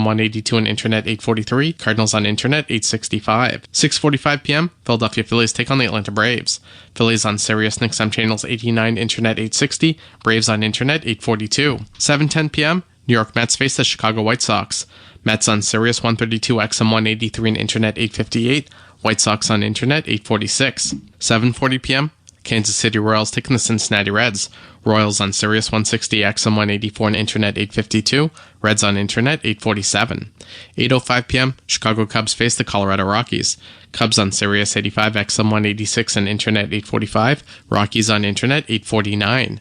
182 and Internet 843. Cardinals on Internet 865. 6:45 p.m. Philadelphia Phillies take on the Atlanta Braves. Phillies on Sirius and XM channels 89, Internet 860. Braves on Internet 842. 7:10 p.m. New York Mets face the Chicago White Sox. Mets on Sirius 132, XM 183 and Internet 858. White Sox on Internet 846. 7:40 p.m. Kansas City Royals taking the Cincinnati Reds. Royals on Sirius 160, XM 184 and Internet 852. Reds on Internet 847. 8:05 p.m. Chicago Cubs face the Colorado Rockies. Cubs on Sirius 85, XM 186 and Internet 845. Rockies on Internet 849.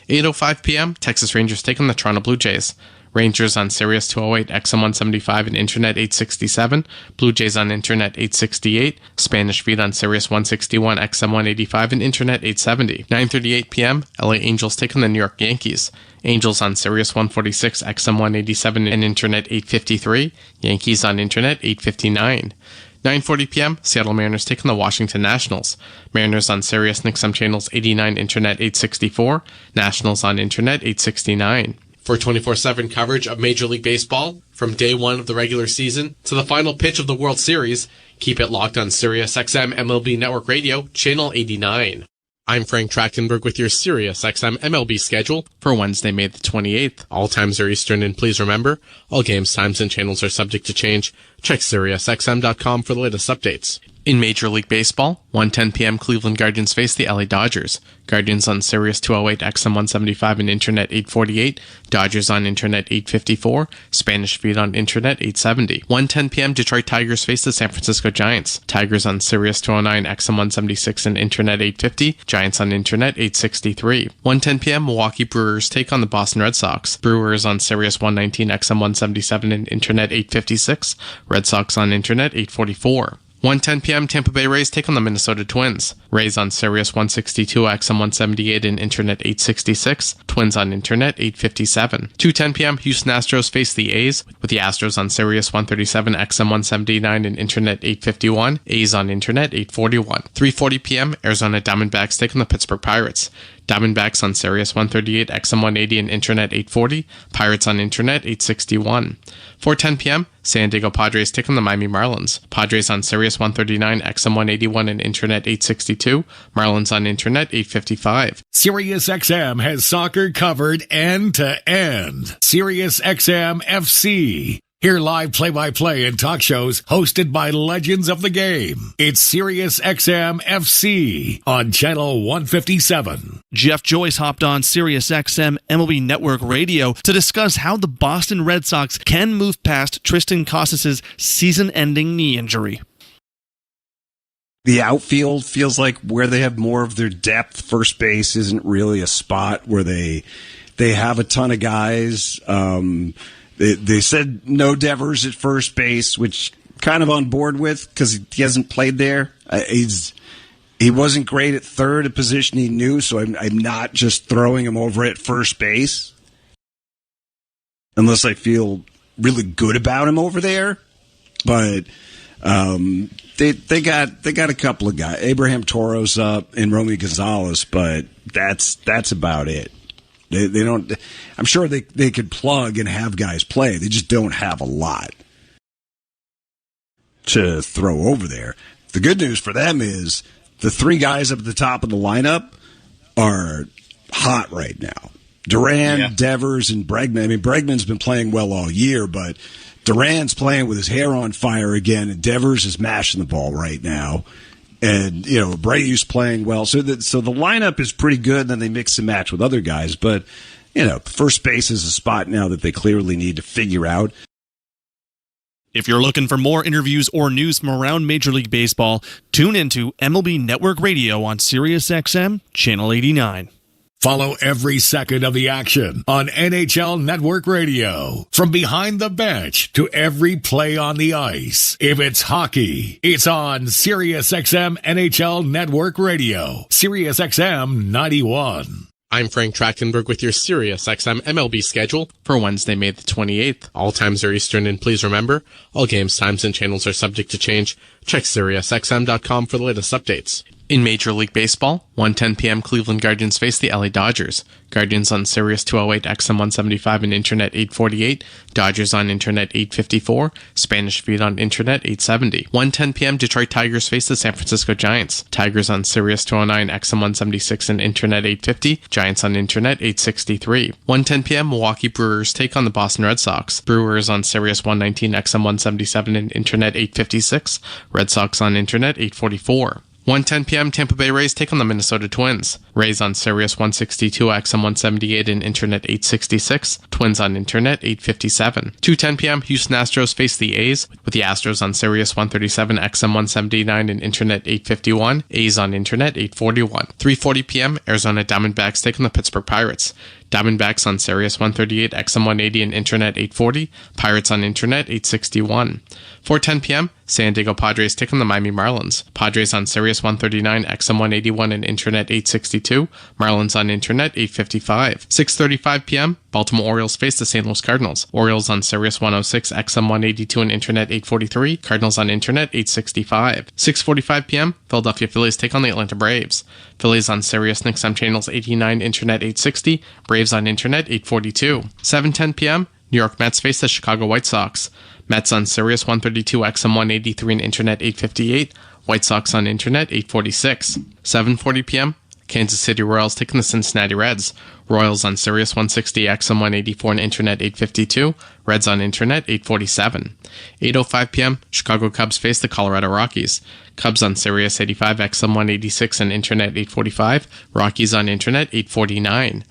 8:05 p.m. Texas Rangers take on the Toronto Blue Jays. Rangers on Sirius 208, XM 175 and Internet 867. Blue Jays on Internet 868. Spanish feed on Sirius 161, XM 185 and Internet 870. 9:38 p.m. LA Angels take on the New York Yankees. Angels on Sirius 146, XM 187 and Internet 853. Yankees on Internet 859. 9:40 p.m. Seattle Mariners take on the Washington Nationals. Mariners on Sirius and XM channels 89, Internet 864. Nationals on Internet 869. For 24/7 coverage of Major League Baseball, from day one of the regular season to the final pitch of the World Series, keep it locked on Sirius XM MLB Network Radio, Channel 89. I'm Frank Trachtenberg with your Sirius XM MLB schedule for Wednesday, May the 28th. All times are Eastern, and please remember, all games, times, and channels are subject to change. Check SiriusXM.com for the latest updates. In Major League Baseball, 1:10 p.m. Cleveland Guardians face the LA Dodgers. Guardians on Sirius 208, XM 175 and Internet 848. Dodgers on Internet 854. Spanish feed on Internet 870. 1:10 p.m. Detroit Tigers face the San Francisco Giants. Tigers on Sirius 209, XM 176 and Internet 850. Giants on Internet 863. 1:10 p.m. Milwaukee Brewers take on the Boston Red Sox. Brewers on Sirius 119, XM 177 and Internet 856. Red Sox on Internet 844. 1:10 p.m. Tampa Bay Rays take on the Minnesota Twins. Rays on Sirius 162, XM 178 and Internet 866. Twins on Internet 857. 2:10 p.m. Houston Astros face the A's, with the Astros on Sirius 137, XM 179 and Internet 851. A's on Internet 841. 3:40 p.m. Arizona Diamondbacks take on the Pittsburgh Pirates. Diamondbacks on Sirius 138, XM 180 and Internet 840. Pirates on Internet 861. 4:10 p.m. San Diego Padres take on the Miami Marlins. Padres on Sirius 139, XM 181 and Internet 862. Marlins on Internet 855. Sirius XM has soccer covered end to end. Sirius XM FC. Hear live play-by-play and talk shows hosted by legends of the game. It's Sirius XM FC on Channel 157. Jeff Joyce hopped on Sirius XM MLB Network Radio to discuss how the Boston Red Sox can move past Tristan Casas' season-ending knee injury. The outfield feels like where they have more of their depth. First base isn't really a spot where they have a ton of guys. They said no Devers at first base, which kind of on board with because he hasn't played there. He wasn't great at third, a position he knew, so I'm not just throwing him over at first base unless I feel really good about him over there. But they got a couple of guys. Abraham Toro's up and Romy Gonzalez, but that's about it. They don't. I'm sure they could plug and have guys play. They just don't have a lot to throw over there. The good news for them is the three guys up at the top of the lineup are hot right now. Duran, Devers, and Bregman. I mean, Bregman's been playing well all year, but Duran's playing with his hair on fire again, and Devers is mashing the ball right now. And, Brady's playing well. So the lineup is pretty good, and then they mix and match with other guys. But, first base is a spot now that they clearly need to figure out. If you're looking for more interviews or news from around Major League Baseball, tune into MLB Network Radio on Sirius XM, Channel 89. Follow every second of the action on NHL Network Radio. From behind the bench to every play on the ice. If it's hockey, it's on Sirius XM NHL Network Radio. Sirius XM 91. I'm Frank Trachtenberg with your Sirius XM MLB schedule for Wednesday, May the 28th. All times are Eastern, and please remember, all games, times, and channels are subject to change. Check SiriusXM.com for the latest updates. In Major League Baseball, 1:10 p.m. Cleveland Guardians face the LA Dodgers. Guardians on Sirius 208, XM 175 and Internet 848. Dodgers on Internet 854. Spanish feed on Internet 870. 1:10 p.m. Detroit Tigers face the San Francisco Giants. Tigers on Sirius 209, XM 176 and Internet 850. Giants on Internet 863. 1:10 p.m. Milwaukee Brewers take on the Boston Red Sox. Brewers on Sirius 119, XM 177 and Internet 856. Red Sox on Internet 844. 1:10 p.m. Tampa Bay Rays take on the Minnesota Twins. Rays on Sirius 162, XM 178 and Internet 866. Twins on Internet 857. 2:10 p.m. Houston Astros face the A's, with the Astros on Sirius 137, XM 179 and Internet 851. A's on Internet 841. 3:40 p.m. Arizona Diamondbacks take on the Pittsburgh Pirates. Diamondbacks on Sirius 138, XM 180 and Internet 840. Pirates on Internet 861. 4:10 p.m. San Diego Padres take on the Miami Marlins. Padres on Sirius 139, XM 181 and Internet 862. Marlins on Internet 855. 6:35 p.m. Baltimore Orioles face the St. Louis Cardinals. Orioles on Sirius 106, XM 182 and Internet 843. Cardinals on Internet 865. 6:45 p.m. Philadelphia Phillies take on the Atlanta Braves. Phillies on Sirius and XM channels 89, Internet 860. Braves on Internet 842. 7:10 p.m. New York Mets face the Chicago White Sox. Mets on Sirius 132, XM 183 and Internet 858. White Sox on Internet 846. 7:40 p.m. Kansas City Royals taking the Cincinnati Reds. Royals on Sirius 160, XM 184 and Internet 852. Reds on Internet 847. 8:05 p.m. Chicago Cubs face the Colorado Rockies. Cubs on Sirius 85, XM 186 and Internet 845. Rockies on Internet 849.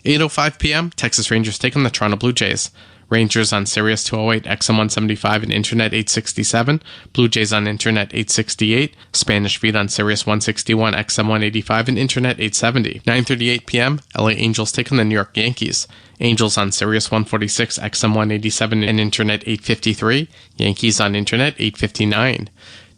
8:05 p.m. Texas Rangers take on the Toronto Blue Jays. Rangers on Sirius 208, XM 175 and Internet 867. Blue Jays on Internet 868. Spanish feed on Sirius 161, XM 185 and Internet 870. 9:38 p.m. LA Angels take on the New York Yankees. Angels on Sirius 146, XM 187 and Internet 853. Yankees on Internet 859.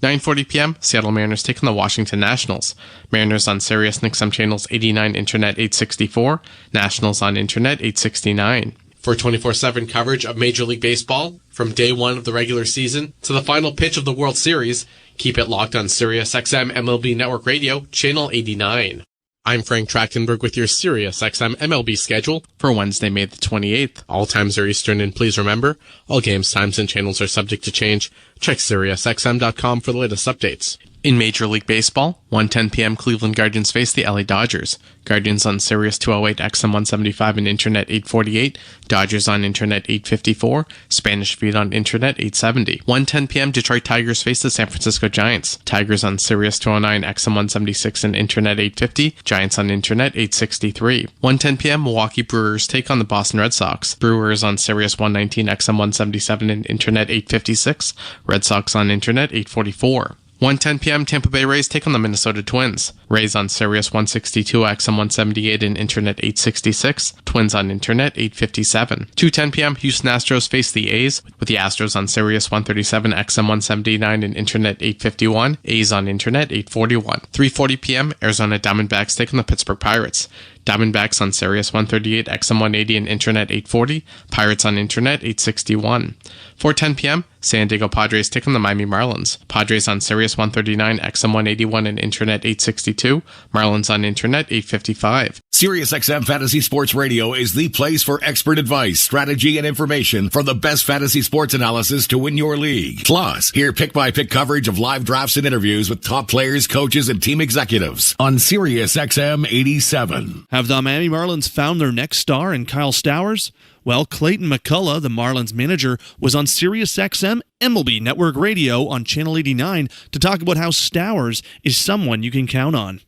9:40 p.m. Seattle Mariners take on the Washington Nationals. Mariners on Sirius and XM channels 89, Internet 864. Nationals on Internet 869. For 24/7 coverage of Major League Baseball, from day one of the regular season to the final pitch of the World Series, keep it locked on Sirius XM MLB Network Radio, Channel 89. I'm Frank Trachtenberg with your Sirius XM MLB schedule for Wednesday, May the 28th. All times are Eastern, and please remember, all games, times, and channels are subject to change. Check SiriusXM.com for the latest updates. In Major League Baseball, 1:10 p.m. Cleveland Guardians face the LA Dodgers. Guardians on Sirius 208, XM 175 and Internet 848. Dodgers on Internet 854. Spanish feed on Internet 870. 1:10 p.m. Detroit Tigers face the San Francisco Giants. Tigers on Sirius 209, XM 176 and Internet 850. Giants on Internet 863. 1:10 p.m. Milwaukee Brewers take on the Boston Red Sox. Brewers on Sirius 119, XM 177 and Internet 856. Red Sox on Internet 844. 1:10 p.m. Tampa Bay Rays take on the Minnesota Twins. Rays on Sirius 162, XM 178 and Internet 866. Twins on Internet 857. 2:10 p.m. Houston Astros face the A's, with the Astros on Sirius 137, XM 179 and Internet 851. A's on Internet 841. 3:40 p.m. Arizona Diamondbacks take on the Pittsburgh Pirates. Diamondbacks on Sirius 138, XM 180 and Internet 840. Pirates on Internet 861. 4:10 p.m. San Diego Padres take on the Miami Marlins. Padres on Sirius 139, XM 181 and Internet 862. Marlins on Internet 855. SiriusXM Fantasy Sports Radio is the place for expert advice, strategy, and information from the best fantasy sports analysis to win your league. Plus, hear pick-by-pick coverage of live drafts and interviews with top players, coaches, and team executives on SiriusXM 87. Have the Miami Marlins found their next star in Kyle Stowers? Well, Clayton McCullough, the Marlins manager, was on SiriusXM MLB Network Radio on Channel 89 to talk about how Stowers is someone you can count on.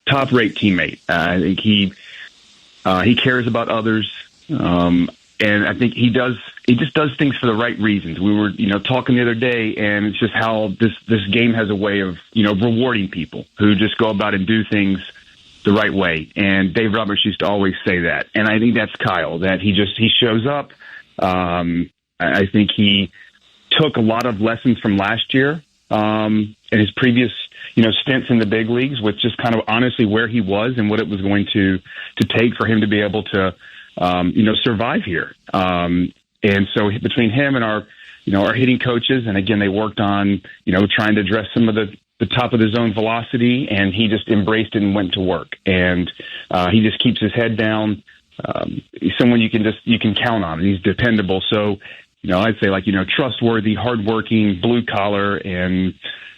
Top-rate teammate. I think he cares about others, and I think he just does things for the right reasons. We were, talking the other day, and it's just how this game has a way of, rewarding people who just go about and do things the right way. And Dave Roberts used to always say that. And I think that's Kyle, that he shows up. I think he took a lot of lessons from last year and his previous, stints in the big leagues, with just kind of honestly where he was and what it was going to take for him to be able to, survive here. And so between him and our hitting coaches, and again, they worked on, trying to address some of the the top of the zone velocity, and he just embraced it and went to work. And he just keeps his head down. He's someone you can count on. He's dependable. So, I'd say trustworthy, hardworking, blue collar, and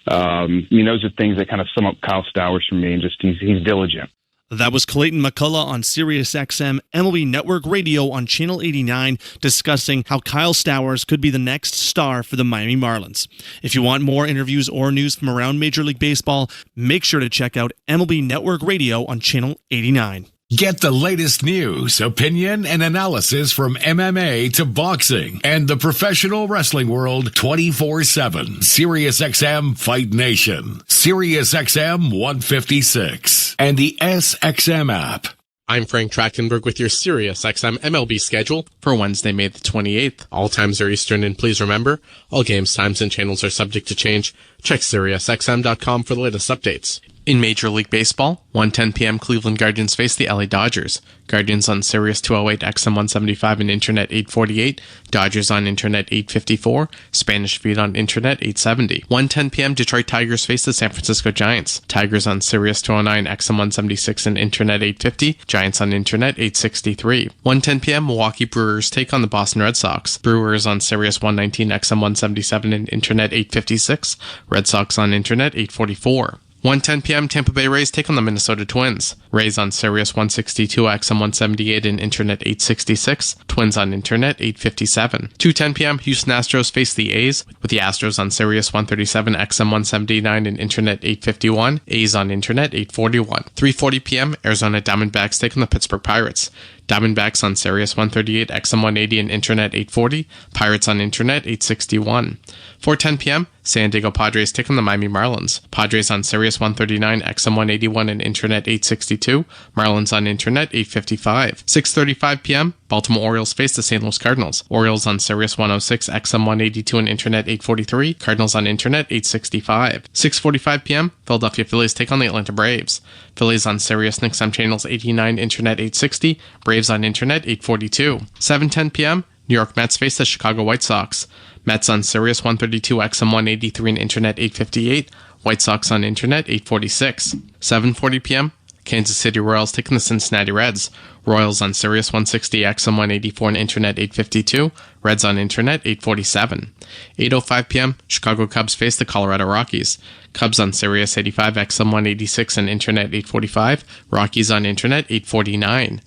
those are things that kind of sum up Kyle Stowers for me. And just he's diligent. That was Clayton McCullough on SiriusXM MLB Network Radio on Channel 89 discussing how Kyle Stowers could be the next star for the Miami Marlins. If you want more interviews or news from around Major League Baseball, make sure to check out MLB Network Radio on Channel 89. Get the latest news, opinion, and analysis from MMA to boxing and the professional wrestling world 24/7. SiriusXM Fight Nation, SiriusXM 156, and the SXM app. I'm Frank Trachtenberg with your SiriusXM MLB schedule for Wednesday, May the 28th. All times are Eastern, and please remember, all games, times, and channels are subject to change. Check SiriusXM.com for the latest updates. In Major League Baseball, 1:10 p.m. Cleveland Guardians face the LA Dodgers. Guardians on Sirius 208, XM 175, and Internet 848. Dodgers on Internet 854. Spanish feed on Internet 870. 1:10 p.m. Detroit Tigers face the San Francisco Giants. Tigers on Sirius 209, XM 176, and Internet 850. Giants on Internet 863. 1:10 p.m. Milwaukee Brewers take on the Boston Red Sox. Brewers on Sirius 119, XM 177, and Internet 856. Red Sox on Internet 844. 1:10 p.m. Tampa Bay Rays take on the Minnesota Twins. Rays on Sirius 162, XM 178, and Internet 866. Twins on Internet 857. 2:10 p.m. Houston Astros face the A's, with the Astros on Sirius 137, XM 179, and Internet 851. A's on Internet 841. 3:40 p.m. Arizona Diamondbacks take on the Pittsburgh Pirates. Diamondbacks on Sirius 138, XM 180, and Internet 840. Pirates on Internet 861. 4:10 p.m. San Diego Padres take on the Miami Marlins. Padres on Sirius 139, XM 181, and Internet 862. Marlins on Internet 855. 6:35 p.m. Baltimore Orioles face the St. Louis Cardinals. Orioles on Sirius 106, XM 182, and Internet 843. Cardinals on Internet 865. 6:45 p.m. Philadelphia Phillies take on the Atlanta Braves. Phillies on Sirius and XM channels 89, Internet 860. Braves on Internet 842. 7:10 p.m. New York Mets face the Chicago White Sox. Mets on Sirius 132, XM 183, and Internet 858. White Sox on Internet 846. 7:40 p.m. Kansas City Royals taking the Cincinnati Reds. Royals on Sirius 160, XM 184, and Internet 852. Reds on Internet 847. 8:05 p.m. Chicago Cubs face the Colorado Rockies. Cubs on Sirius 85, XM 186, and Internet 845. Rockies on Internet 849.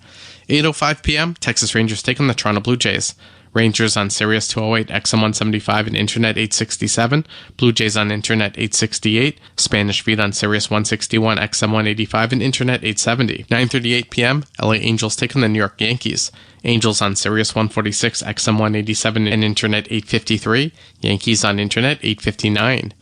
8:05 p.m. Texas Rangers take on the Toronto Blue Jays. Rangers on Sirius 208, XM 175, and Internet 867. Blue Jays on Internet 868. Spanish feed on Sirius 161, XM 185, and Internet 870. 9:38 p.m. LA Angels take on the New York Yankees. Angels on Sirius 146, XM 187, and Internet 853. Yankees on Internet 859.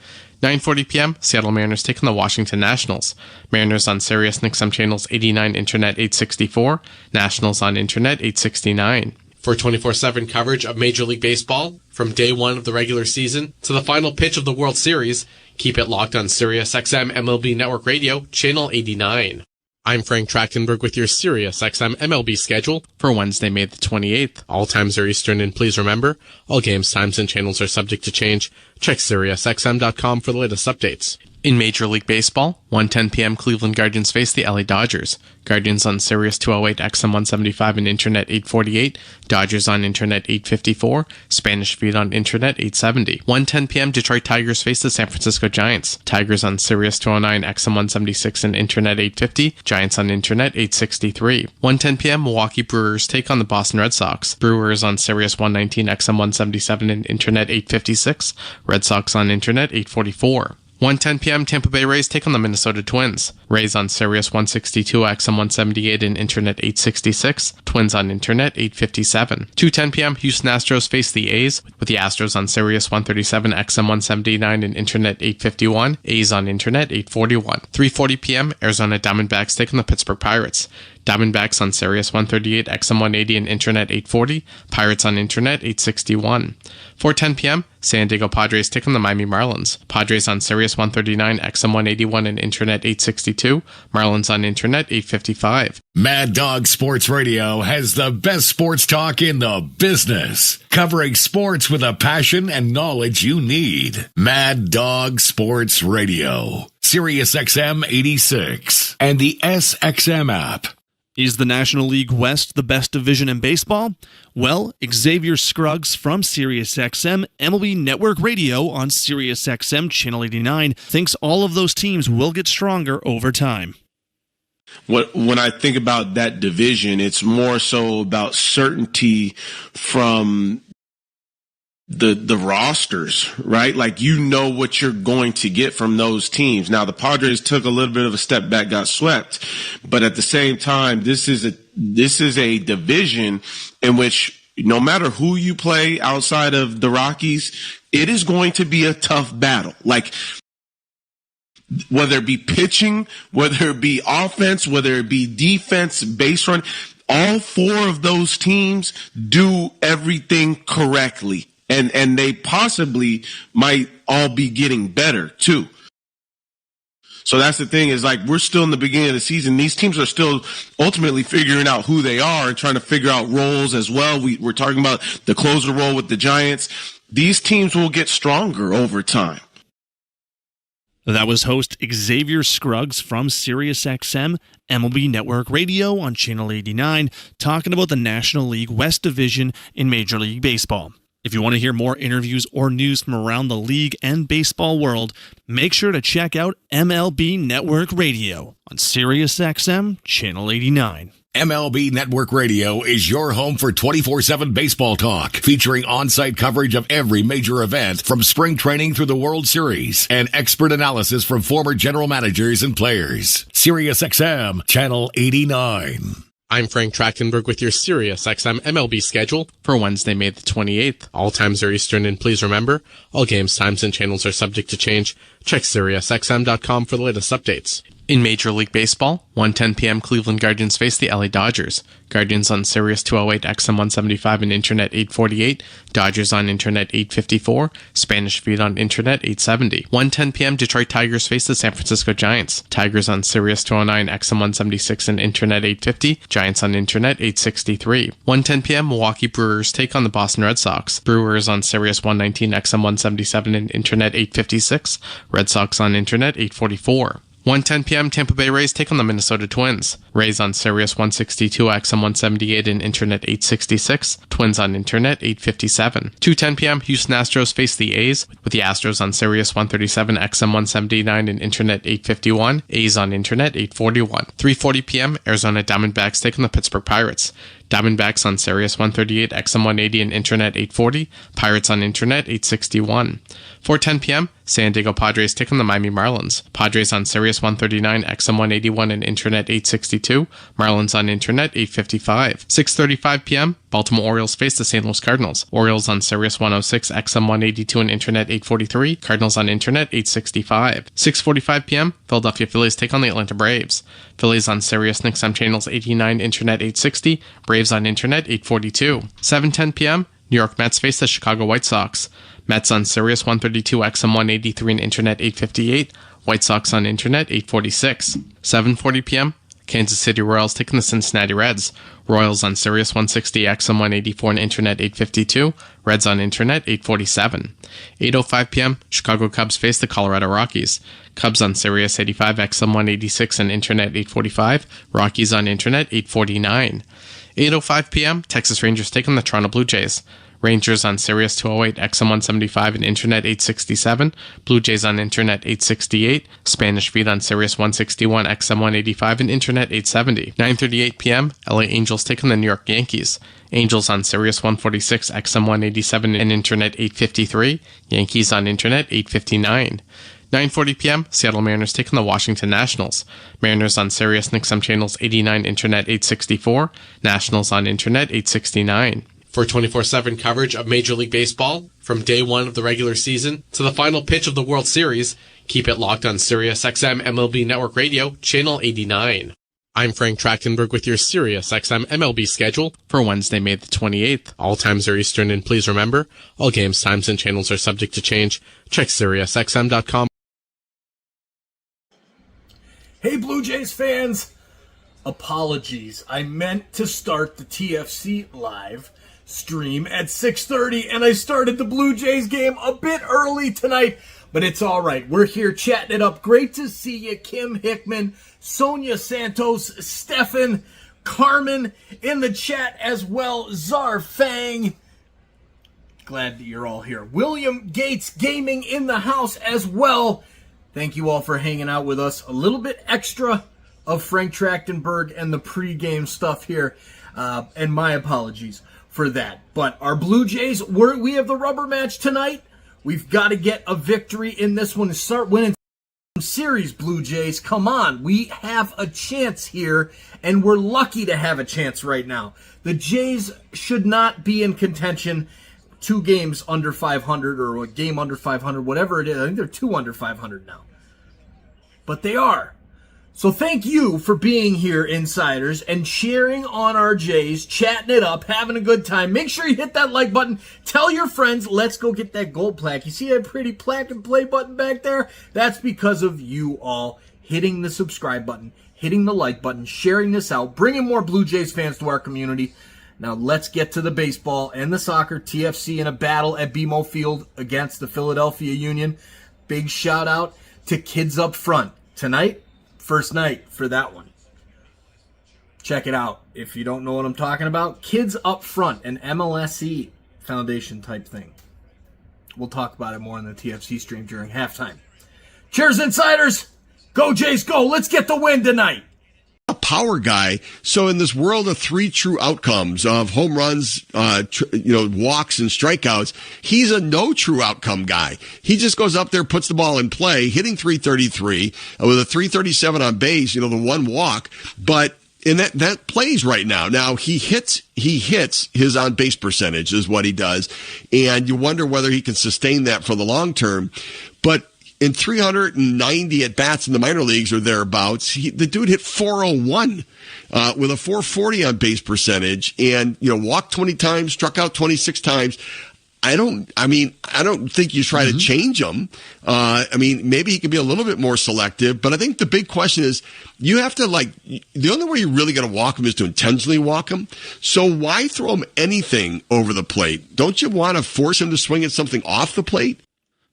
9:40 p.m. Seattle Mariners take on the Washington Nationals. Mariners on Sirius and XM channels 89, Internet 864. Nationals on Internet 869. For 24/7 coverage of Major League Baseball, from day one of the regular season to the final pitch of the World Series, keep it locked on SiriusXM MLB Network Radio, Channel 89. I'm Frank Trachtenberg with your SiriusXM MLB schedule for Wednesday, May the 28th. All times are Eastern, and please remember, all games, times, and channels are subject to change. Check SiriusXM.com for the latest updates. In Major League Baseball, 1:10 p.m. Cleveland Guardians face the LA Dodgers. Guardians on Sirius 208, XM 175, and Internet 848. Dodgers on Internet 854. Spanish feed on Internet 870. 1:10 p.m. Detroit Tigers face the San Francisco Giants. Tigers on Sirius 209, XM 176, and Internet 850. Giants on Internet 863. 1:10 p.m. Milwaukee Brewers take on the Boston Red Sox. Brewers on Sirius 119, XM 177, and Internet 856. Red Sox on Internet 844. 1:10 p.m. Tampa Bay Rays take on the Minnesota Twins. Rays on Sirius 162, XM 178, and Internet 866. Twins on Internet 857. 2:10 p.m. Houston Astros face the A's, with the Astros on Sirius 137, XM 179, and Internet 851. A's on Internet 841. 3:40 p.m. Arizona Diamondbacks take on the Pittsburgh Pirates. Diamondbacks on Sirius 138, XM 180 and Internet 840. Pirates on Internet 861. 4:10 p.m., San Diego Padres take on the Miami Marlins. Padres on Sirius 139, XM 181 and Internet 862. Marlins on Internet 855. Mad Dog Sports Radio has the best sports talk in the business, covering sports with a passion and knowledge you need. Mad Dog Sports Radio, Sirius XM 86, and the SXM app. Is the National League West the best division in baseball? Well, Xavier Scruggs from SiriusXM MLB Network Radio on SiriusXM Channel 89 thinks all of those teams will get stronger over time. When I think about that division, it's more so about certainty from the rosters, right? Like, you know what you're going to get from those teams. Now, the Padres took a little bit of a step back, got swept, but at the same time, this is a division in which no matter who you play outside of the Rockies, it is going to be a tough battle. Like, whether it be pitching, whether it be offense, whether it be defense, base run, all four of those teams do everything correctly. And they possibly might all be getting better too. So that's the thing, is like, we're still in the beginning of the season. These teams are still ultimately figuring out who they are and trying to figure out roles as well. We're talking about the closer role with the Giants. These teams will get stronger over time. That was host Xavier Scruggs from SiriusXM MLB Network Radio on Channel 89, talking about the National League West Division in Major League Baseball. If you want to hear more interviews or news from around the league and baseball world, make sure to check out MLB Network Radio on SiriusXM Channel 89. MLB Network Radio is your home for 24/7 baseball talk, featuring on-site coverage of every major event from spring training through the World Series and expert analysis from former general managers and players. SiriusXM Channel 89. I'm Frank Trachtenberg with your SiriusXM MLB schedule for Wednesday, May the 28th. All times are Eastern, and please remember, all games, times, and channels are subject to change. Check SiriusXM.com for the latest updates. In Major League Baseball, 1:10 p.m. Cleveland Guardians face the LA Dodgers. Guardians on Sirius 208, XM 175 and Internet 848. Dodgers on Internet 854. Spanish feed on Internet 870. 1:10 p.m. Detroit Tigers face the San Francisco Giants. Tigers on Sirius 209, XM 176 and Internet 850. Giants on Internet 863. 1:10 p.m. Milwaukee Brewers take on the Boston Red Sox. Brewers on Sirius 119, XM 177 and Internet 856. Red Sox on Internet 844. 1:10 p.m. Tampa Bay Rays take on the Minnesota Twins. Rays on Sirius 162, XM 178 and Internet 866. Twins on Internet 857. 2:10 p.m. Houston Astros face the A's, with the Astros on Sirius 137, XM 179 and Internet 851. A's on Internet 841. 3:40 p.m. Arizona Diamondbacks take on the Pittsburgh Pirates. Diamondbacks on Sirius 138, XM 180 and Internet 840. Pirates on Internet 861. 4:10 p.m. San Diego Padres take on the Miami Marlins. Padres on Sirius 139, XM 181 and Internet 862. Marlins on Internet 855. 6:35 p.m. Baltimore Orioles face the St. Louis Cardinals. Orioles on Sirius 106, XM 182 and Internet 843. Cardinals on Internet 865. 6:45 p.m. Philadelphia Phillies take on the Atlanta Braves. Phillies on Sirius and XM channels 89, Internet 860. Braves on Internet 842. 7:10 p.m. New York Mets face the Chicago White Sox. Mets on Sirius 132, XM 183 and Internet 858. White Sox on Internet 846. 7:40 p.m. Kansas City Royals taking the Cincinnati Reds. Royals on Sirius 160, XM 184 and Internet 852. Reds on Internet 847. 8:05 p.m. Chicago Cubs face the Colorado Rockies. Cubs on Sirius 85, XM 186 and Internet 845. Rockies on Internet 849. 8:05 p.m. Texas Rangers take on the Toronto Blue Jays. Rangers on Sirius 208, XM 175 and Internet 867. Blue Jays on Internet 868. Spanish feed on Sirius 161, XM 185 and Internet 870. 9:38 p.m. LA Angels take on the New York Yankees. Angels on Sirius 146, XM 187 and Internet 853. Yankees on Internet 859. 9:40 p.m. Seattle Mariners take on the Washington Nationals. Mariners on Sirius and XM channels 89, Internet 864. Nationals on Internet 869. For 24/7 coverage of Major League Baseball, from day one of the regular season to the final pitch of the World Series, keep it locked on Sirius XM MLB Network Radio, Channel 89. I'm Frank Trachtenberg with your Sirius XM MLB schedule for Wednesday, May the 28th. All times are Eastern, and please remember, all games, times, and channels are subject to change. Check SiriusXM.com. Hey, Blue Jays fans! Apologies. I meant to start the TFC live stream at 6:30, and I started the Blue Jays game a bit early tonight, but it's all right. We're here chatting it up. Great to see you, Kim Hickman, Sonia Santos, Stefan, Carmen in the chat as well, Czar Fang. Glad that you're all here. William Gates Gaming in the house as well. Thank you all for hanging out with us. A little bit extra of Frank Trachtenberg and the pregame stuff here, and my apologies for that. But our Blue Jays, we have the rubber match tonight. We've got to get a victory in this one to start winning some series, Blue Jays. Come on, we have a chance here, and we're lucky to have a chance right now. The Jays should not be in contention. 2 games under 500 or a game under 500, whatever it is. I think they're 2 under 500 now. But they are. So thank you for being here, insiders, and cheering on our Jays, chatting it up, having a good time. Make sure you hit that like button. Tell your friends, let's go get that gold plaque. You see that pretty plaque and play button back there? That's because of you all hitting the subscribe button, hitting the like button, sharing this out, bringing more Blue Jays fans to our community. Now let's get to the baseball and the soccer. TFC in a battle at BMO Field against the Philadelphia Union. Big shout out to Kids Up Front. Tonight, first night for that one. Check it out. If you don't know what I'm talking about, Kids Up Front, an MLSE foundation type thing. We'll talk about it more in the TFC stream during halftime. Cheers, insiders! Go Jays, go! Let's get the win tonight! A power guy. So in this world of 3 true outcomes of home runs, walks and strikeouts, he's a no true outcome guy. He just goes up there, puts the ball in play, hitting 333 with a 337 on base, the 1 walk, but in that plays right now. Now he hits his on base percentage is what he does. And you wonder whether he can sustain that for the long term. But in 390 at-bats in the minor leagues or thereabouts, the dude hit 401 with a 440 on base percentage and, walked 20 times, struck out 26 times. I don't think you try to change him. Maybe he can be a little bit more selective, but I think the big question is you have to the only way you're really going to walk him is to intentionally walk him. So why throw him anything over the plate? Don't you want to force him to swing at something off the plate?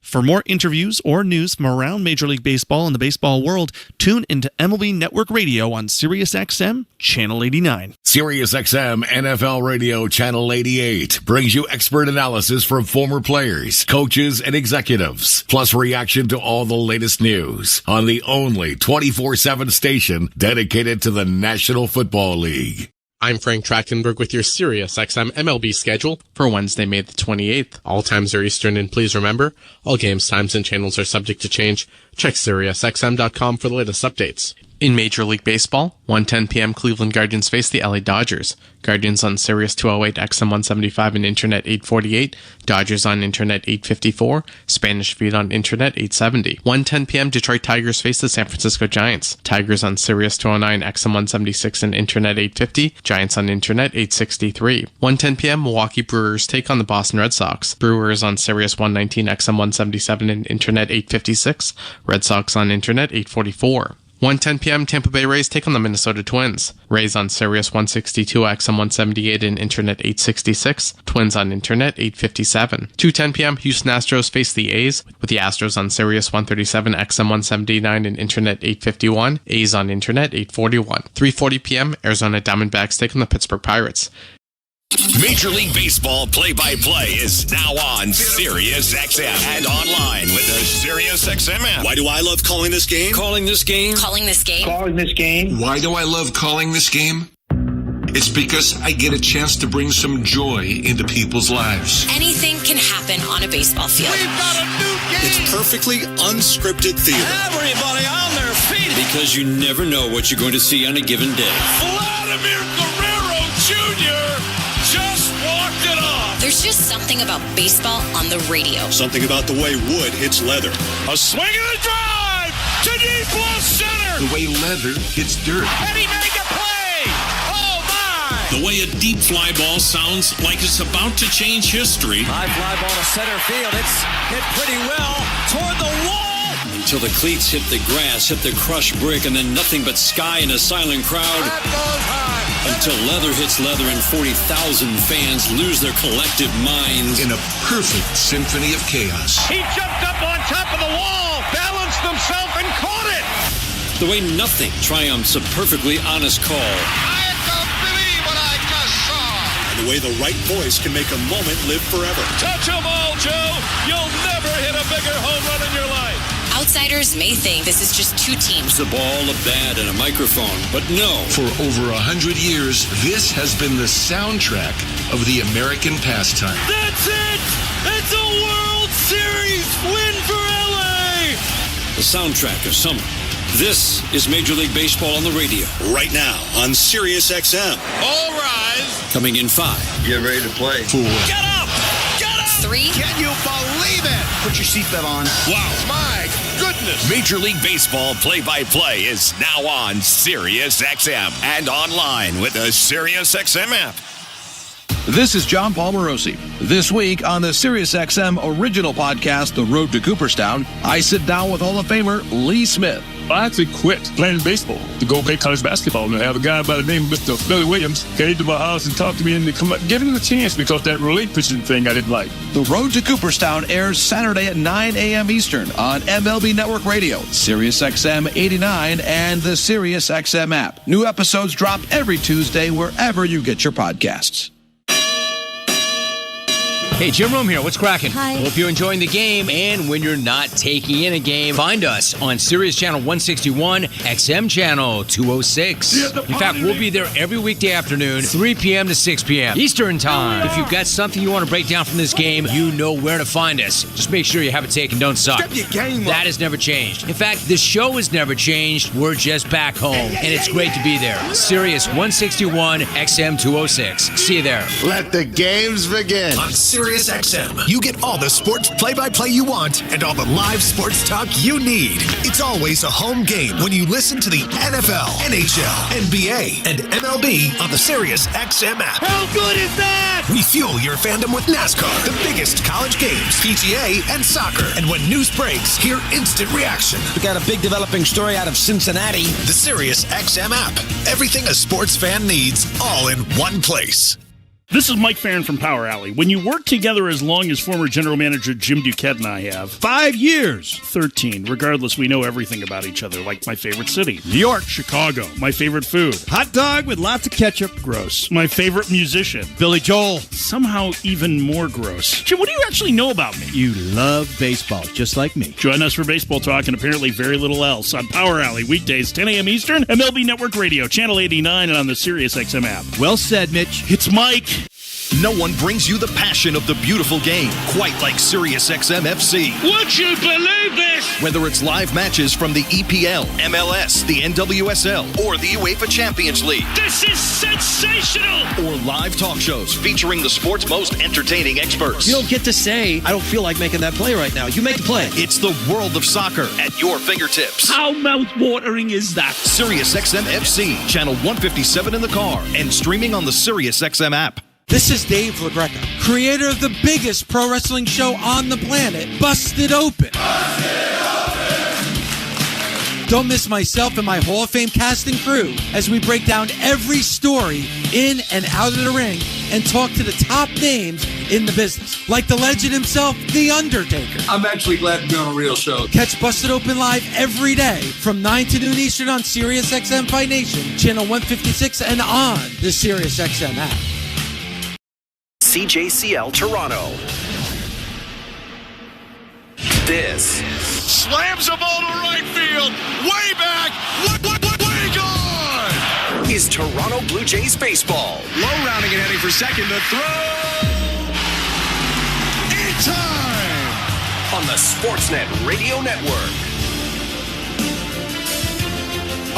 For more interviews or news from around Major League Baseball and the baseball world, tune into MLB Network Radio on SiriusXM Channel 89. SiriusXM NFL Radio Channel 88 brings you expert analysis from former players, coaches, and executives, plus reaction to all the latest news on the only 24/7 station dedicated to the National Football League. I'm Frank Trachtenberg with your Sirius XM MLB schedule for Wednesday, May the 28th. All times are Eastern, and please remember, all games, times, and channels are subject to change. Check SiriusXM.com for the latest updates. In Major League Baseball, 1:10 p.m. Cleveland Guardians face the LA Dodgers. Guardians on Sirius 208, XM 175, and Internet 848. Dodgers on Internet 854. Spanish feed on Internet 870. 1:10 p.m. Detroit Tigers face the San Francisco Giants. Tigers on Sirius 209, XM 176, and Internet 850. Giants on Internet 863. 1:10 p.m. Milwaukee Brewers take on the Boston Red Sox. Brewers on Sirius 119, XM 177, and Internet 856. Red Sox on Internet 844. 1:10 p.m. Tampa Bay Rays take on the Minnesota Twins. Rays on Sirius 162, XM 178, and Internet 866. Twins on Internet 857. 2:10 p.m. Houston Astros face the A's, with the Astros on Sirius 137, XM 179, and Internet 851. A's on Internet 841. 3:40 p.m. Arizona Diamondbacks take on the Pittsburgh Pirates. Major League Baseball play-by-play is now on SiriusXM and online with the SiriusXM app. Why do I love calling this game? Calling this game. Why do I love calling this game? It's because I get a chance to bring some joy into people's lives. Anything can happen on a baseball field. We've got a new game! It's perfectly unscripted theater. Everybody on their feet. Because you never know what you're going to see on a given day. Vladimir Guerrero Jr. just walked it off. There's just something about baseball on the radio. Something about the way wood hits leather. A swing and a drive! To deep left center. The way leather hits dirt. And he made the play. Oh, my. The way a deep fly ball sounds like it's about to change history. High fly ball to center field. It's hit pretty well toward the wall. Until the cleats hit the grass, hit the crushed brick, and then nothing but sky and a silent crowd. Until leather hits leather and 40,000 fans lose their collective minds. In a perfect symphony of chaos. He jumped up on top of the wall, balanced himself, and caught it. The way nothing triumphs a perfectly honest call. I don't believe what I just saw. And the way the right voice can make a moment live forever. Touch 'em all, Joe. You'll never hit a bigger home run in your life. Outsiders may think this is just two teams. The ball, a bat, and a microphone. But no. For over 100 years, this has been the soundtrack of the American pastime. That's it! It's a World Series win for LA! The soundtrack of summer. This is Major League Baseball on the radio. Right now on Sirius XM. All rise. Coming in 5. Get ready to play. 4. Get up! Get up! 3. Can you believe it? Put your seatbelt on. Wow. My goodness. Major League Baseball play-by-play is now on Sirius XM and online with the Sirius XM app. This is John Palmerosi. This week on the SiriusXM original podcast, The Road to Cooperstown, I sit down with Hall of Famer Lee Smith. I actually quit playing baseball to go play college basketball. And I have a guy by the name of Mr. Billy Williams came to my house and talked to me and come up, give him a chance because that relinquishing thing I didn't like. The Road to Cooperstown airs Saturday at 9 a.m. Eastern on MLB Network Radio, SiriusXM 89, and the SiriusXM app. New episodes drop every Tuesday wherever you get your podcasts. Hey, Jim Rome here. What's cracking? Hi. Hope you're enjoying the game, and when you're not taking in a game, find us on Sirius Channel 161, XM Channel 206. In fact, we'll be there every weekday afternoon, 3 p.m. to 6 p.m. Eastern Time. If you've got something you want to break down from this game, you know where to find us. Just make sure you have it taken, don't suck. Step your game up. That has never changed. In fact, the show has never changed. We're just back home, and it's great to be there. Sirius 161, XM 206. See you there. Let the games begin. On Sirius XM, you get all the sports play-by-play you want and all the live sports talk you need. It's always a home game when you listen to the NFL, NHL, NBA, and MLB on the Sirius XM app. How good is that? We fuel your fandom with NASCAR, the biggest college games, PGA, and soccer. And when news breaks, hear instant reaction. We got a big developing story out of Cincinnati. The Sirius XM app. Everything a sports fan needs, all in one place. This is Mike Farron from Power Alley. When you work together as long as former general manager Jim Duquette and I have... 5 years. 13. Regardless, we know everything about each other, like my favorite city. New York, Chicago. My favorite food. Hot dog with lots of ketchup. Gross. My favorite musician. Billy Joel. Somehow even more gross. Jim, what do you actually know about me? You love baseball, just like me. Join us for baseball talk and apparently very little else on Power Alley, weekdays, 10 a.m. Eastern, MLB Network Radio, Channel 89, and on the SiriusXM app. Well said, Mitch. It's Mike. No one brings you the passion of the beautiful game quite like SiriusXM FC. Would you believe this? Whether it's live matches from the EPL, MLS, the NWSL, or the UEFA Champions League. This is sensational! Or live talk shows featuring the sport's most entertaining experts. You don't get to say, I don't feel like making that play right now. You make the play. It's the world of soccer at your fingertips. How mouth-watering is that? SiriusXM FC, channel 157 in the car, and streaming on the SiriusXM app. This is Dave LaGreca, creator of the biggest pro wrestling show on the planet, Busted Open. Don't miss myself and my Hall of Fame cast and crew as we break down every story in and out of the ring and talk to the top names in the business, like the legend himself, The Undertaker. I'm actually glad to be on a real show. Catch Busted Open live every day from 9 to noon Eastern on SiriusXM Fight Nation, channel 156, and on the SiriusXM app. CJCL Toronto. This slams a ball to right field, way back, way gone. Is Toronto Blue Jays baseball. Low rounding and heading for second to throw. In time on the Sportsnet Radio Network.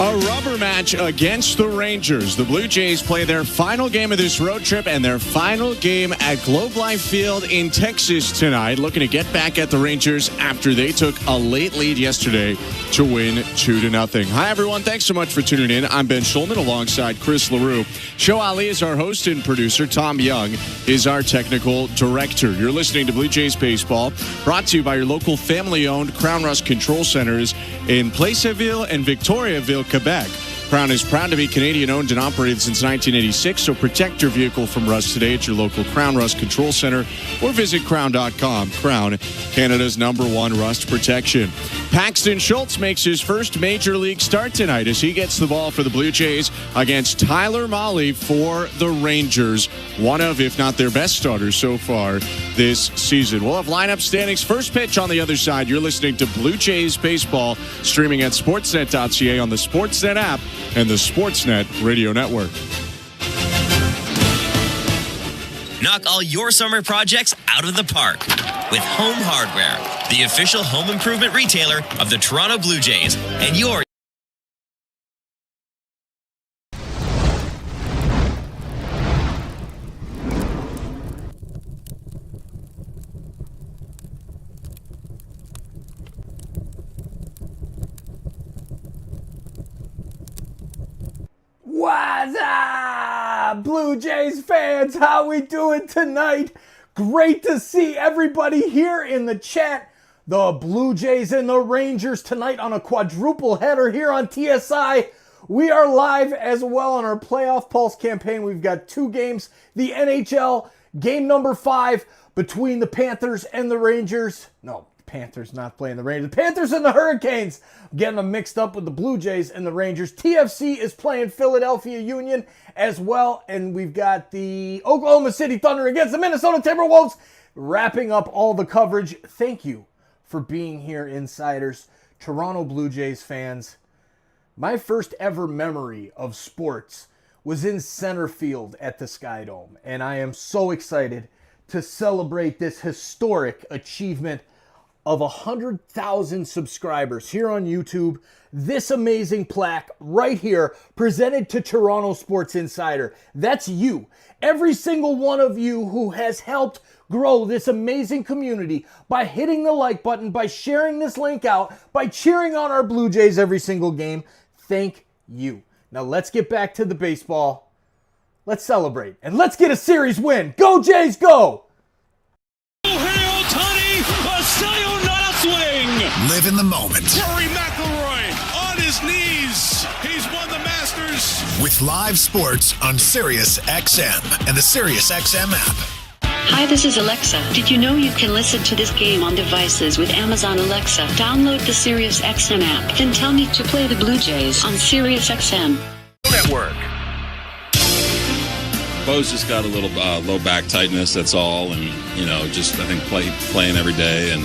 A rubber match against the Rangers. The Blue Jays play their final game of this road trip and their final game at Globe Life Field in Texas tonight, looking to get back at the Rangers after they took a late lead yesterday to win 2-0. Hi, everyone. Thanks so much for tuning in. I'm Ben Schulman alongside Chris LaRue. Show Ali is our host and producer. Tom Young is our technical director. You're listening to Blue Jays Baseball, brought to you by your local family-owned Crown Rust Control Centers in Placerville and Victoriaville, Quebec. Crown is proud to be Canadian-owned and operated since 1986, so protect your vehicle from rust today at your local Crown Rust Control Center or visit crown.com. Crown, Canada's #1 rust protection. Paxton Schultz makes his first major league start tonight as he gets the ball for the Blue Jays against Tyler Mahle for the Rangers. One of, if not their best starters so far this season. We'll have lineup standings. First pitch on the other side. You're listening to Blue Jays Baseball, streaming at sportsnet.ca on the Sportsnet app and the Sportsnet Radio Network. Knock all your summer projects out of the park with Home Hardware, the official home improvement retailer of the Toronto Blue Jays, and your What's up, Blue Jays fans? How we doing tonight? Great to see everybody here in the chat. The Blue Jays and the Rangers tonight on a quadruple header here on TSI. We are live as well on our Playoff Pulse campaign. We've got 2 games. The NHL game number 5 between the Panthers and the Rangers. No, Panthers not playing the Rangers. Panthers and the Hurricanes. I'm getting them mixed up with the Blue Jays and the Rangers. TFC is playing Philadelphia Union as well. And we've got the Oklahoma City Thunder against the Minnesota Timberwolves. Wrapping up all the coverage. Thank you for being here, insiders. Toronto Blue Jays fans. My first ever memory of sports was in center field at the Sky Dome. And I am so excited to celebrate this historic achievement of 100,000 subscribers here on YouTube. This amazing plaque right here presented to Toronto Sports Insider. That's you. Every single one of you who has helped grow this amazing community by hitting the like button, by sharing this link out, by cheering on our Blue Jays every single game. Thank you. Now let's get back to the baseball. Let's celebrate and let's get a series win. Go Jays, go! Live in the moment. Rory McIlroy on his knees. He's won the Masters. With live sports on Sirius XM and the Sirius XM app. Hi, this is Alexa. Did you know you can listen to this game on devices with Amazon Alexa? Download the Sirius XM app. Then tell me to play the Blue Jays on Sirius XM Network. Bo's just got a little low back tightness, that's all. And, just, I think, playing every day. And,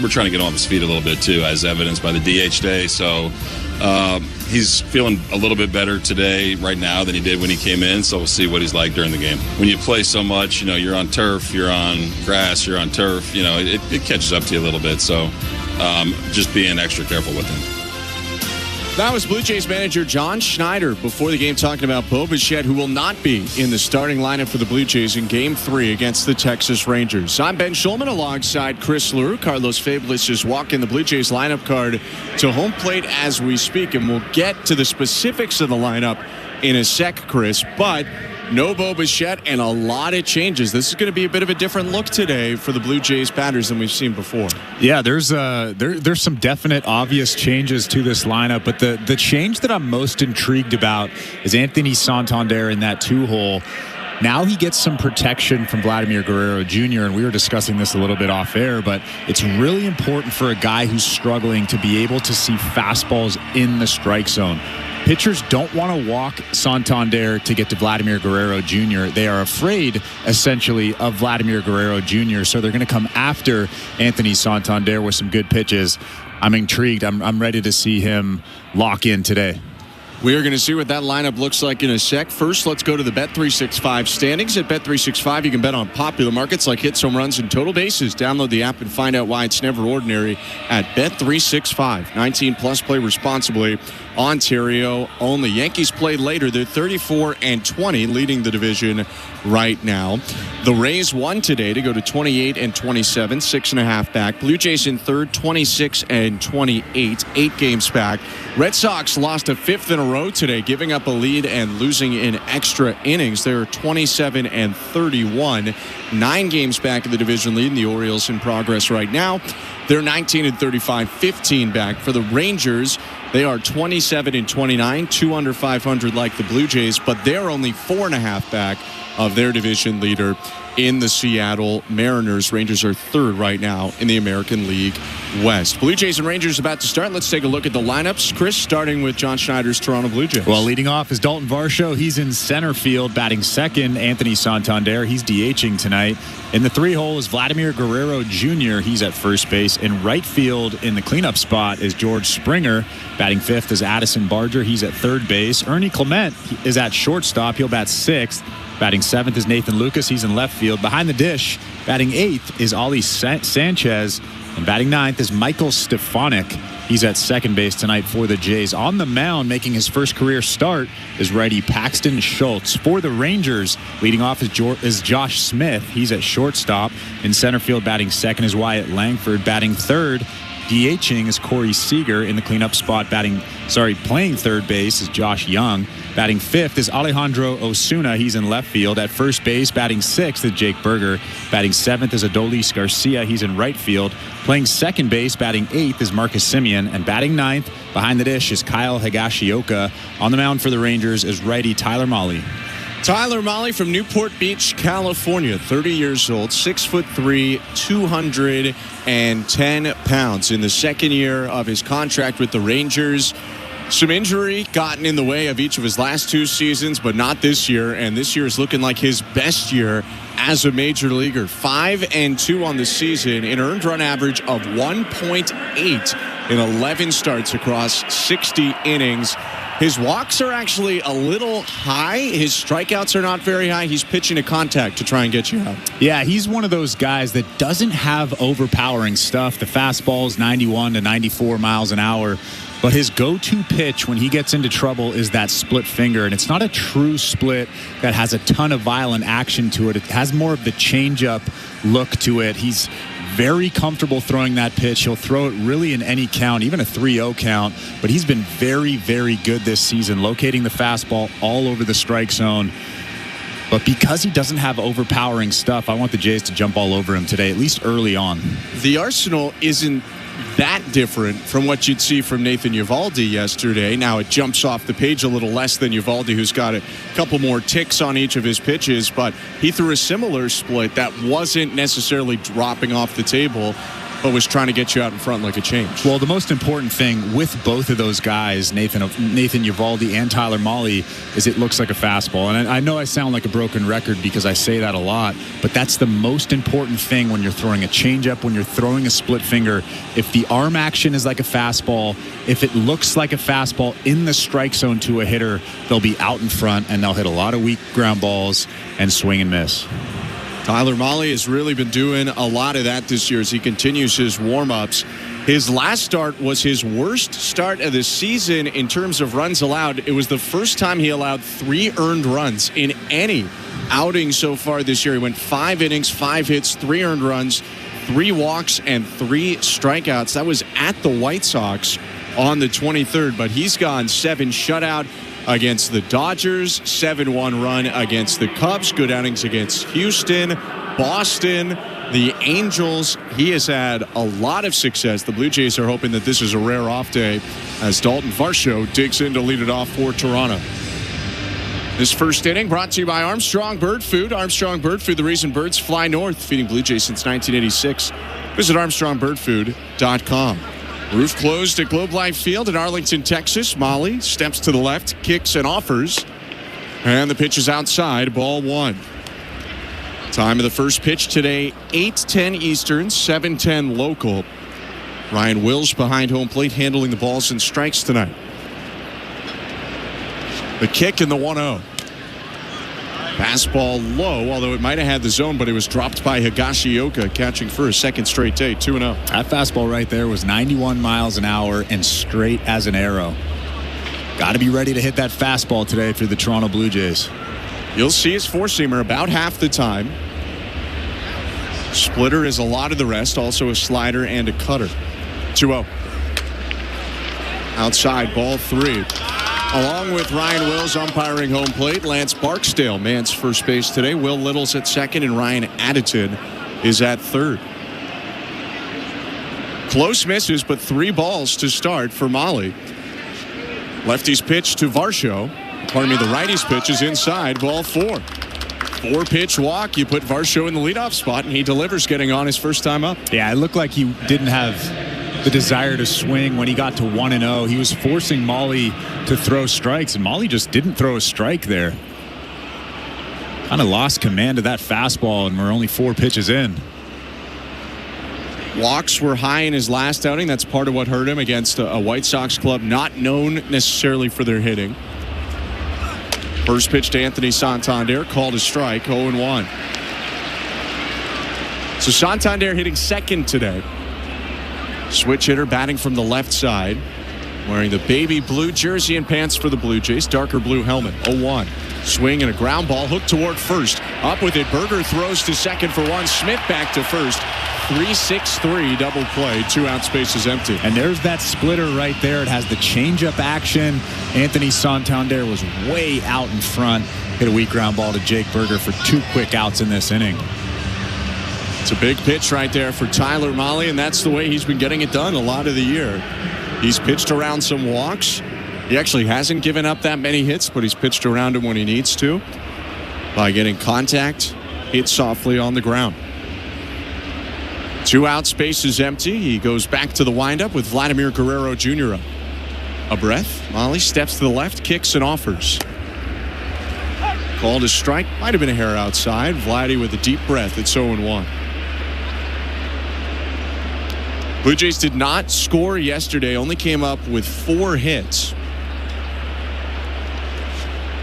we're trying to get him off his feet a little bit, too, as evidenced by the DH day. So he's feeling a little bit better today, right now, than he did when he came in. So we'll see what he's like during the game. When you play so much, you're on turf, you're on grass, you're on turf, it catches up to you a little bit. So just being extra careful with him. That was Blue Jays manager John Schneider before the game talking about Bo Bichette, who will not be in the starting lineup for the Blue Jays in Game 3 against the Texas Rangers. I'm Ben Schulman alongside Chris LaRue. Carlos Fabulous is walking the Blue Jays lineup card to home plate as we speak, and we'll get to the specifics of the lineup in a sec, Chris, but no Bo Bichette and a lot of changes. This is going to be a bit of a different look today for the Blue Jays batters than we've seen before. Yeah, there's some definite obvious changes to this lineup, but the change that I'm most intrigued about is Anthony Santander in that 2-hole. Now he gets some protection from Vladimir Guerrero Jr., and we were discussing this a little bit off air, but it's really important for a guy who's struggling to be able to see fastballs in the strike zone. Pitchers don't want to walk Santander to get to Vladimir Guerrero Jr. They are afraid, essentially, of Vladimir Guerrero Jr., so they're going to come after Anthony Santander with some good pitches. I'm intrigued. I'm ready to see him lock in today. We are going to see what that lineup looks like in a sec. First, let's go to the Bet365 standings. At Bet365, you can bet on popular markets like hits, home runs, and total bases. Download the app and find out why it's never ordinary at Bet365. 19 plus, play responsibly. Ontario only. Yankees play later. They're 34-20, leading the division right now. The Rays won today to go to 28-27, 6.5 back. Blue Jays in third, 26-28, 8 games back. Red Sox lost a fifth in a row today, giving up a lead and losing in extra innings. They're 27-31, 9 games back in the division lead. And the Orioles in progress right now. They're 19-35, 15 back. For the Rangers, they are 27-29, 2 under 500 like the Blue Jays, but they're only 4.5 back of their division leader in the Seattle Mariners. Rangers are third right now in the American League West. Blue Jays and Rangers about to start. Let's take a look at the lineups. Chris, starting with John Schneider's Toronto Blue Jays. Well, leading off is Dalton Varsho. He's in center field, batting second. Anthony Santander, he's DHing tonight. In the 3-hole is Vladimir Guerrero Jr. He's at first base. In right field in the cleanup spot is George Springer. Batting fifth is Addison Barger. He's at third base. Ernie Clement is at shortstop. He'll bat sixth. Batting seventh is Nathan Lucas. He's in left field. Behind the dish, batting eighth is Ollie Sanchez. And batting ninth is Michael Stefanik. He's at second base tonight for the Jays. On the mound, making his first career start, is righty Paxton Schultz. For the Rangers, leading off is Josh Smith. He's at shortstop. In center field, batting second is Wyatt Langford. Batting third, DHing is Corey Seager. In the cleanup spot, playing third base is Josh Young. Batting fifth is Alejandro Osuna. He's in left field. At first base, batting sixth is Jake Berger. Batting seventh is Adolis Garcia. He's in right field. Playing second base, batting eighth is Marcus Semien. And batting ninth, behind the dish, is Kyle Higashioka. On the mound for the Rangers is righty Tyler Mahle. Tyler Mahle from Newport Beach, California, 30 years old, 6'3", 210 pounds. In the second year of his contract with the Rangers, some injury gotten in the way of each of his last 2 seasons, but not this year. And this year is looking like his best year as a major leaguer. 5-2 on the season, an earned run average of 1.8 in 11 starts across 60 innings. His walks are actually a little high. His strikeouts are not very high. He's pitching to contact to try and get you out. Yeah, he's one of those guys that doesn't have overpowering stuff. The fastball is 91 to 94 miles an hour. But his go-to pitch when he gets into trouble is that split finger. And it's not a true split that has a ton of violent action to it. It has more of the changeup look to it. He's very comfortable throwing that pitch. He'll throw it really in any count, even a 3-0 count. But he's been very, very good this season, locating the fastball all over the strike zone. But because he doesn't have overpowering stuff, I want the Jays to jump all over him today, at least early on. The arsenal isn't that different from what you'd see from Nathan Eovaldi yesterday. Now it jumps off the page a little less than Eovaldi, who's got a couple more ticks on each of his pitches, but he threw a similar split that wasn't necessarily dropping off the table, but was trying to get you out in front like a change. Well, the most important thing with both of those guys, Nathan Eovaldi and Tyler Mahle, is it looks like a fastball. And I know I sound like a broken record because I say that a lot, but that's the most important thing when you're throwing a changeup, when you're throwing a split finger. If the arm action is like a fastball, if it looks like a fastball in the strike zone to a hitter, they'll be out in front and they'll hit a lot of weak ground balls and swing and miss. Tyler Mahle has really been doing a lot of that this year as he continues his warm-ups. His last start was his worst start of the season in terms of runs allowed. It was the first time he allowed 3 earned runs in any outing so far this year. He went 5 innings, 5 hits, 3 earned runs, 3 walks, and 3 strikeouts. That was at the White Sox on the 23rd, but he's gone 7 shutout against the Dodgers, 7-1 run against the Cubs, good outings against Houston, Boston, the Angels. He has had a lot of success. The Blue Jays are hoping that this is a rare off day as Dalton Varsho digs in to lead it off for Toronto. This first inning brought to you by Armstrong Bird Food. Armstrong Bird Food, the reason birds fly north, feeding Blue Jays since 1986. Visit ArmstrongBirdFood.com. Roof closed at Globe Life Field in Arlington, Texas. Mahle steps to the left, kicks and offers. And the pitch is outside, ball 1. Time of the first pitch today, 8:10 Eastern, 7:10 local. Ryan Wills behind home plate handling the balls and strikes tonight. The kick and the 1-0. Fastball low, although it might have had the zone, but it was dropped by Higashioka, catching for a second straight day, 2-0. That fastball right there was 91 miles an hour and straight as an arrow. Got to be ready to hit that fastball today for the Toronto Blue Jays. You'll see his four-seamer about half the time. Splitter is a lot of the rest, also a slider and a cutter. 2-0. Outside, ball 3. Along with Ryan Wills umpiring home plate, Lance Barksdale mans first base today. Will Little's at second, and Ryan Additon is at third. Close misses, but 3 balls to start for Molly. Lefty's pitch to Varsho. The righty's pitch is inside, ball 4. 4-pitch walk. You put Varsho in the leadoff spot, and he delivers, getting on his first time up. Yeah, it looked like he didn't have the desire to swing when he got to 1-0. He was forcing Molly to throw strikes, and Molly just didn't throw a strike there. Kind of lost command of that fastball, and we're only 4 pitches in. Walks were high in his last outing. That's part of what hurt him against a White Sox club not known necessarily for their hitting. First pitch to Anthony Santander, called a strike, 0-1. So Santander hitting second today. Switch hitter batting from the left side, wearing the baby blue jersey and pants for the Blue Jays, darker blue helmet. 0-1. Swing and a ground ball hooked toward first. Up with it, Berger throws to second for 1. Smith back to first. 3-6-3 double play. 2 out, spaces empty. And there's that splitter right there. It has the changeup action. Anthony Santander was way out in front. Hit a weak ground ball to Jake Berger for 2 quick outs in this inning. It's a big pitch right there for Tyler Mahle, and that's the way he's been getting it done a lot of the year. He's pitched around some walks. He actually hasn't given up that many hits, but he's pitched around him when he needs to by getting contact, hit softly on the ground. 2 out, spaces empty. He goes back to the windup with Vladimir Guerrero Jr. A breath. Mahle steps to the left, kicks and offers. Called a strike. Might have been a hair outside. Vladdy with a deep breath. It's 0-1. Blue Jays did not score yesterday. Only came up with 4 hits.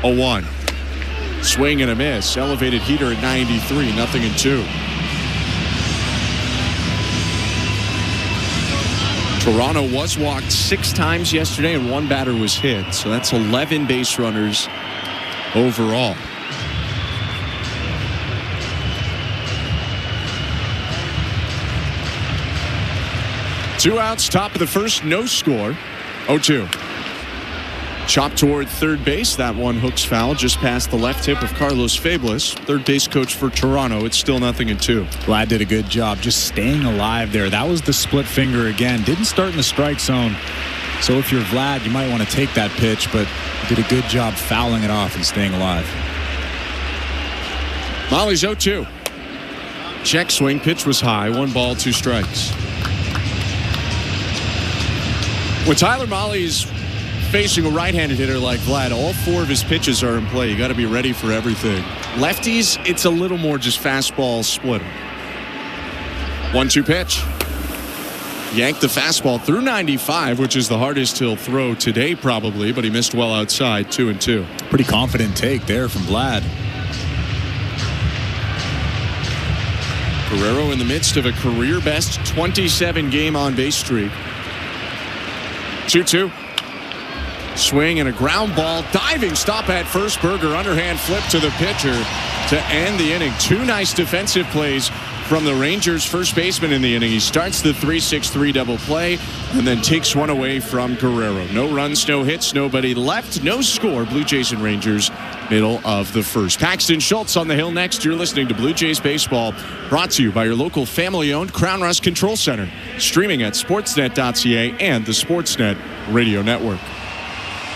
0-1. Swing and a miss. Elevated heater at 93. 0-2. Toronto was walked 6 times yesterday, and 1 batter was hit. So that's 11 base runners overall. Two outs, top of the first, no score. 0-2. Chop toward third base. That one hooks foul just past the left hip of Carlos Fablis. Third base coach for Toronto. It's still 0-2. Vlad did a good job just staying alive there. That was the split finger again. Didn't start in the strike zone. So if you're Vlad, you might want to take that pitch, but did a good job fouling it off and staying alive. Mahle's 0-2. Check swing. Pitch was high. 1 ball, 2 strikes. When Tyler Mahle's facing a right-handed hitter like Vlad, all 4 of his pitches are in play. You got to be ready for everything. Lefties, it's a little more just fastball splitter. 1-2 pitch. Yanked the fastball through 95, which is the hardest he'll throw today probably, but he missed well outside. 2-2. Pretty confident take there from Vlad. Guerrero in the midst of a career-best 27-game on-base streak. 2-2. Swing and a ground ball. Diving stop at first. Berger underhand flip to the pitcher to end the inning. 2 nice defensive plays from the Rangers first baseman in the inning. He starts the 3-6-3 double play and then takes one away from Guerrero. No runs, no hits, nobody left, no score. Blue Jays and Rangers, middle of the first. Paxton Schultz on the hill next. You're listening to Blue Jays Baseball, brought to you by your local family-owned Crown Rust Control Center. Streaming at sportsnet.ca and the Sportsnet Radio Network.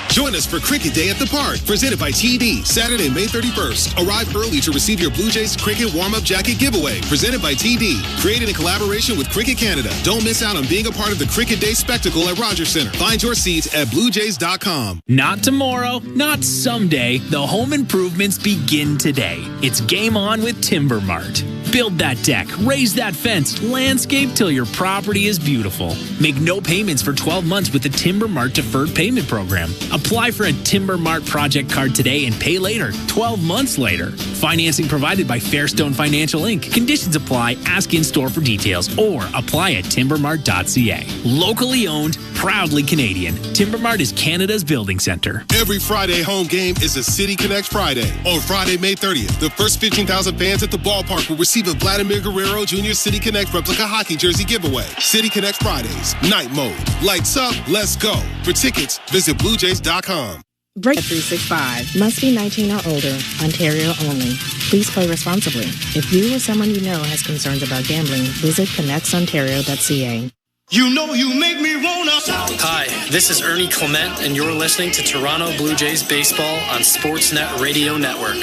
Join us for Cricket Day at the Park, presented by TD, Saturday, May 31st. Arrive early to receive your Blue Jays Cricket Warm-Up Jacket giveaway, presented by TD. Created in collaboration with Cricket Canada. Don't miss out on being a part of the Cricket Day spectacle at Rogers Center. Find your seats at BlueJays.com. Not tomorrow, not someday. The home improvements begin today. It's game on with Timber Mart. Build that deck, raise that fence, landscape till your property is beautiful. Make no payments for 12 months with the Timber Mart Deferred Payment Program. Apply for a Timber Mart project card today and pay later, 12 months later. Financing provided by Fairstone Financial Inc. Conditions apply. Ask in-store for details or apply at timbermart.ca. Locally owned, proudly Canadian. Timber Mart is Canada's building center. Every Friday home game is a City Connect Friday. On Friday, May 30th, the first 15,000 fans at the ballpark will receive a Vladimir Guerrero Jr. City Connect replica hockey jersey giveaway. City Connect Fridays, night mode. Lights up, let's go. For tickets, visit BlueJays.com. Break 365 must be 19 or older, Ontario only. Please play responsibly. If you or someone you know has concerns about gambling, visit connectsontario.ca. You know you make me wanna. Hi, this is Ernie Clement, and you're listening to Toronto Blue Jays Baseball on Sportsnet Radio Network.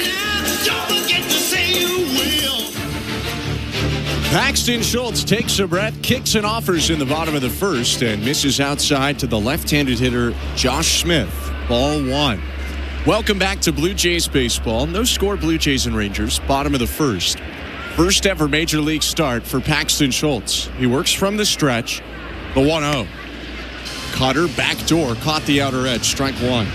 Don't forget to say you will. Paxton Schultz takes a breath, kicks and offers in the bottom of the first, and misses outside to the left-handed hitter, Josh Smith. Ball one. Welcome back to Blue Jays Baseball. No score, Blue Jays and Rangers. Bottom of the first. First ever Major League start for Paxton Schultz. He works from the stretch. The 1-0. Cutter, backdoor, caught the outer edge. Strike one.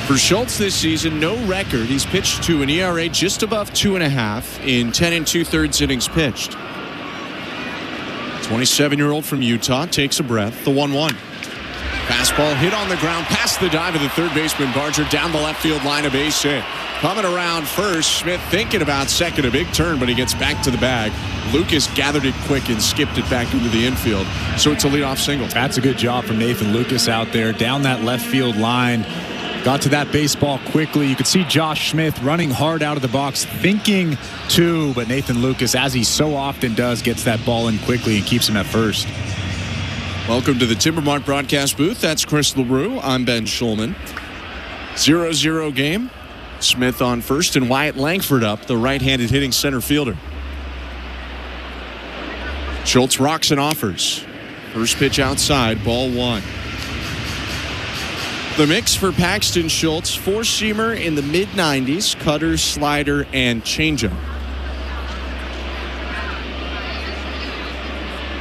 For Schultz this season, no record. He's pitched to an ERA just above 2.5 in 10 2/3 innings pitched. 27-year-old from Utah takes a breath. The 1-1. Fastball hit on the ground past the dive of the third baseman Barger down the left field line, a base hit. Coming around first, Smith thinking about second, a big turn, but he gets back to the bag. Lucas gathered it quick and skipped it back into the infield. So it's a leadoff single. That's a good job from Nathan Lucas out there down that left field line. Got to that baseball quickly. You could see Josh Smith running hard out of the box, thinking too, but Nathan Lucas, as he so often does, gets that ball in quickly and keeps him at first. Welcome to the Timber Mart broadcast booth. That's Chris LeBrew. I'm Ben Schulman. 0-0 game. Smith on first and Wyatt Langford up, the right-handed hitting center fielder. Schultz rocks and offers. First pitch outside, ball one. The mix for Paxton Schultz, four-seamer in the mid-90s, cutter, slider, and changeup.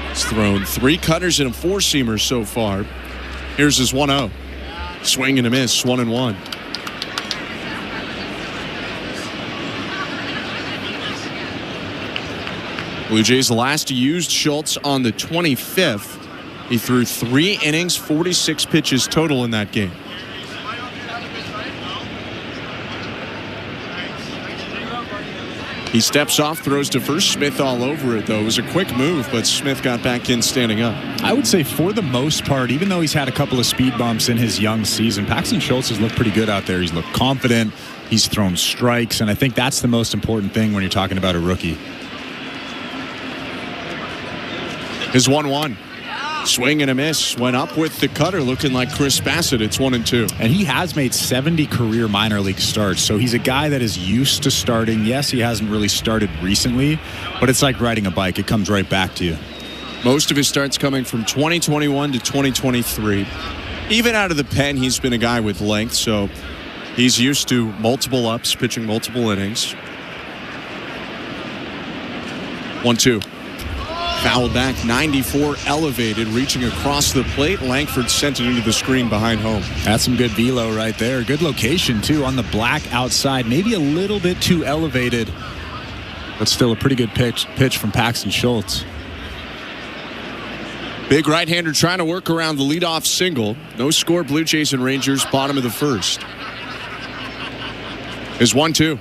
He's thrown 3 cutters and a four-seamer so far. Here's his 1-0. Swing and a miss, 1-1. Blue Jays last used Schultz on the 25th. He threw 3 innings, 46 pitches total in that game. He steps off, throws to first. Smith all over it, though. It was a quick move, but Smith got back in standing up. I would say for the most part, even though he's had a couple of speed bumps in his young season, Paxton Schultz has looked pretty good out there. He's looked confident. He's thrown strikes, and I think that's the most important thing when you're talking about a rookie. His 1-1. Swing and a miss. Went up with the cutter, looking like Chris Bassett. It's 1-2. And he has made 70 career minor league starts, so he's a guy that is used to starting. Yes, he hasn't really started recently, but it's like riding a bike. It comes right back to you. Most of his starts coming from 2021 to 2023. Even out of the pen, he's been a guy with length, so he's used to multiple ups, pitching multiple innings. 1-2. Fouled back, 94 elevated, reaching across the plate. Langford sent it into the screen behind home. That's some good velo right there. Good location, too, on the black outside. Maybe a little bit too elevated, but still a pretty good pitch from Paxton Schultz. Big right-hander trying to work around the leadoff single. No score, Blue Jays and Rangers, bottom of the first. Is 1-2.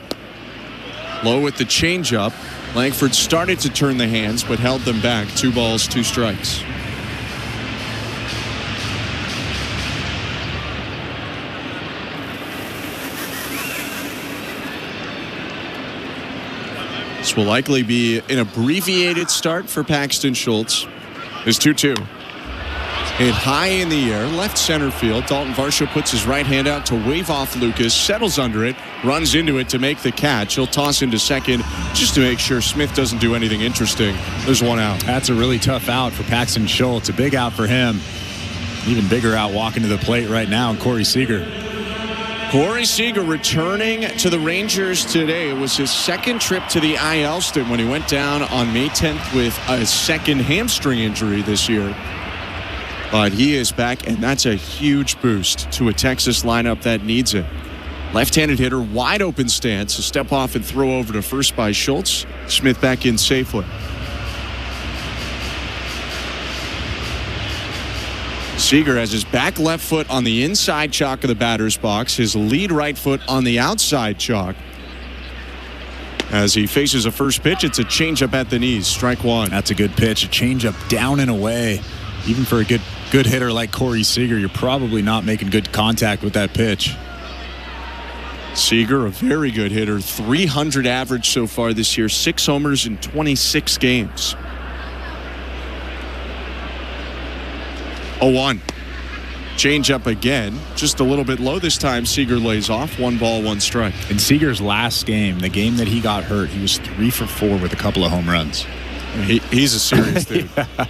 Low with the changeup. Langford started to turn the hands, but held them back. 2 balls, 2 strikes. This will likely be an abbreviated start for Paxton Schultz. Is 2-2. Hit high in the air, left center field. Dalton Varsho puts his right hand out to wave off Lucas, settles under it, runs into it to make the catch. He'll toss into second just to make sure Smith doesn't do anything interesting. There's 1 out. That's a really tough out for Paxton Schultz. A big out for him. Even bigger out walking to the plate right now, Corey Seager. Corey Seager returning to the Rangers today. It was his second trip to the IL stint when he went down on May 10th with a second hamstring injury this year. But he is back, and that's a huge boost to a Texas lineup that needs it. Left-handed hitter, wide open stance. A step off and throw over to first by Schultz. Smith back in safely. Seager has his back left foot on the inside chalk of the batter's box. His lead right foot on the outside chalk. As he faces a first pitch, it's a changeup at the knees. Strike one. That's a good pitch. A changeup down and away. Even for a good hitter like Corey Seager, you're probably not making good contact with that pitch. Seager, a very good hitter. 300 average so far this year. 6 homers in 26 games. 0-1. Change up again. Just a little bit low this time. Seager lays off. 1 ball, 1 strike. In Seager's last game, the game that he got hurt, he was 3 for 4 with a couple of home runs. He's a serious dude. Yeah.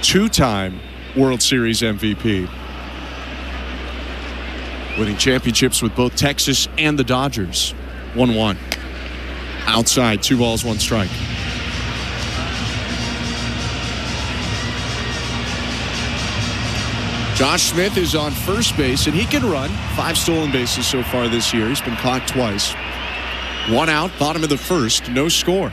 2-time World Series MVP. Winning championships with both Texas and the Dodgers. 1-1. Outside, 2 balls, 1 strike. Josh Smith is on first base, and he can run. 5 stolen bases so far this year. He's been caught twice. 1 out, bottom of the first, no score.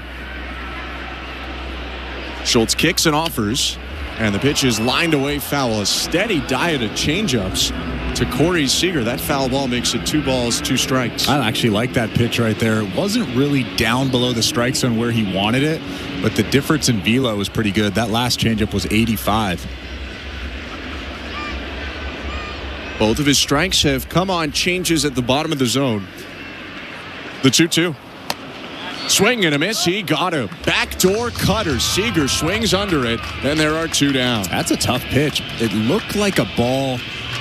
Schultz kicks and offers, and the pitch is lined away foul. A steady diet of changeups to Corey Seager. That foul ball makes it 2 balls, 2 strikes. I actually like that pitch right there. It wasn't really down below the strike zone where he wanted it, but the difference in velo was pretty good. That last changeup was 85. Both of his strikes have come on changes at the bottom of the zone. The 2-2. Swing and a miss. He got him. Backdoor cutter. Seager swings under it. Then there are 2 down. That's a tough pitch. It looked like a ball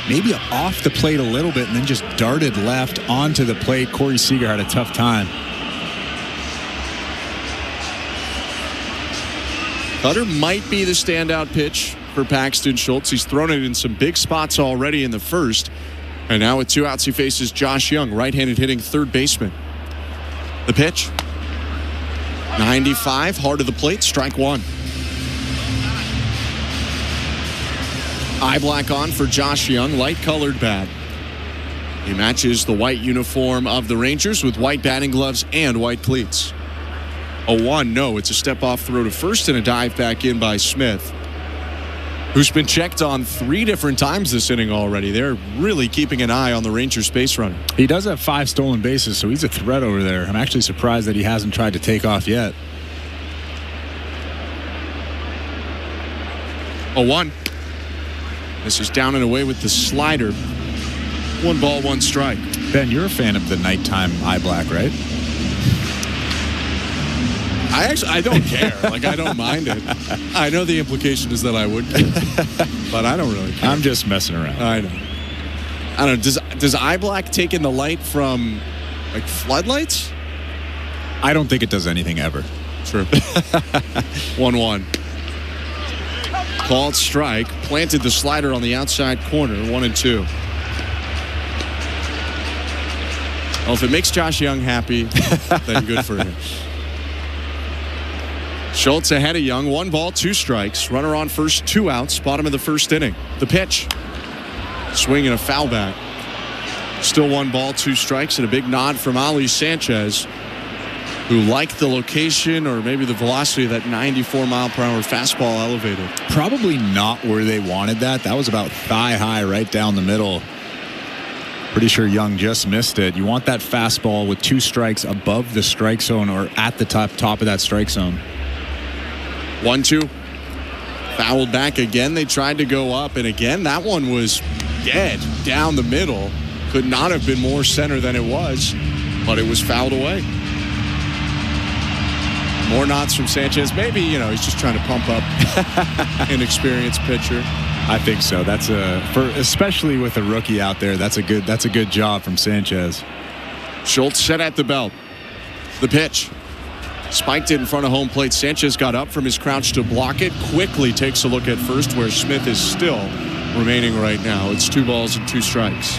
maybe off the plate a little bit and then just darted left onto the plate. Corey Seager had a tough time. Cutter might be the standout pitch for Paxton Schultz. He's thrown it in some big spots already in the first. And now with 2 outs, he faces Josh Young, right-handed hitting third baseman. The pitch. 95, hard of the plate, strike 1. Eye black on for Josh Young, light-colored bat. He matches the white uniform of the Rangers with white batting gloves and white cleats. 0-1, no, it's a step-off throw to first and a dive back in by Smith, who's been checked on 3 different times this inning already. They're really keeping an eye on the Rangers base runner. He does have 5 stolen bases, so he's a threat over there. I'm actually surprised that he hasn't tried to take off yet. 0-1. This is down and away with the slider. 1 ball, 1 strike. Ben, you're a fan of the nighttime eye black, right? I don't care. I don't mind it. I know the implication is that I would care, but I don't really care. I'm just messing around. I know. I don't know. Does eye black take in the light from floodlights? I don't think it does anything ever. Sure. 1-1. Called strike. Planted the slider on the outside corner. 1-2. Well, if it makes Josh Young happy, then good for him. Schultz ahead of Young. 1 ball, 2 strikes. Runner on first, 2 outs. Bottom of the first inning. The pitch. Swing and a foul back. Still 1 ball, 2 strikes, and a big nod from Ali Sanchez, who liked the location or maybe the velocity of that 94-mile-per-hour fastball elevated. Probably not where they wanted that. That was about thigh high right down the middle. Pretty sure Young just missed it. You want that fastball with 2 strikes above the strike zone or at the top of that strike zone. 1-2. Fouled back again. They tried to go up, and again, that one was dead down the middle. Could not have been more center than it was, but it was fouled away. More nods from Sanchez. Maybe, he's just trying to pump up an experienced pitcher. I think so. That's especially with a rookie out there. That's a good job from Sanchez. Schultz set at the belt. The pitch. Spiked it in front of home plate. Sanchez got up from his crouch to block it. Quickly takes a look at first, where Smith is still remaining right now. It's 2 balls and 2 strikes.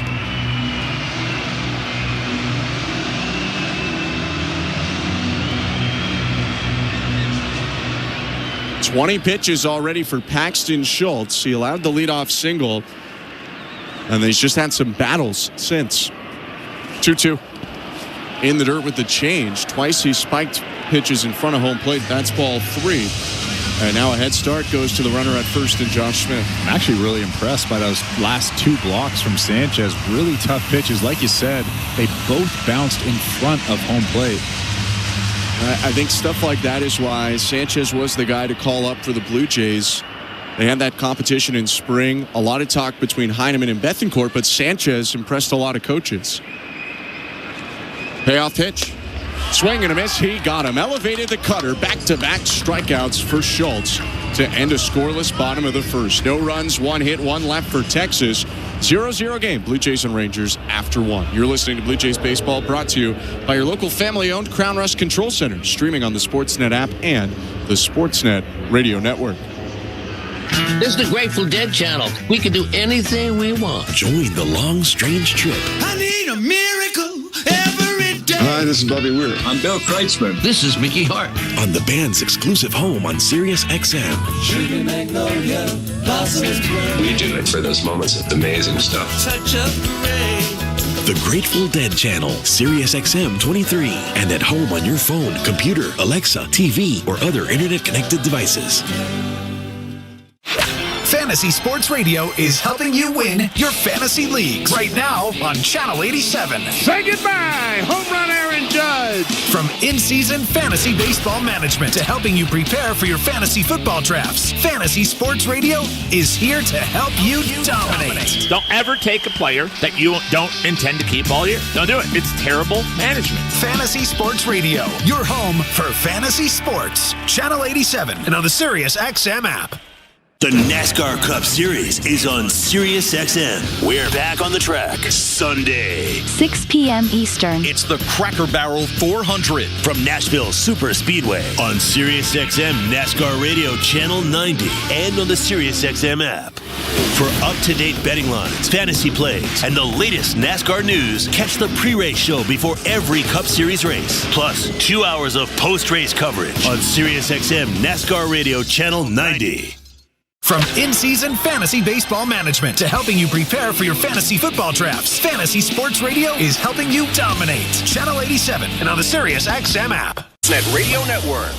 20 pitches already for Paxton Schultz. He allowed the leadoff single, and he's just had some battles since. 2-2. In the dirt with the change. Twice he spiked pitches in front of home plate. That's ball 3. And now a head start goes to the runner at first and Josh Smith. I'm actually really impressed by those last 2 blocks from Sanchez. Really tough pitches. Like you said, they both bounced in front of home plate. I think stuff like that is why Sanchez was the guy to call up for the Blue Jays. They had that competition in spring. A lot of talk between Heineman and Bethancourt, but Sanchez impressed a lot of coaches. Payoff pitch. Swing and a miss. He got him. Elevated the cutter. Back-to-back strikeouts for Schultz to end a scoreless bottom of the first. No runs, 1 hit, 1 left for Texas. 0-0 game. Blue Jays and Rangers after 1. You're listening to Blue Jays Baseball, brought to you by your local family-owned Crown Rush Control Center, streaming on the Sportsnet app and the Sportsnet Radio Network. This is the Grateful Dead channel. We can do anything we want. Join the long, strange trip. I need a miracle every day. Hi, this is Bobby Weir. I'm Bill Kreitzman. This is Mickey Hart. On the band's exclusive home on Sirius XM. We do it for those moments of amazing stuff. Touch of rain. The Grateful Dead channel, Sirius XM 23, and at home on your phone, computer, Alexa, TV, or other internet-connected devices. Fantasy Sports Radio is helping you win your fantasy leagues right now on Channel 87. Say goodbye, home run Aaron Judge. From in-season fantasy baseball management to helping you prepare for your fantasy football drafts, Fantasy Sports Radio is here to help you dominate. Don't ever take a player that you don't intend to keep all year. Don't do it. It's terrible management. Fantasy Sports Radio, your home for fantasy sports. Channel 87 and on the Sirius XM app. The NASCAR Cup Series is on SiriusXM. We're back on the track Sunday, 6 p.m. Eastern. It's the Cracker Barrel 400 from Nashville Super Speedway on SiriusXM NASCAR Radio Channel 90 and on the SiriusXM app. For up-to-date betting lines, fantasy plays, and the latest NASCAR news, catch the pre-race show before every Cup Series race. Plus, 2 hours of post-race coverage on SiriusXM NASCAR Radio Channel 90. From in-season fantasy baseball management to helping you prepare for your fantasy football drafts, Fantasy Sports Radio is helping you dominate. Channel 87 and on the Sirius XM app. Net Radio Network.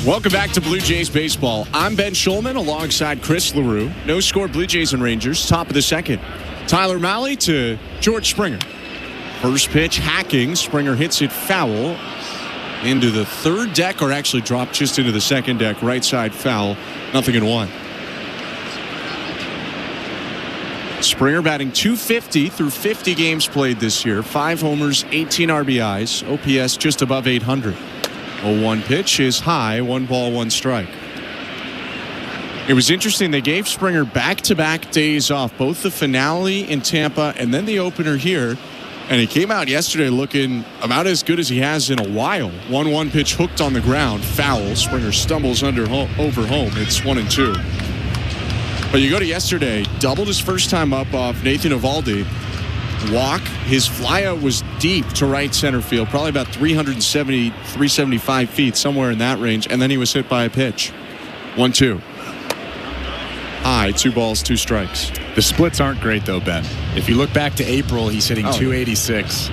Welcome back to Blue Jays Baseball. I'm Ben Schulman alongside Chris LaRue. No score, Blue Jays and Rangers, top of the second. Tyler Mahle to George Springer. First pitch, hacking. Springer hits it foul into the third deck, or actually dropped just into the second deck, right side foul, 0-1. Springer batting .250 through 50 games played this year, 5 homers, 18 RBIs, OPS just above 800. 0-1 pitch is high, 1 ball, 1 strike. It was interesting, they gave Springer back-to-back days off, both the finale in Tampa and then the opener here. And he came out yesterday looking about as good as he has in a while. 1-1 pitch hooked on the ground, foul. Springer stumbles over home. It's 1-2. But you go to yesterday, doubled his first time up off Nathan Eovaldi. Walk. His flyout was deep to right center field, probably about 370, 375 feet, somewhere in that range. And then he was hit by a pitch. 1-2. High, 2 balls, 2 strikes. The splits aren't great, though, Ben. If you look back to April, he's hitting .286.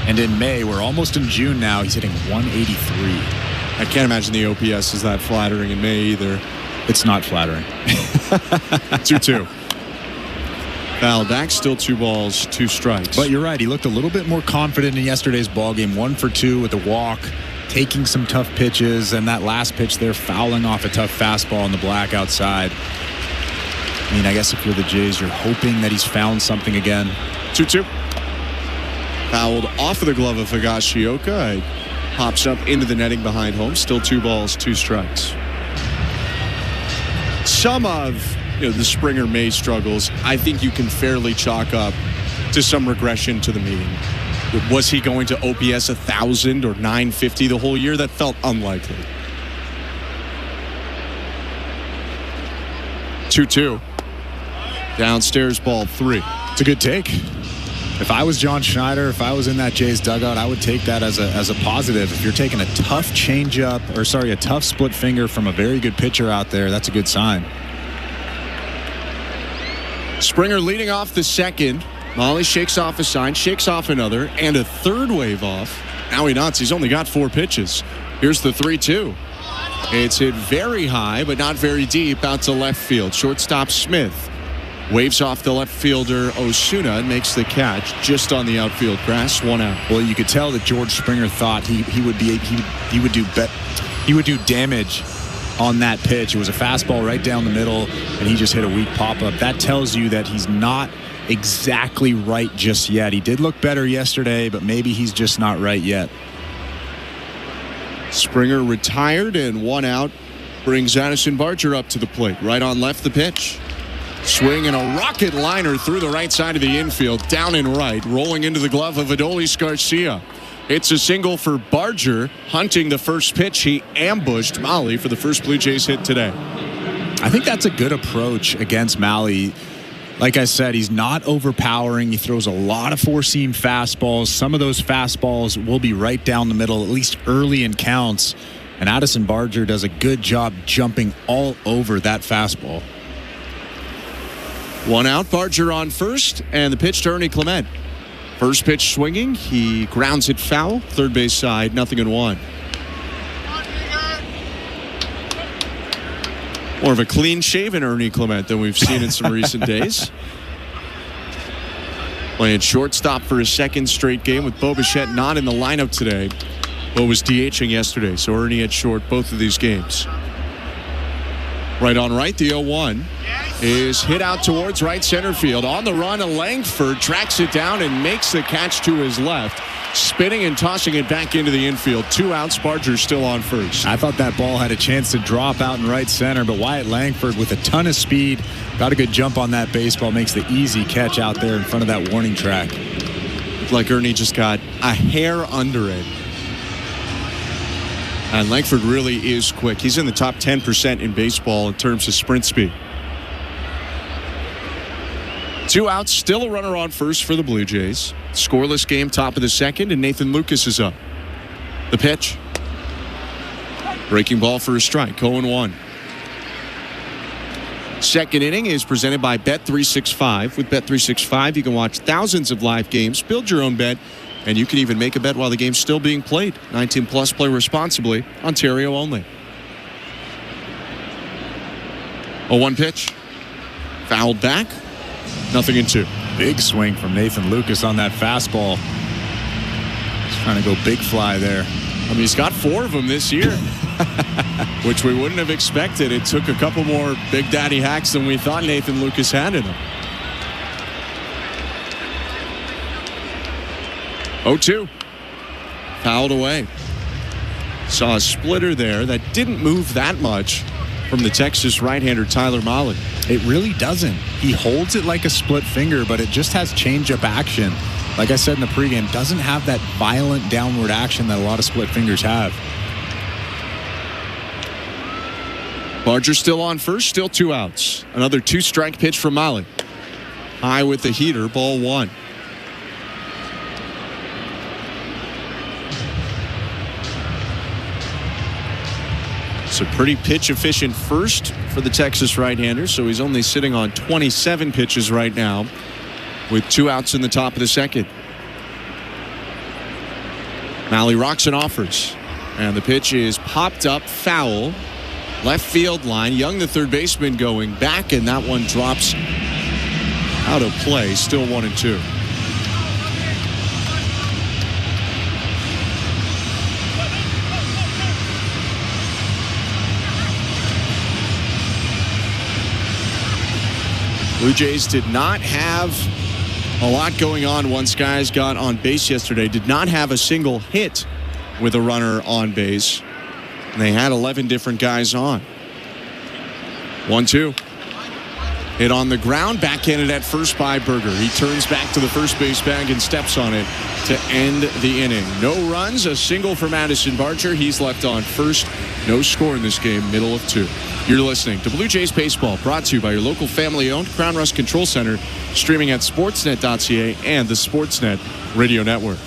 And in May, we're almost in June now, he's hitting .183. I can't imagine the OPS is that flattering in May either. It's not flattering. 2-2. Foul back, still 2 balls, 2 strikes. But you're right, he looked a little bit more confident in yesterday's ballgame. 1 for 2 with a walk, taking some tough pitches, and that last pitch there, fouling off a tough fastball on the black outside. I mean, I guess if you're the Jays, you're hoping that he's found something again. 2-2. Fouled off of the glove of Higashioka. It pops up into the netting behind home. Still 2 balls, 2 strikes. Some of the Springer-May struggles, I think you can fairly chalk up to some regression to the mean. Was he going to OPS 1,000 or 950 the whole year? That felt unlikely. 2-2. Downstairs, ball 3. It's a good take. If I was John Schneider, if I was in that Jays dugout, I would take that as a positive. If you're taking a tough a tough split finger from a very good pitcher out there, that's a good sign. Springer leading off the second. Molly shakes off a sign, shakes off another, and a third wave off. Now he nods. He's only got 4 pitches. Here's the 3-2. It's hit very high, but not very deep out to left field. Shortstop Smith waves off the left fielder Osuna and makes the catch just on the outfield grass. 1 out. Well, you could tell that George Springer thought he would do damage on that pitch. It was a fastball right down the middle, and he just hit a weak pop-up. That tells you that he's not exactly right just yet. He did look better yesterday, but maybe he's just not right yet. Springer retired, and 1 out brings Addison Barger up to the plate. Right on left, the pitch. Swing and a rocket liner through the right side of the infield, down and right, rolling into the glove of Adolis Garcia. It's a single for Barger, hunting the first pitch. He ambushed Mahle for the first Blue Jays hit today. I think that's a good approach against Mahle. Like I said, he's not overpowering. He throws a lot of four-seam fastballs. Some of those fastballs will be right down the middle, at least early in counts. And Addison Barger does a good job jumping all over that fastball. 1 out, Barger on first, and the pitch to Ernie Clement. First pitch swinging, he grounds it foul. Third base side, 0-1. More of a clean-shaven Ernie Clement than we've seen in some recent days. Playing shortstop for his second straight game with Bo Bichette not in the lineup today. Bo was DHing yesterday, so Ernie at short both of these games. Right on right, the 0-1 is hit out towards right center field. On the run, Langford tracks it down and makes the catch to his left. Spinning and tossing it back into the infield. 2 outs, Barger still on first. I thought that ball had a chance to drop out in right center, but Wyatt Langford with a ton of speed got a good jump on that baseball, makes the easy catch out there in front of that warning track. Looked like Ernie just got a hair under it. And Langford really is quick. He's in the top 10% in baseball in terms of sprint speed. 2 outs, still a runner on first for the Blue Jays. Scoreless game, top of the second, and Nathan Lucas is up. The pitch. Breaking ball for a strike, 0-1. Second inning is presented by Bet365. With Bet365, you can watch thousands of live games, build your own bet, and you can even make a bet while the game's still being played. 19 plus, play responsibly. Ontario only. 0-1 pitch. Fouled back. 0-2. Big swing from Nathan Lucas on that fastball. He's trying to go big fly there. I mean, he's got 4 of them this year, which we wouldn't have expected. It took a couple more Big Daddy hacks than we thought Nathan Lucas had in him. 0-2. Fouled away. Saw a splitter there that didn't move that much from the Texas right-hander Tyler Mahle. It really doesn't. He holds it like a split finger, but it just has change-up action. Like I said in the pregame, doesn't have that violent downward action that a lot of split fingers have. Barger still on first, still 2 outs. Another 2-strike pitch from Mahle. High with the heater, ball 1. It's a pretty pitch-efficient first for the Texas right-hander, so he's only sitting on 27 pitches right now with 2 outs in the top of the second. Mahle rocks and offers, and the pitch is popped up foul. Left field line. Young, the third baseman, going back, and that one drops out of play. Still 1-2. Blue Jays did not have a lot going on once guys got on base yesterday. Did not have a single hit with a runner on base. And they had 11 different guys on. 1-2. Hit on the ground, backhanded at first by Berger. He turns back to the first base bag and steps on it to end the inning. No runs, a single for Madison Barger. He's left on first. No score in this game, middle of 2. You're listening to Blue Jays Baseball, brought to you by your local family-owned Crown Rust Control Center, streaming at sportsnet.ca and the Sportsnet Radio Network.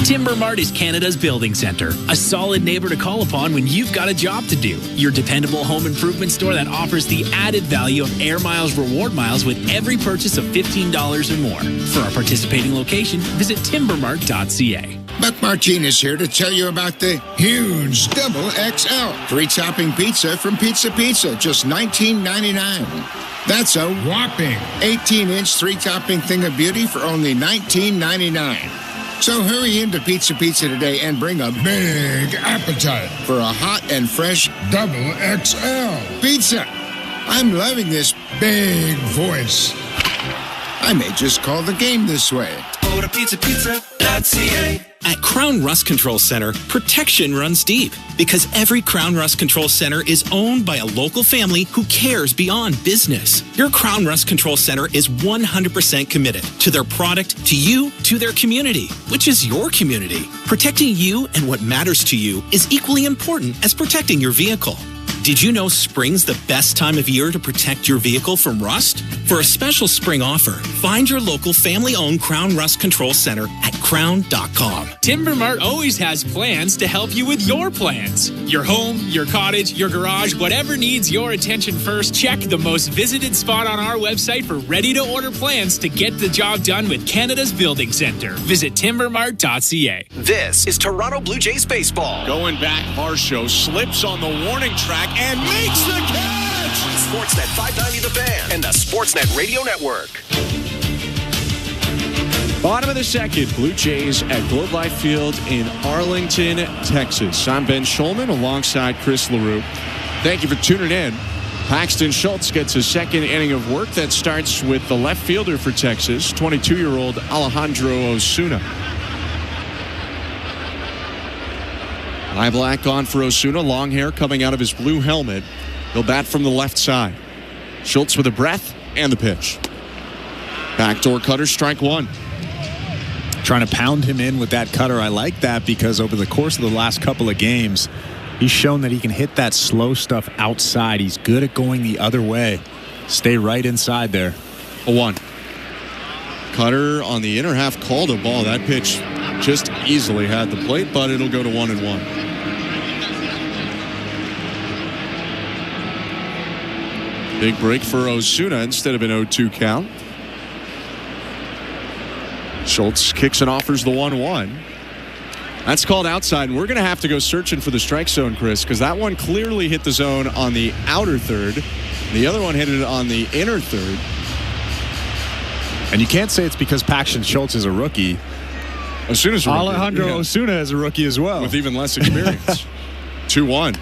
Timber Mart is Canada's building center, a solid neighbor to call upon when you've got a job to do. Your dependable home improvement store that offers the added value of Air Miles reward miles with every purchase of $15 or more. For our participating location, visit timbermart.ca. Buck Martinez here to tell you about the huge Double XL 3-topping pizza from Pizza Pizza, just $19.99. That's a whopping 18-inch 3-topping thing of beauty for only $19.99. So hurry into Pizza Pizza today and bring a big appetite for a hot and fresh Double XL pizza. I'm loving this big voice. I may just call the game this way. Go to pizzapizza.ca. At Crown Rust Control Center, protection runs deep because every Crown Rust Control Center is owned by a local family who cares beyond business. Your Crown Rust Control Center is 100% committed to their product, to you, to their community, which is your community. Protecting you and what matters to you is equally important as protecting your vehicle. Did you know spring's the best time of year to protect your vehicle from rust? For a special spring offer, find your local family-owned Crown Rust Control Center at crown.com. Timber Mart always has plans to help you with your plans. Your home, your cottage, your garage, whatever needs your attention first, check the most visited spot on our website for ready-to-order plans to get the job done with Canada's building center. Visit timbermart.ca. This is Toronto Blue Jays baseball. Going back, Varsho slips on the warning track and makes the catch! Sportsnet 590 The Fan and the Sportsnet Radio Network. Bottom of the second, Blue Jays at Globe Life Field in Arlington, Texas. I'm Ben Schulman alongside Chris LaRue. Thank you for tuning in. Paxton Schultz gets a second inning of work that starts with the left fielder for Texas, 22-year-old Alejandro Osuna. Eye black on for Osuna, long hair coming out of his blue helmet. He'll bat from the left side. Schultz with a breath and the pitch. Backdoor cutter, strike one. Trying to pound him in with that cutter. I like that because over the course of the last couple of games, he's shown that he can hit that slow stuff outside. He's good at going the other way. Stay right inside there. A one. Cutter on the inner half called a ball. That pitch just easily had the plate, but it'll go to 1-1. Big break for Osuna instead of an 0-2 count. Schultz kicks and offers the 1-1. That's called outside, and we're going to have to go searching for the strike zone, Chris, because that one clearly hit the zone on the outer third. The other one hit it on the inner third. And you can't say it's because Paxton Schultz is a rookie. Osuna's a rookie. Alejandro Osuna is a rookie as well. With even less experience. 2-1.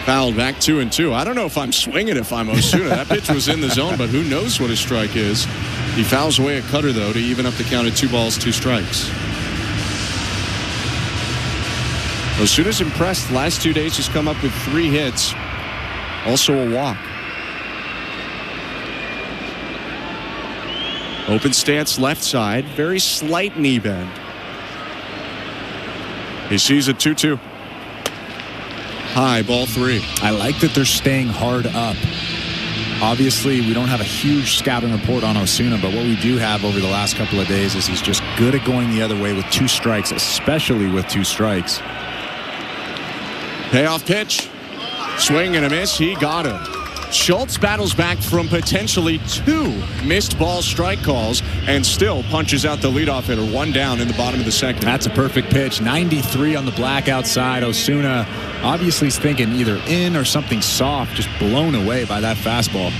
Fouled back 2-2. I don't know if I'm swinging if I'm Osuna. That pitch was in the zone, but who knows what his strike is. He fouls away a cutter, though, to even up the count at 2 balls, 2 strikes. Osuna's impressed. Last 2 days, he's come up with 3 hits. Also a walk. Open stance left side. Very slight knee bend. He sees a 2-2. High, ball 3. I like that they're staying hard up. Obviously, we don't have a huge scouting report on Osuna, but what we do have over the last couple of days is he's just good at going the other way with 2 strikes, especially with 2 strikes. Payoff pitch. Swing and a miss. He got him. Schultz battles back from potentially 2 missed ball strike calls and still punches out the leadoff hitter. 1 down in the bottom of the second. That's a perfect pitch. 93 on the black outside. Osuna obviously is thinking either in or something soft, just blown away by that fastball.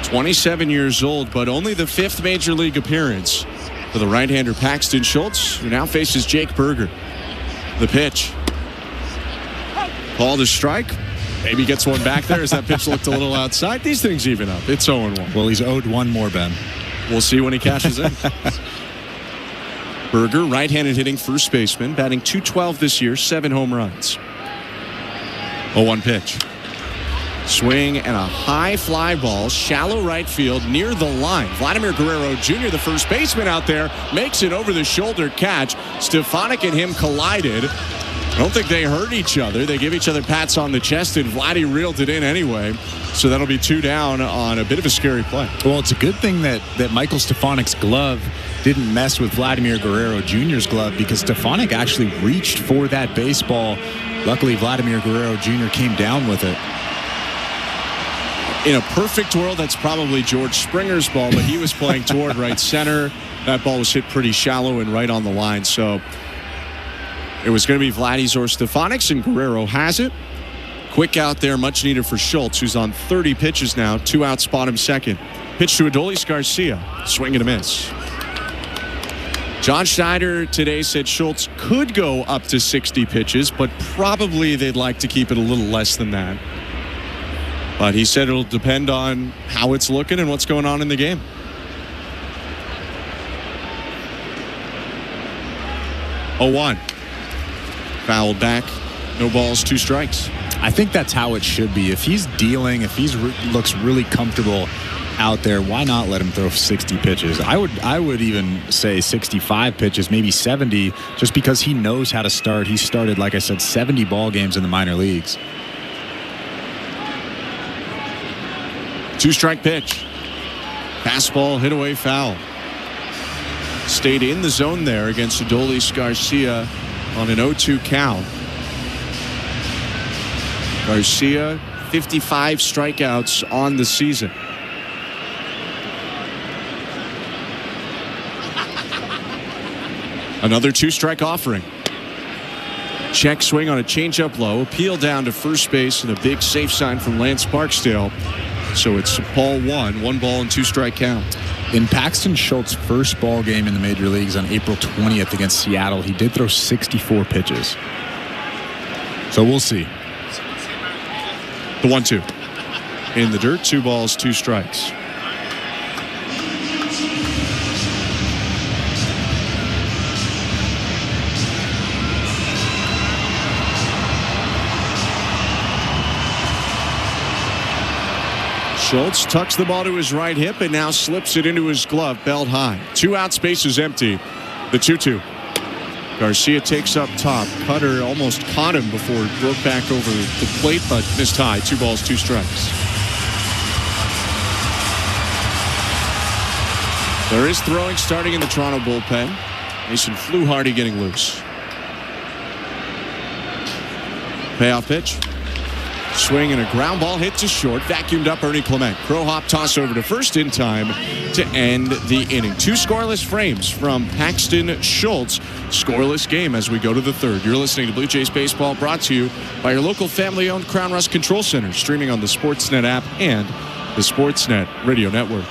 27 years old, but only the 5th major league appearance for the right-hander Paxton Schultz, who now faces Jake Berger. The pitch. Called a strike. Maybe gets one back there as that pitch looked a little outside. These things even up. It's 0-1. Well, he's owed 1 more, Ben. We'll see when he cashes in. Berger, right-handed hitting first baseman, batting .212 this year, 7 home runs. 0-1 pitch. Swing and a high fly ball, shallow right field near the line. Vladimir Guerrero Jr., the first baseman out there, makes an over-the-shoulder catch. Stefanik and him collided. I don't think they hurt each other. They give each other pats on the chest, and Vladdy reeled it in anyway. So that'll be 2 down on a bit of a scary play. Well, it's a good thing that Michael Stefanik's glove didn't mess with Vladimir Guerrero Jr.'s glove, because Stefanik actually reached for that baseball. Luckily, Vladimir Guerrero Jr. came down with it. In a perfect world, that's probably George Springer's ball, but he was playing toward right center. That ball was hit pretty shallow and right on the line. So it was going to be Vladdy's or Stefanik's, and Guerrero has it. Quick out there, much needed for Schultz, who's on 30 pitches now. 2 outs, bottom second. Pitch to Adolis Garcia. Swing and a miss. John Schneider today said Schultz could go up to 60 pitches, but probably they'd like to keep it a little less than that. But he said it'll depend on how it's looking and what's going on in the game. 0-1. Fouled back. No balls, 2 strikes. I think that's how it should be. If he's dealing, if he looks really comfortable out there, why not let him throw 60 pitches? I would even say 65 pitches, maybe 70, just because he knows how to start. He started, like I said, 70 ball games in the minor leagues. 2-strike pitch. Fastball hit away foul. Stayed in the zone there against Adolis Garcia on an 0-2 count. Garcia, 55 strikeouts on the season. Another 2-strike offering. Check swing on a changeup low. Appeal down to first base, and a big safe sign from Lance Barksdale. So it's Paul 1 ball and 2-strike count. In Paxton Schultz's first ball game in the major leagues on April 20th against Seattle, he did throw 64 pitches. So we'll see. The 1-2. In the dirt, 2 balls, 2 strikes. Schultz tucks the ball to his right hip and now slips it into his glove, belt high. 2 out, space is empty. The 2-2. Garcia takes up top. Cutter almost caught him before it broke back over the plate, but missed high. 2 balls, 2 strikes. There is throwing starting in the Toronto bullpen. Mason Fluharty getting loose. Payoff pitch. Swing and a ground ball hit to short. Vacuumed up Ernie Clement. Crow hop toss over to first in time to end the inning. 2 scoreless frames from Paxton Schultz. Scoreless game as we go to the 3rd. You're listening to Blue Jays Baseball, brought to you by your local family-owned Crown Rust Control Center. Streaming on the Sportsnet app and the Sportsnet Radio Network.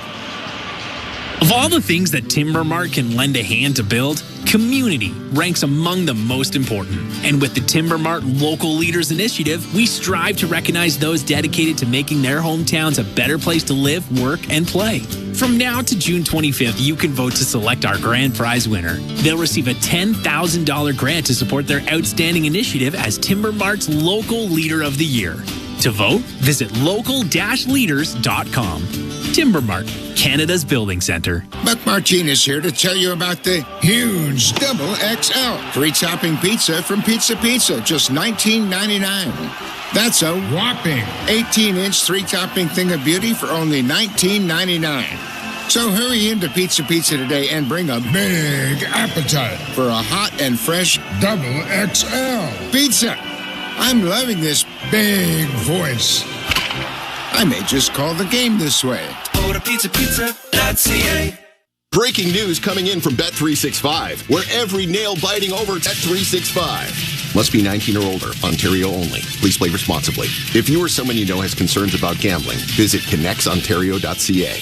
Of all the things that Timber Mart can lend a hand to build, community ranks among the most important. And with the Timber Mart Local Leaders Initiative, we strive to recognize those dedicated to making their hometowns a better place to live, work, and play. From now to June 25th, you can vote to select our grand prize winner. They'll receive a $10,000 grant to support their outstanding initiative as Timber Mart's Local Leader of the Year. To vote, visit local-leaders.com. Timber Mart, Canada's building center. Buck Martinez here to tell you about the huge Double XL free topping pizza from Pizza Pizza, just $19.99. That's a whopping 18-inch 3-topping thing of beauty for only $19.99. So hurry into Pizza Pizza today and bring a big appetite for a hot and fresh Double XL pizza. I'm loving this big voice. I may just call the game this way. Order pizzapizza.ca. Breaking news coming in from Bet365, where every nail-biting over Bet365. Must be 19 or older, Ontario only. Please play responsibly. If you or someone you know has concerns about gambling, visit connectsontario.ca.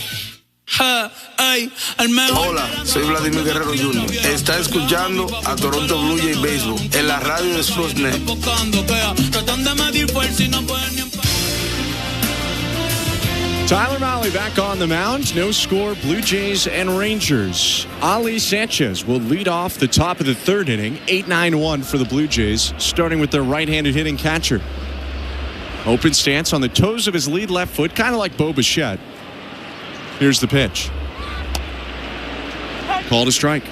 Hola, soy Vladimir Guerrero Jr. Está escuchando a Toronto Blue Jays Baseball en la radio de Sportsnet. Tyler Mahle back on the mound. No score, Blue Jays and Rangers. Ali Sanchez will lead off the top of the 3rd inning. 8-9-1 for the Blue Jays, starting with their right-handed hitting catcher. Open stance on the toes of his lead left foot, kind of like Bo Bichette. Here's the pitch. Called a strike.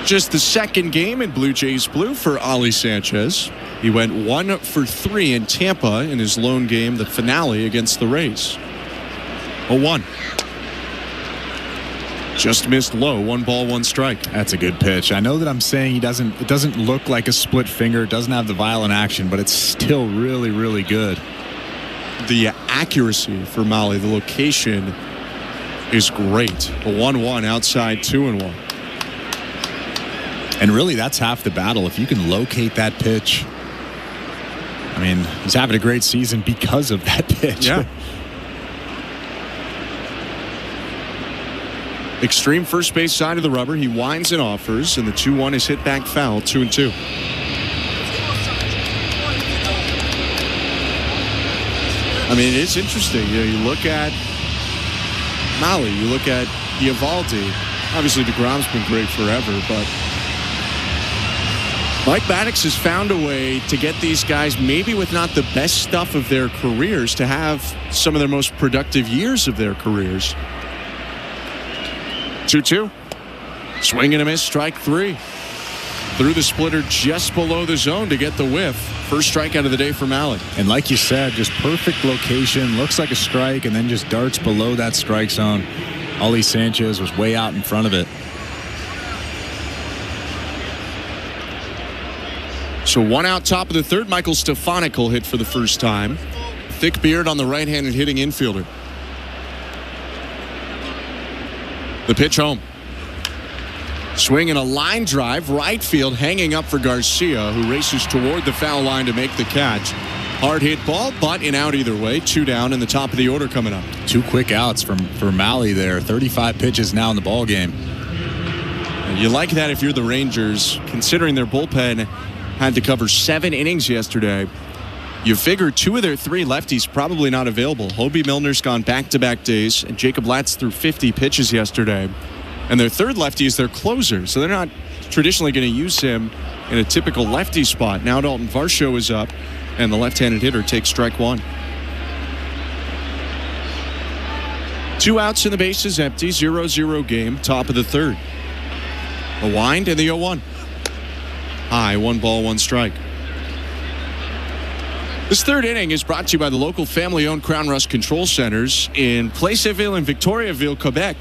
Just the second game in Blue Jays blue for Ali Sanchez. He went 1 for 3 in Tampa in his lone game, the finale against the Rays. 0-1. Just missed low. 1 ball, 1 strike. That's a good pitch. I know that I'm saying it doesn't look like a split finger. It doesn't have the violent action, but it's still really, really good. The accuracy for Mahle, the location is great. A 1-1 outside, 2-1. And really, that's half the battle. If you can locate that pitch. I mean, he's having a great season because of that pitch. Yeah. Extreme first base side of the rubber. He winds and offers, and the 2-1 is hit back foul, 2-2. I mean, it's interesting. You look at Mahle, you look at Eovaldi. Obviously, DeGrom's been great forever, but Mike Maddox has found a way to get these guys, maybe with not the best stuff of their careers, to have some of their most productive years of their careers. 2-2. Swing and a miss, strike 3. Threw the splitter just below the zone to get the whiff. First strikeout of the day for Mahle. And like you said, just perfect location. Looks like a strike and then just darts below that strike zone. Ali Sanchez was way out in front of it. So 1 out, top of the third. Michael Stefanik will hit for the first time. Thick beard on the right-handed hitting infielder. The pitch home. Swing and a line drive. Right field hanging up for Garcia, who races toward the foul line to make the catch. Hard hit ball, but an out either way. 2 down in the top of the order coming up. 2 quick outs for Mahle there. 35 pitches now in the ball game. You like that if you're the Rangers, considering their bullpen had to cover 7 innings yesterday. You figure 2 of their 3 lefties probably not available. Hobie Milner's gone back-to-back days, and Jacob Latz threw 50 pitches yesterday. And their third lefty is their closer, so they're not traditionally going to use him in a typical lefty spot. Now Dalton Varsho is up, and the left-handed hitter takes strike 1. 2 outs and the bases empty. 0-0 game, top of the third. The wind and the 0-1. High, 1 ball, 1 strike. This third inning is brought to you by the local family-owned Crown Rust Control Centers in Placerville and Victoriaville, Quebec.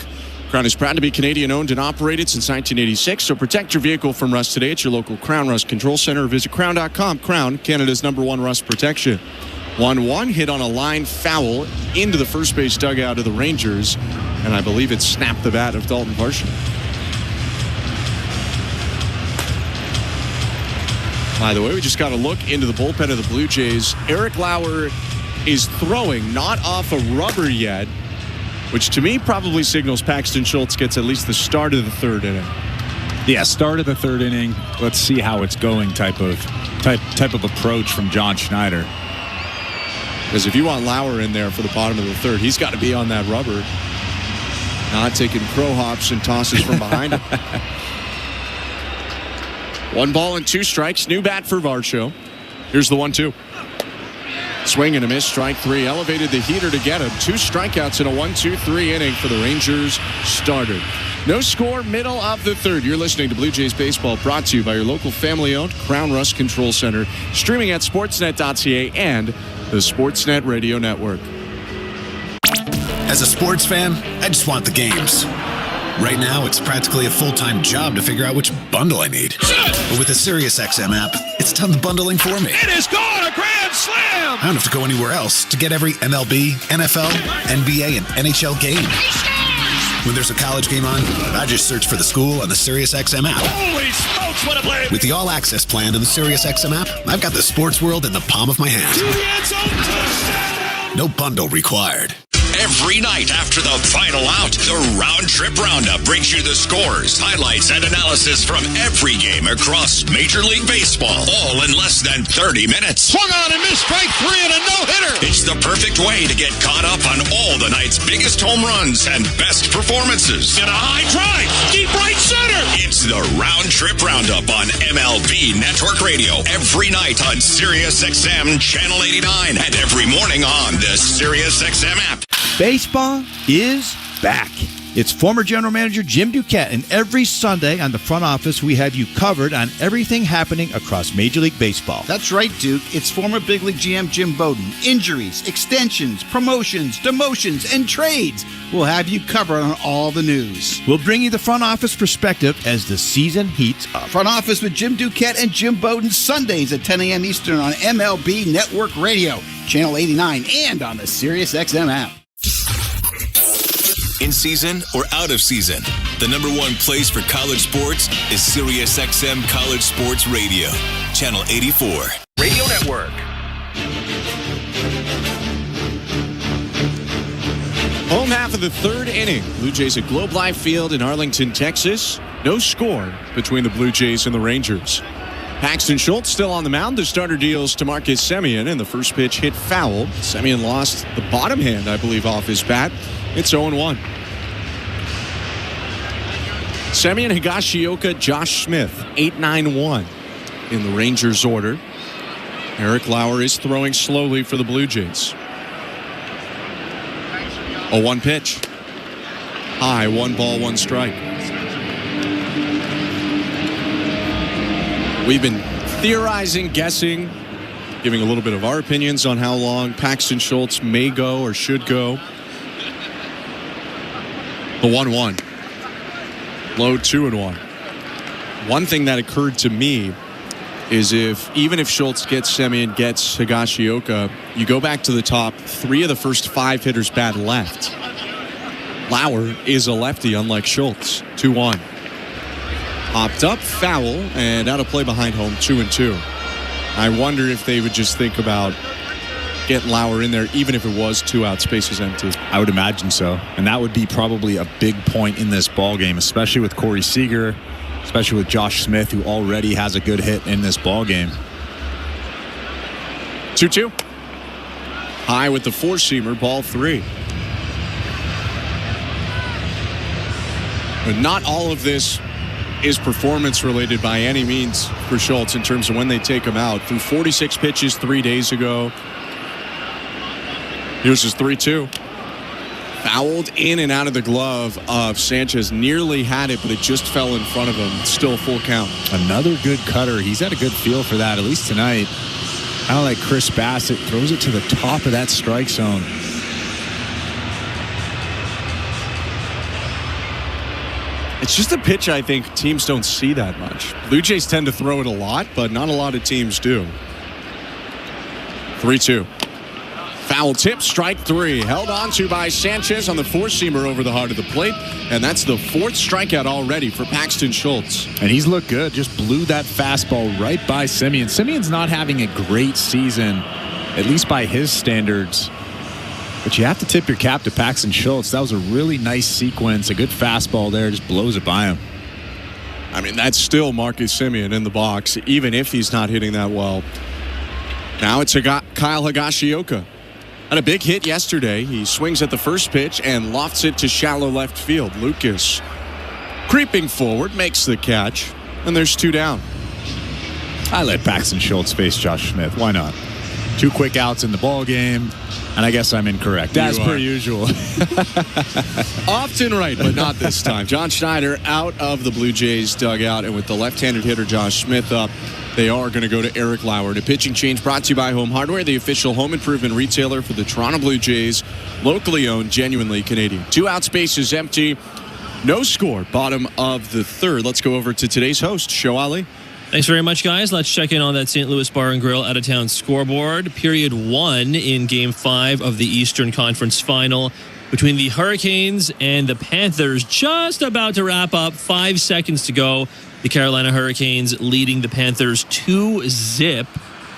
Crown is proud to be Canadian-owned and operated since 1986, so protect your vehicle from rust today at your local Crown Rust Control Center or visit crown.com. Crown, Canada's #1 rust protection. 1-1 hit on a line foul into the first base dugout of the Rangers, and I believe it snapped the bat of Dalton Varsho. By the way, we just got a look into the bullpen of the Blue Jays. Eric Lauer is throwing, not off a rubber yet, which to me probably signals Paxton Schultz gets at least the start of the third inning. Yeah, start of the third inning. Let's see how it's going type of approach from John Schneider. Because if you want Lauer in there for the bottom of the third, he's got to be on that rubber. Not taking crow hops and tosses from behind him. 1 ball and 2 strikes. New bat for Varsho. Here's the 1-2. Swing and a miss, strike 3. Elevated the heater to get him. 2 strikeouts in a 1-2-3 inning for the Rangers starter. No score, middle of the third. You're listening to Blue Jays Baseball, brought to you by your local family-owned Crown Rust Control Center, streaming at sportsnet.ca and the Sportsnet Radio Network. As a sports fan, I just want the games. Right now, it's practically a full-time job to figure out which bundle I need. But with the SiriusXM app, it's done the bundling for me. It is gone, a grand slam! I don't have to go anywhere else to get every MLB, NFL, NBA, and NHL game. When there's a college game on, I just search for the school on the SiriusXM app. Holy smokes, what a play! With the all-access plan to the SiriusXM app, I've got the sports world in the palm of my hand. To the end zone, touchdown! No bundle required. Every night after the final out, the Round Trip Roundup brings you the scores, highlights, and analysis from every game across Major League Baseball, all in less than 30 minutes. Swung on and missed, strike 3 and a no-hitter. It's the perfect way to get caught up on all the night's biggest home runs and best performances. And a high drive, deep right center. It's the Round Trip Roundup on MLB Network Radio every night on SiriusXM Channel 89 and every morning on the SiriusXM app. Baseball is back. It's former general manager Jim Duquette, and every Sunday on the front office, we have you covered on everything happening across Major League Baseball. That's right, Duke. It's former big league GM Jim Bowden. Injuries, extensions, promotions, demotions, and trades. We'll have you covered on all the news. We'll bring you the front office perspective as the season heats up. Front office with Jim Duquette and Jim Bowden, Sundays at 10 a.m. Eastern on MLB Network Radio, Channel 89, and on the SiriusXM app. In season or out of season, the number one place for college sports is SiriusXM College Sports Radio, Channel 84. Radio Network. Home half of the third inning. Blue Jays at Globe Life Field in Arlington, Texas. No score between the Blue Jays and the Rangers. Paxton Schultz still on the mound. The starter deals to Marcus Semien, and the first pitch hit foul. Semien lost the bottom hand, I believe, off his bat. It's 0-1. Semien, Higashioka, Josh Smith, 8-9-1 in the Rangers' order. Eric Lauer is throwing slowly for the Blue Jays. 0-1 pitch. High, 1 ball, 1 strike. We've been theorizing, guessing, giving a little bit of our opinions on how long Paxton Schultz may go or should go. The 1-1. Low 2-1. One thing that occurred to me is even if Schultz gets Semien, gets Higashioka, you go back to the top, 3 of the first 5 hitters bat left. Lauer is a lefty, unlike Schultz. 2-1. Popped up, foul, and out of play behind home, 2-2. I wonder if they would just think about getting Lauer in there, even if it was 2 out, spaces empty. I would imagine so. And that would be probably a big point in this ball game, especially with Corey Seager, especially with Josh Smith, who already has a good hit in this ball game. 2-2. High with the 4-seamer, ball 3. But not all of this is performance related by any means for Schultz in terms of when they take him out. Through 46 pitches 3 days ago. Here's his 3-2. Fouled in and out of the glove of Sanchez. Nearly had it, but it just fell in front of him. Still full count. Another good cutter. He's had a good feel for that, at least tonight. Kind of like Chris Bassett. Throws it to the top of that strike zone. It's just a pitch I think teams don't see that much. Blue Jays tend to throw it a lot, but not a lot of teams do. 3-2. Foul tip, strike 3. Held on to by Sanchez on the 4-seamer over the heart of the plate. And that's the 4th strikeout already for Paxton Schultz. And he's looked good. Just blew that fastball right by Semien. Semien's not having a great season, at least by his standards. But you have to tip your cap to Paxton Schultz. That was a really nice sequence. A good fastball there. Just blows it by him. I mean, that's still Marcus Semien in the box, even if he's not hitting that well. Now it's Kyle Higashioka. Had a big hit yesterday. He swings at the first pitch and lofts it to shallow left field. Lucas creeping forward, makes the catch, and there's 2 down. I let Paxton Schultz face Josh Smith. Why not? 2 quick outs in the ball game, and I guess I'm incorrect, as per usual. Often right, but not this time. John Schneider out of the Blue Jays dugout, and with the left-handed hitter Josh Smith up, they are going to go to Eric Lauer. A pitching change brought to you by Home Hardware, the official home improvement retailer for the Toronto Blue Jays. Locally owned, genuinely Canadian. 2 out, spaces empty. No score, bottom of the 3rd. Let's go over to today's host, Show Ali. Thanks very much, guys. Let's check in on that St. Louis Bar and Grill out-of-town scoreboard. Period 1 in Game 5 of the Eastern Conference Final between the Hurricanes and the Panthers. Just about to wrap up. 5 seconds to go. The Carolina Hurricanes leading the Panthers 2-0.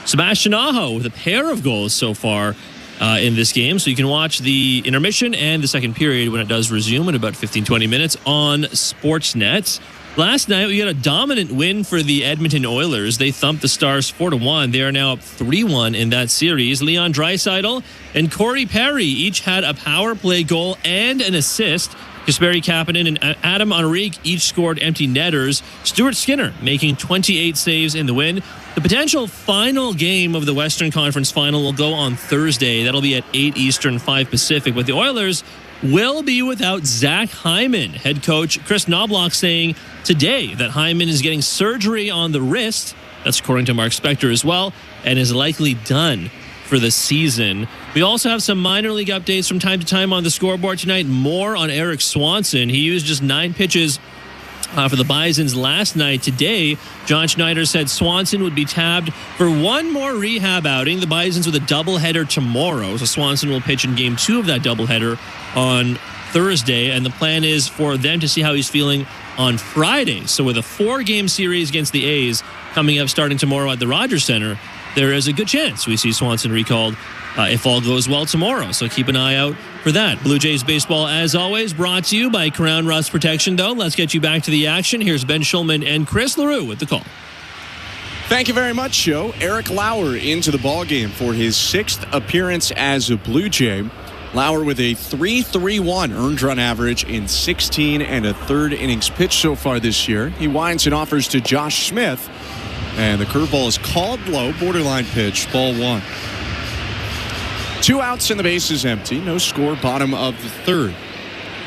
Sebastian Aho with a pair of goals so far in this game. So you can watch the intermission and the second period when it does resume in about 15-20 minutes on Sportsnet. Last night, we got a dominant win for the Edmonton Oilers. They thumped the Stars 4-1. They are now up 3-1 in that series. Leon Draisaitl and Corey Perry each had a power play goal and an assist Kasperi Kapanen and Adam Henrique each scored empty netters. Stuart Skinner making 28 saves in the win. The potential final game of the Western Conference Final will go on Thursday. That'll be at 8 Eastern, 5 Pacific. But the Oilers will be without Zach Hyman. Head coach Chris Knobloch saying today that Hyman is getting surgery on the wrist. That's according to Mark Spector as well, and is likely done for the season. We also have some minor league updates from time to time on the scoreboard tonight. More on Eric Swanson. He used just 9 pitches for the Bisons last night. Today, John Schneider said Swanson would be tabbed for one more rehab outing. The Bisons with a doubleheader tomorrow. So Swanson will pitch in Game 2 of that doubleheader on Thursday. And the plan is for them to see how he's feeling on Friday. So with a 4-game series against the A's coming up starting tomorrow at the Rogers Center, there is a good chance we see Swanson recalled if all goes well tomorrow. So keep an eye out for that. Blue Jays baseball, as always, brought to you by Crown Rust Protection, though. Let's get you back to the action. Here's Ben Schulman and Chris LaRue with the call. Thank you very much, Joe. Eric Lauer into the ballgame for his 6th appearance as a Blue Jay. Lauer with a 3.31 earned run average in 16 1/3 innings pitched so far this year. He winds and offers to Josh Smith. And the curveball is called low, borderline pitch, ball 1. 2 outs and the base is empty. No score, bottom of the 3rd.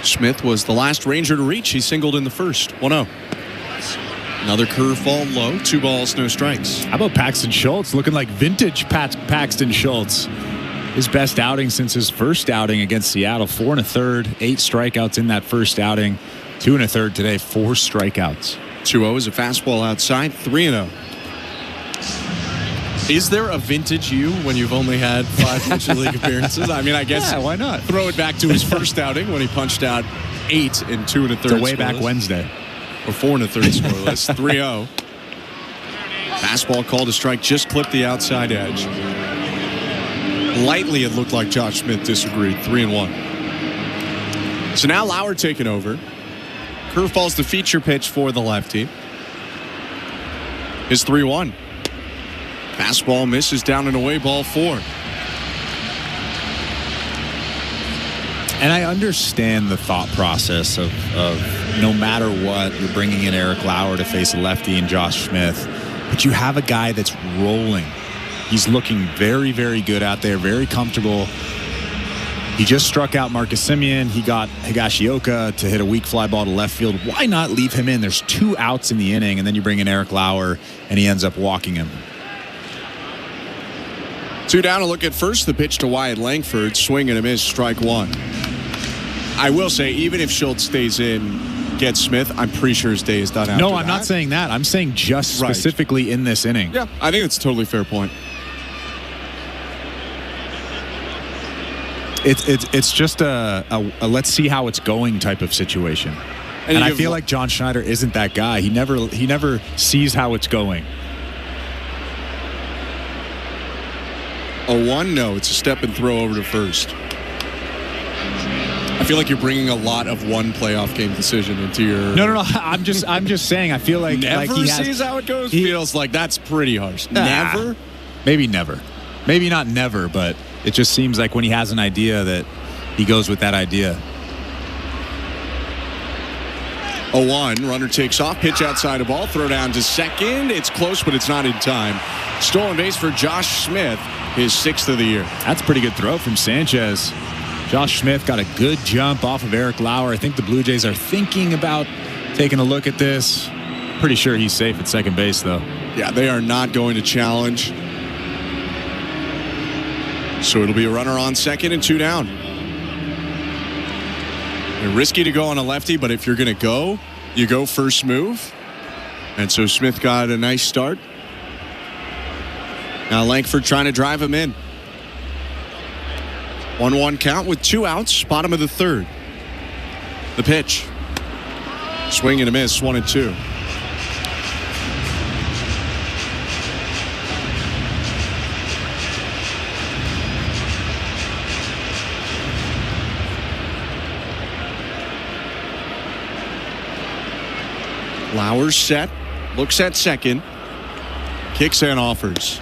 Smith was the last Ranger to reach. He singled in the first. 1-0. Another curveball low. 2 balls, no strikes. How about Paxton Schultz? Looking like vintage Paxton Schultz. His best outing since his first outing against Seattle. 4 1/3, 8 strikeouts in that first outing. 2 1/3 today, 4 strikeouts. 2-0 is a fastball outside. 3-0. Is there a vintage you when you've only had 5 Major League appearances? I mean, I guess yeah, why not? Throw it back to his first outing when he punched out 8 in 2 1/3. It's a way back Wednesday. Or 4 1/3 scoreless. 3-0. Fastball called a strike, just clipped the outside edge. Lightly, it looked like Josh Smith disagreed. 3-1. So now Lauer taking over. Curveball's the feature pitch for the lefty. His 3-1. Fastball misses down and away, ball 4. And I understand the thought process of no matter what, you're bringing in Eric Lauer to face a lefty and Josh Smith. But you have a guy that's rolling. He's looking very, very good out there, very comfortable. He just struck out Marcus Semien. He got Higashioka to hit a weak fly ball to left field. Why not leave him in? There's 2 outs in the inning, and then you bring in Eric Lauer, and he ends up walking him. 2 down to look at first. The pitch to Wyatt Langford. Swing and a miss, strike 1. I will say, even if Schultz stays in, gets Smith, I'm pretty sure his day is done after No, I'm not saying that. I'm saying just specifically in this inning. Yeah, I think that's a totally fair point. It's just a let's see how it's going type of situation. And I feel like John Schneider isn't that guy. He never sees how it's going. A 1? No, it's a step and throw over to first. I feel like you're bringing a lot of one playoff game decision into your... No. I'm just saying. I feel like never he sees how it goes. Feels like that's pretty harsh. Never. Maybe never. Maybe not never, but it just seems like when he has an idea that he goes with that idea. 0-1. Runner takes off. Pitch outside a ball. Throw down to second. It's close, but it's not in time. Stolen base for Josh Smith. His 6th of the year. That's a pretty good throw from Sanchez. Josh Smith got a good jump off of Eric Lauer. I think the Blue Jays are thinking about taking a look at this. Pretty sure he's safe at second base, though. Yeah, they are not going to challenge. So it'll be a runner on second and 2 down. They're risky to go on a lefty, but if you're going to go, you go first move. And so Smith got a nice start. Now Langford trying to drive him in. 1-1 count with 2 outs, bottom of the 3rd. The pitch. Swing and a miss, 1-2. Lauer's set, looks at second, kicks and offers.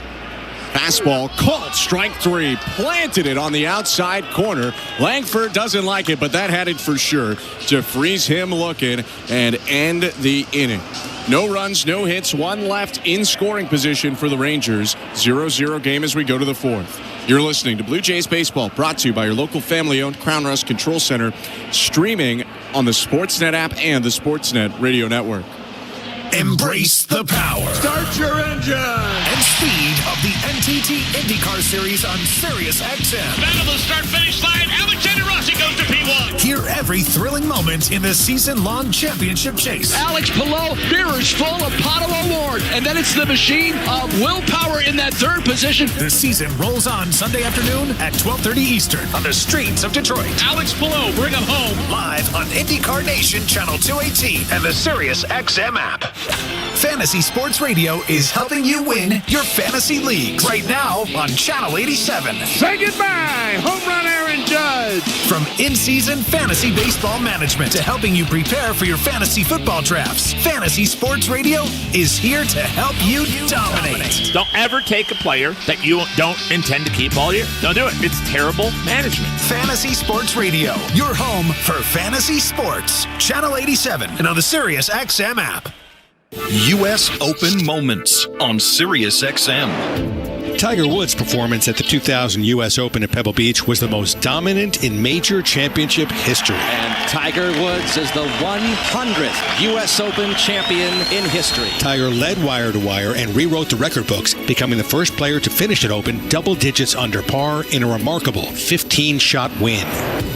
Fastball called, strike 3, planted it on the outside corner. Langford doesn't like it, but that had it for sure to freeze him looking and end the inning. No runs, no hits, one left in scoring position for the Rangers. 0-0 game as we go to the fourth. You're listening to Blue Jays Baseball, brought to you by your local family-owned Crown Rust Control Center, streaming on the Sportsnet app and the Sportsnet Radio Network. Embrace the power. Start your engine. And speed of the NTT IndyCar Series on SiriusXM. Battle the start-finish line. Alexander Rossi goes to P1. Hear every thrilling moment in the season-long championship chase. Alex Palou, mirrors full of Pato O'Ward. And then it's the machine of willpower in that third position. The season rolls on Sunday afternoon at 12:30 Eastern on the streets of Detroit. Alex Palou, bring him home. Live on IndyCar Nation Channel 218 and the SiriusXM app. Fantasy Sports Radio is helping you win your fantasy leagues right now on Channel 87. Say goodbye, home run Aaron Judge. From in-season fantasy baseball management to helping you prepare for your fantasy football drafts, Fantasy Sports Radio is here to help you dominate. Don't ever take a player that you don't intend to keep all year. Don't do it. It's terrible management. Fantasy Sports Radio, your home for fantasy sports. Channel 87 and on the SiriusXM app. U.S. Open Moments on SiriusXM. Tiger Woods' performance at the 2000 U.S. Open at Pebble Beach was the most dominant in major championship history. And Tiger Woods is the 100th U.S. Open champion in history. Tiger led wire to wire and rewrote the record books, becoming the first player to finish an Open double digits under par in a remarkable 15-shot win.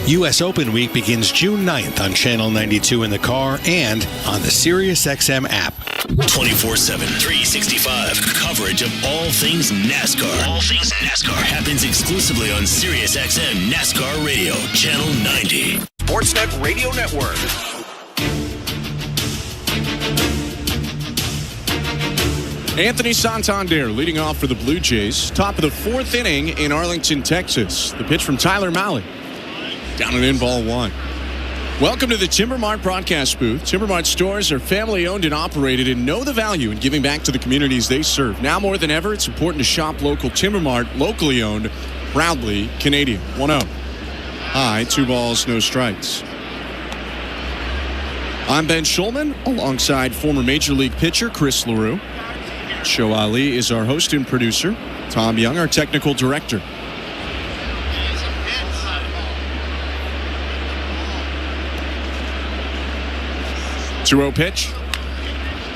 U.S. Open week begins June 9th on Channel 92 in the car and on the SiriusXM app. 24/7, 365 coverage of all things NASCAR. All things NASCAR happens exclusively on SiriusXM NASCAR Radio, Channel 90. Sportsnet Radio Network. Anthony Santander leading off for the Blue Jays. Top of the fourth inning in Arlington, Texas. The pitch from Tyler Mahle. Down and in, ball one. Welcome to the Timber Mart broadcast booth. Timber Mart stores are family owned and operated and know the value in giving back to the communities they serve. Now more than ever, it's important to shop local. Timber Mart, locally owned, proudly Canadian. 1-0. High, 2 balls, no strikes. I'm Ben Schulman alongside former Major League pitcher Chris LaRue. Show Ali is our host and producer. Tom Young, our technical director. 2-0 pitch.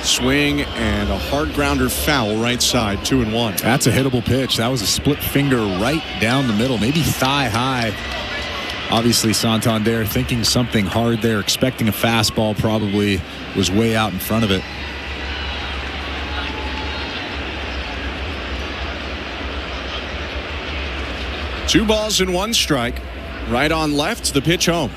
Swing and a hard grounder foul right side, 2-1. That's a hittable pitch. That was a split finger right down the middle, maybe thigh high. Obviously, Santander thinking something hard there, expecting a fastball, probably was way out in front of it. Two balls and one strike. Right on left, the pitch home.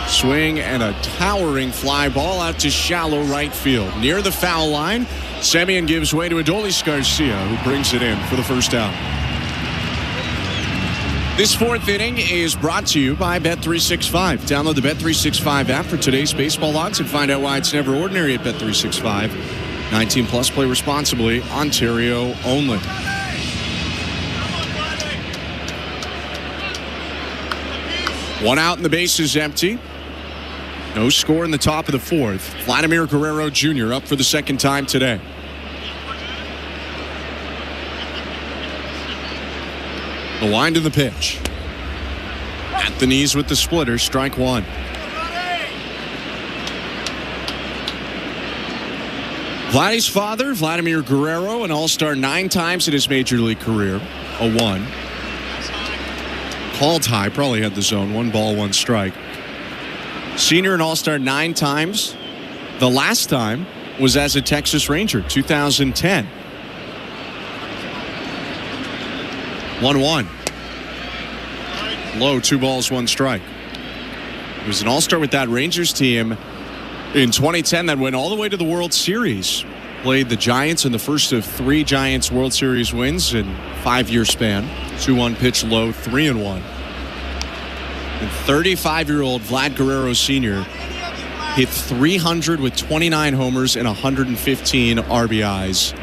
Swing and a towering fly ball out to shallow right field. Near the foul line, Semien gives way to Adolis Garcia, who brings it in for the first out. This fourth inning is brought to you by Bet365. Download the Bet365 app for today's baseball odds and find out why it's never ordinary at Bet365. 19 plus, play responsibly. Ontario only. One out and the base is empty. No score in the top of the fourth. Vladimir Guerrero Jr. up for the second time today. The wind of the pitch. At the knees with the splitter, strike one. Vladdy's father, Vladimir Guerrero, an all-star 9 times in his major league career. A 1. Called high, probably had the zone. 1 ball, 1 strike. Senior and all-star 9 times. The last time was as a Texas Ranger, 2010. 1-1. Low, 2 balls, 1 strike. He was an all-star with that Rangers team in 2010 that went all the way to the World Series. Played the Giants in the first of 3 Giants World Series wins in 5-year span. 2-1 pitch low, 3-1. And 35-year-old Vlad Guerrero Sr. hit 300 with 29 homers and 115 RBIs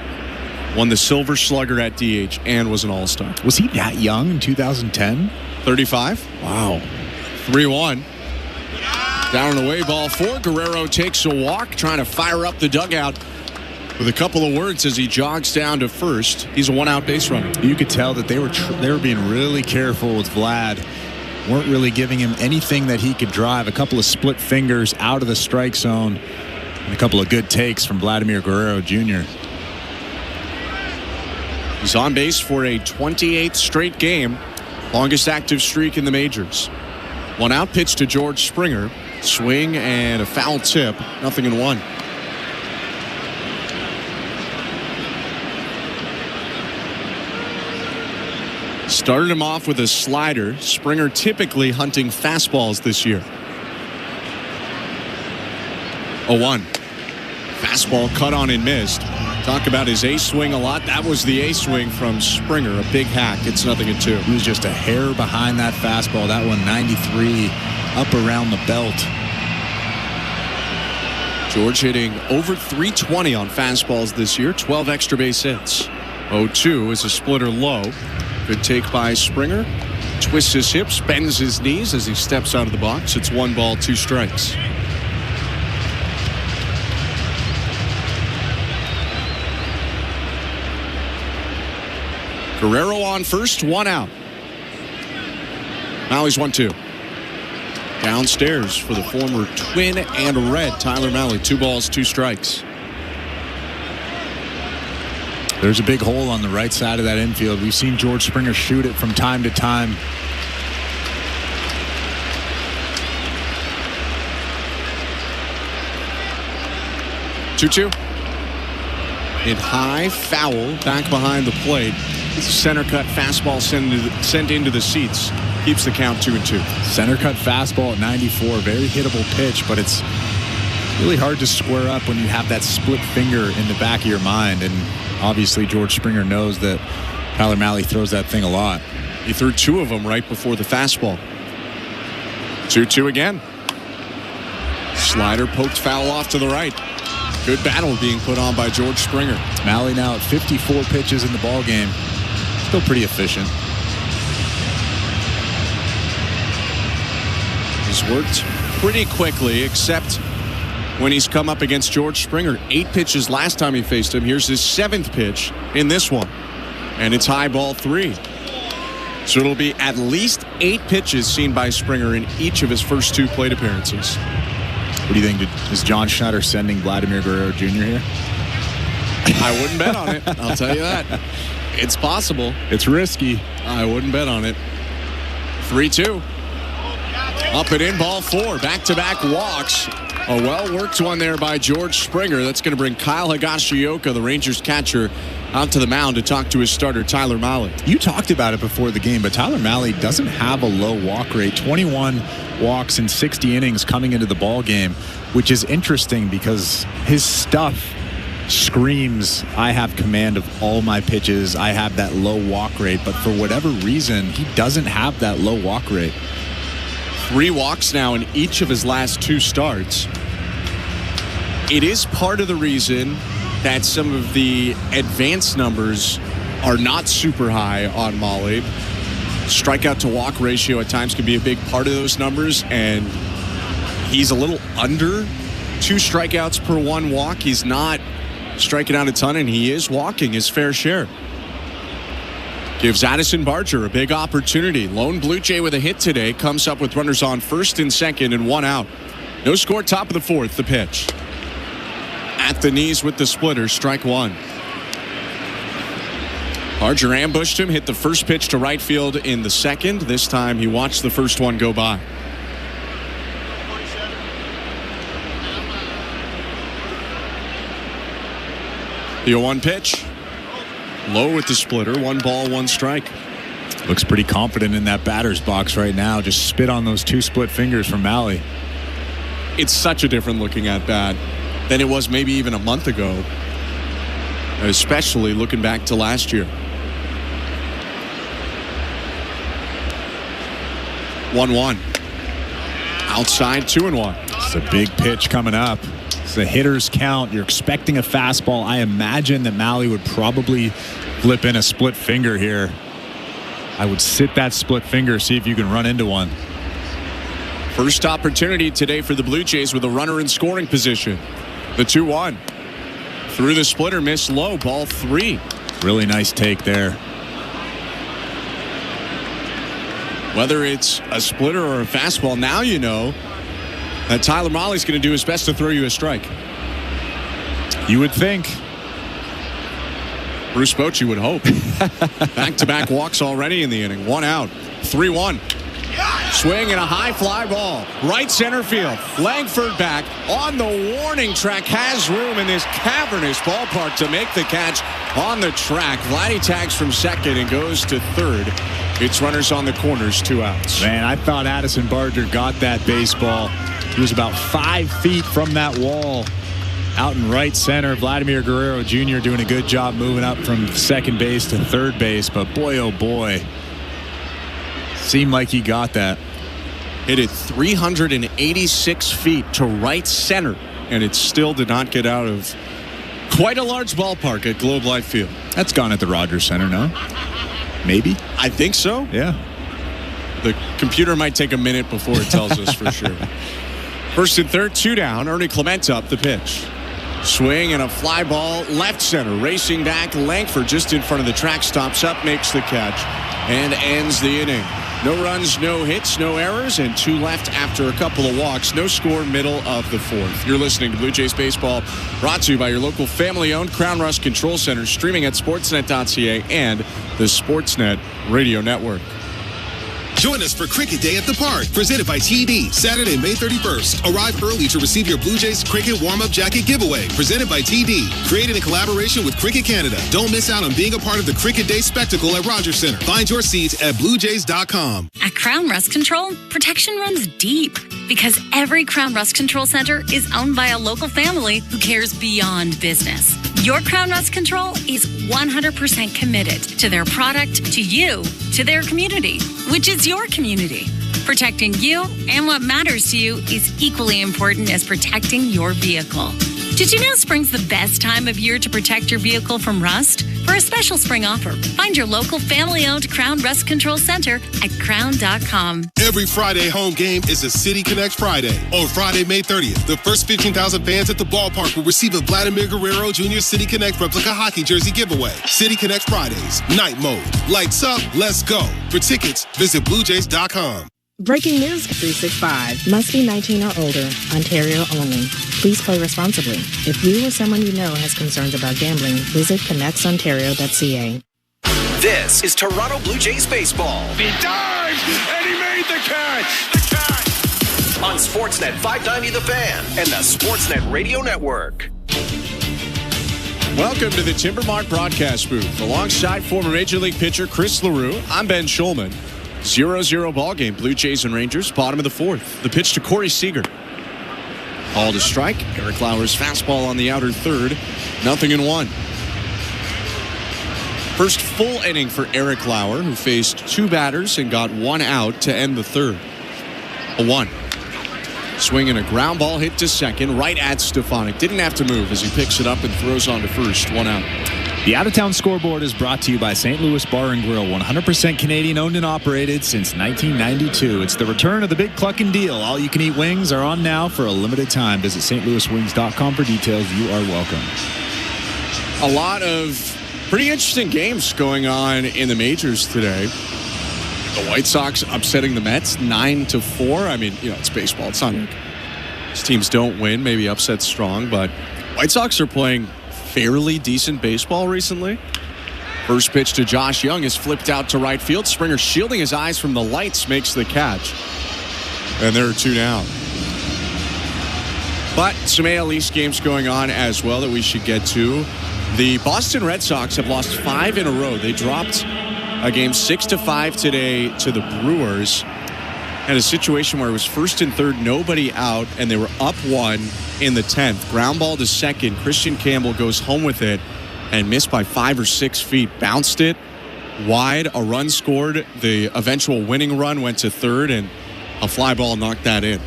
Won the Silver Slugger at DH and was an All-Star. Was he that young in 2010? 35. Wow. 3-1. Down and away, ball 4. Guerrero takes a walk, trying to fire up the dugout with a couple of words as he jogs down to first. He's a one-out base runner. You could tell that they were being really careful with Vlad. Weren't really giving him anything that he could drive. A couple of split fingers out of the strike zone. And a couple of good takes from Vladimir Guerrero Jr. He's on base for a 28th straight game. Longest active streak in the majors. One out, pitch to George Springer. Swing and a foul tip. 0-1. Started him off with a slider. Springer typically hunting fastballs this year. 0-1. Fastball cut on and missed. Talk about his ace swing a lot. That was the ace swing from Springer. A big hack. It's 0-2. He was just a hair behind that fastball. That one 93 up around the belt. George hitting over 320 on fastballs this year. 12 extra base hits. 0-2 is a splitter low. Good take by Springer. Twists his hips, bends his knees as he steps out of the box. It's 1 ball, 2 strikes. Guerrero on first, 1 out. Now he's 1-2. Downstairs for the former Twin and Red, Tyler Mahle. 2 balls, 2 strikes. There's a big hole on the right side of that infield. We've seen George Springer shoot it from time to time. Two-two. Hit high, foul, back behind the plate. Center cut fastball sent into the seats. Keeps the count 2-2. Center cut fastball at 94. Very hittable pitch, but it's really hard to square up when you have that split finger in the back of your mind. And obviously George Springer knows that Tyler Mahle throws that thing a lot. He threw 2 of them right before the fastball. 2-2 again. Slider poked foul off to the right. Good battle being put on by George Springer. Mahle now at 54 pitches in the ball game. Still pretty efficient. He's worked pretty quickly, except when he's come up against George Springer. 8 pitches last time he faced him. Here's his 7th pitch in this one. And it's high ball 3. So it'll be at least 8 pitches seen by Springer in each of his first 2 plate appearances. What do you think? Is John Schneider sending Vladimir Guerrero Jr. here? I wouldn't bet on it. I'll tell you that. It's possible. It's risky. I wouldn't bet on it. 3-2. Up and in, ball 4. Back-to-back walks. A well-worked one there by George Springer. That's going to bring Kyle Higashioka, the Rangers catcher, out to the mound to talk to his starter, Tyler Mahle. You talked about it before the game, but Tyler Mahle doesn't have a low walk rate. 21 walks in 60 innings coming into the ball game, which is interesting because his stuff screams, I have command of all my pitches. I have that low walk rate, but for whatever reason, he doesn't have that low walk rate. 3 walks now in each of his last 2 starts. It is part of the reason that some of the advanced numbers are not super high on Mahle. Strikeout to walk ratio at times can be a big part of those numbers, and he's a little under 2 strikeouts per 1 walk. He's not striking out a ton, and he is walking his fair share. Gives Addison Barger a big opportunity. Lone Blue Jay with a hit today. Comes up with runners on first and second and 1 out. No score, top of the 4th, the pitch. At the knees with the splitter, strike 1. Barger ambushed him, hit the first pitch to right field in the second. This time he watched the first one go by. The 0-1 pitch. Low with the splitter. 1 ball, 1 strike. Looks pretty confident in that batter's box right now. Just spit on those 2 split fingers from Mahle. It's such a different looking at bat than it was maybe even a month ago, especially looking back to last year. 1-1. Outside, 2-1. It's a big pitch coming up. It's the hitter's count. You're expecting a fastball. I imagine that Mahle would probably flip in a split finger here. I would sit that split finger, see if you can run into one. First opportunity today for the Blue Jays with a runner in scoring position. The 2-1. Through the splitter, missed low, ball 3. Really nice take there. Whether it's a splitter or a fastball, now you know that Tyler Mahle's going to do his best to throw you a strike. You would think. Bruce Bochy would hope. Back-to-back walks already in the inning. 1 out. 3-1. Swing and a high fly ball. Right center field. Langford back on the warning track. Has room in this cavernous ballpark to make the catch on the track. Vladdy tags from second and goes to third. It's runners on the corners, 2 outs. Man, I thought Addison Barger got that baseball. He was about 5 feet from that wall. Out in right center, Vladimir Guerrero Jr. doing a good job moving up from second base to third base. But boy, oh boy, seemed like he got that. Hit it 386 feet to right center, and it still did not get out of quite a large ballpark at Globe Life Field. That's gone at the Rogers Center now. Maybe. I think so. Yeah. The computer might take a minute before it tells us for sure. First and third, 2 down. Ernie Clement up the pitch. Swing and a fly ball left center. Racing back, Langford just in front of the track. Stops up, makes the catch, and ends the inning. No runs, no hits, no errors, and 2 left after a couple of walks. No score, middle of the 4th. You're listening to Blue Jays Baseball, brought to you by your local family-owned Crown Rust Control Center, streaming at sportsnet.ca and the Sportsnet Radio Network. Join us for Cricket Day at the Park, presented by TD, Saturday, May 31st. Arrive early to receive your Blue Jays Cricket Warm-Up Jacket giveaway, presented by TD. Created in collaboration with Cricket Canada. Don't miss out on being a part of the Cricket Day spectacle at Rogers Center. Find your seats at BlueJays.com. At Crown Rust Control, protection runs deep because every Crown Rust Control Center is owned by a local family who cares beyond business. Your Crown Rust Control is 100% committed to their product, to you, to their community, which is your community. Protecting you and what matters to you is equally important as protecting your vehicle. Did you know spring's the best time of year to protect your vehicle from rust? For a special spring offer, find your local family-owned Crown Rust Control Center at crown.com. Every Friday home game is a City Connect Friday. On Friday, May 30th, the first 15,000 fans at the ballpark will receive a Vladimir Guerrero Jr. City Connect replica hockey jersey giveaway. City Connect Fridays, night mode. Lights up, let's go. For tickets, visit BlueJays.com. Breaking news 365. Must be 19 or older. Ontario only. Please play responsibly. If you or someone you know has concerns about gambling, visit connectsontario.ca. This is Toronto Blue Jays baseball. He dived and he made the catch. On Sportsnet 590 The Fan and the Sportsnet Radio Network. Welcome to the Timbermark broadcast booth. Alongside former Major League pitcher Chris LaRue, I'm Ben Schulman. 0-0 ball game. Blue Jays and Rangers, bottom of the 4th. The pitch to Corey Seager. All to strike. Eric Lauer's fastball on the outer third. 0-1. First full inning for Eric Lauer, who faced 2 batters and got 1 out to end the third. A 1. Swing and a ground ball hit to second, right at Stefanik. Didn't have to move as he picks it up and throws on to first. 1 out. The Out-of-Town Scoreboard is brought to you by St. Louis Bar and Grill, 100% Canadian owned and operated since 1992. It's the return of the Big Cluckin' Deal. All you can eat wings are on now for a limited time. Visit stlouiswings.com for details. You are welcome. A lot of pretty interesting games going on in the majors today. The White Sox upsetting the Mets 9-4. I mean, it's baseball. It's not like these teams don't win, maybe upset strong, but White Sox are playing fairly decent baseball recently. First pitch to Josh Young is flipped out to right field. Springer, shielding his eyes from the lights, makes the catch. And there are 2 down. But some AL East games going on as well that we should get to. The Boston Red Sox have lost 5 in a row. They dropped a game 6-5 today to the Brewers. Had a situation where it was first and third, nobody out, and they were up 1 in the 10th. Ground ball to second. Christian Campbell goes home with it and missed by 5 or 6 feet. Bounced it wide. A run scored. The eventual winning run went to third, and a fly ball knocked that in.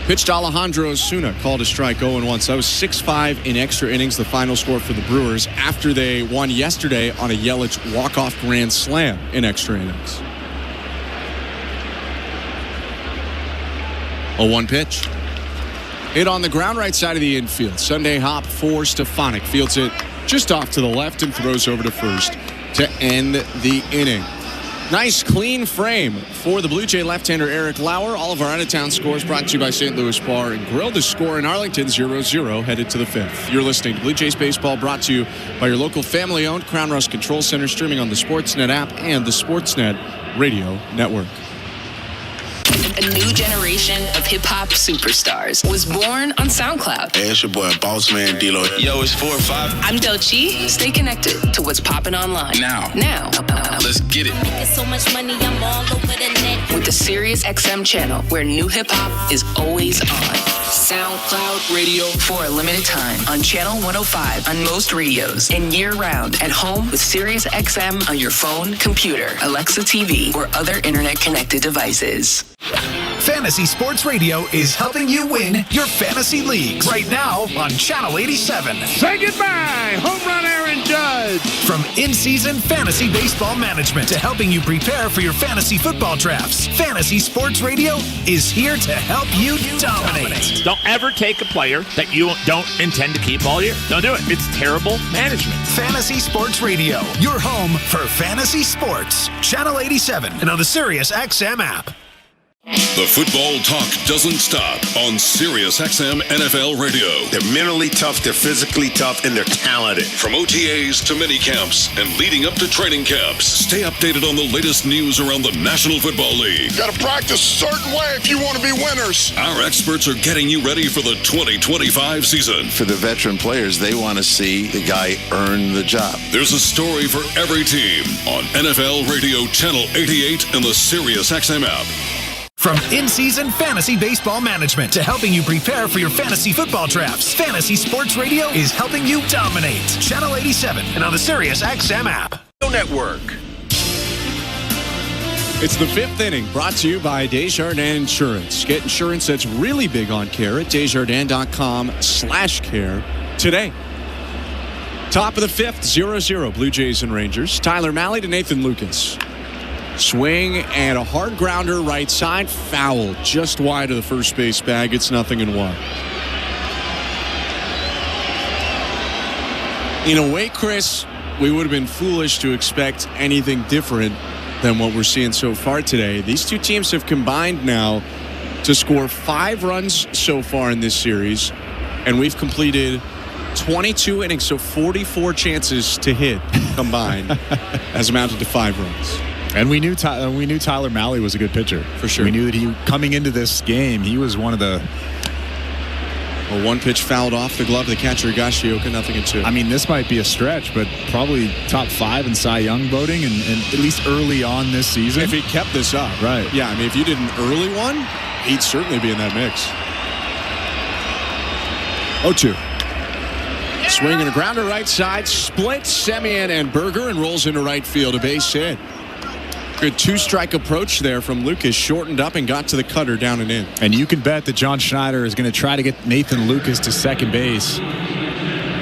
Pitched Alejandro Osuna, called a strike, 0-1. So that was 6-5 in extra innings, the final score for the Brewers after they won yesterday on a Yelich walk-off grand slam in extra innings. 0-1 pitch. Hit on the ground right side of the infield. Sunday hop for Stefanik. Fields it just off to the left and throws over to first to end the inning. Nice clean frame for the Blue Jay left-hander Eric Lauer. All of our out-of-town scores brought to you by St. Louis Bar and Grill. The score in Arlington 0-0 headed to the fifth. You're listening to Blue Jays Baseball, brought to you by your local family-owned Crown Rust Control Center, streaming on the Sportsnet app and the Sportsnet Radio Network. A new generation of hip-hop superstars was born on SoundCloud. Hey, it's your boy, Boss Man D-Lo. Yo, it's 4 or 5. I'm Doechii. Stay connected to what's popping online. Now. Let's get it. Making so much money, I'm all over the net. With the Sirius XM channel, where new hip-hop is always on. SoundCloud Radio for a limited time on Channel 105 on most radios and year-round at home with Sirius XM on your phone, computer, Alexa TV, or other internet-connected devices. Fantasy Sports Radio is helping you win your fantasy leagues right now on Channel 87. Say goodbye, home run Aaron Judge. From in-season fantasy baseball management to helping you prepare for your fantasy football drafts, Fantasy Sports Radio is here to help you dominate. Don't ever take a player that you don't intend to keep all year. Don't do it. It's terrible management. Fantasy Sports Radio, your home for fantasy sports. Channel 87 and on the Sirius XM app. The football talk doesn't stop on SiriusXM NFL Radio. They're mentally tough, they're physically tough, and they're talented. From OTAs to mini camps and leading up to training camps, stay updated on the latest news around the National Football League. Got to practice a certain way if you want to be winners. Our experts are getting you ready for the 2025 season. For the veteran players, they want to see the guy earn the job. There's a story for every team on NFL Radio Channel 88 and the SiriusXM app. From in-season fantasy baseball management to helping you prepare for your fantasy football drafts, Fantasy Sports Radio is helping you dominate. Channel 87 and on the Sirius XM app. Network. It's the fifth inning, brought to you by Desjardins Insurance. Get insurance that's really big on care at Desjardins.com/care today. Top of the fifth, 0-0, Blue Jays and Rangers. Tyler Mahle to Nathan Lucas. Swing and a hard grounder right side, foul just wide of the first base bag. It's 0-1. In a way, Chris, we would have been foolish to expect anything different than what we're seeing so far today. These two teams have combined now to score 5 runs so far in this series, and we've completed 22 innings, so 44 chances to hit combined has amounted to 5 runs. And we knew Tyler Mahle was a good pitcher. For sure. We knew that coming into this game, he was one of the... Well, one pitch fouled off the glove of the catcher, Higashioka, 0-2. I mean, this might be a stretch, but probably top 5 in Cy Young voting, and at least early on this season. If he kept this up. Right. Yeah, I mean, if you did an early one, he'd certainly be in that mix. 0-2. Swing and a grounder right side, splits Semien and Berger and rolls into right field, a base hit. Good 2-strike approach there from Lucas, shortened up and got to the cutter down and in. And you can bet that John Schneider is going to try to get Nathan Lucas to second base.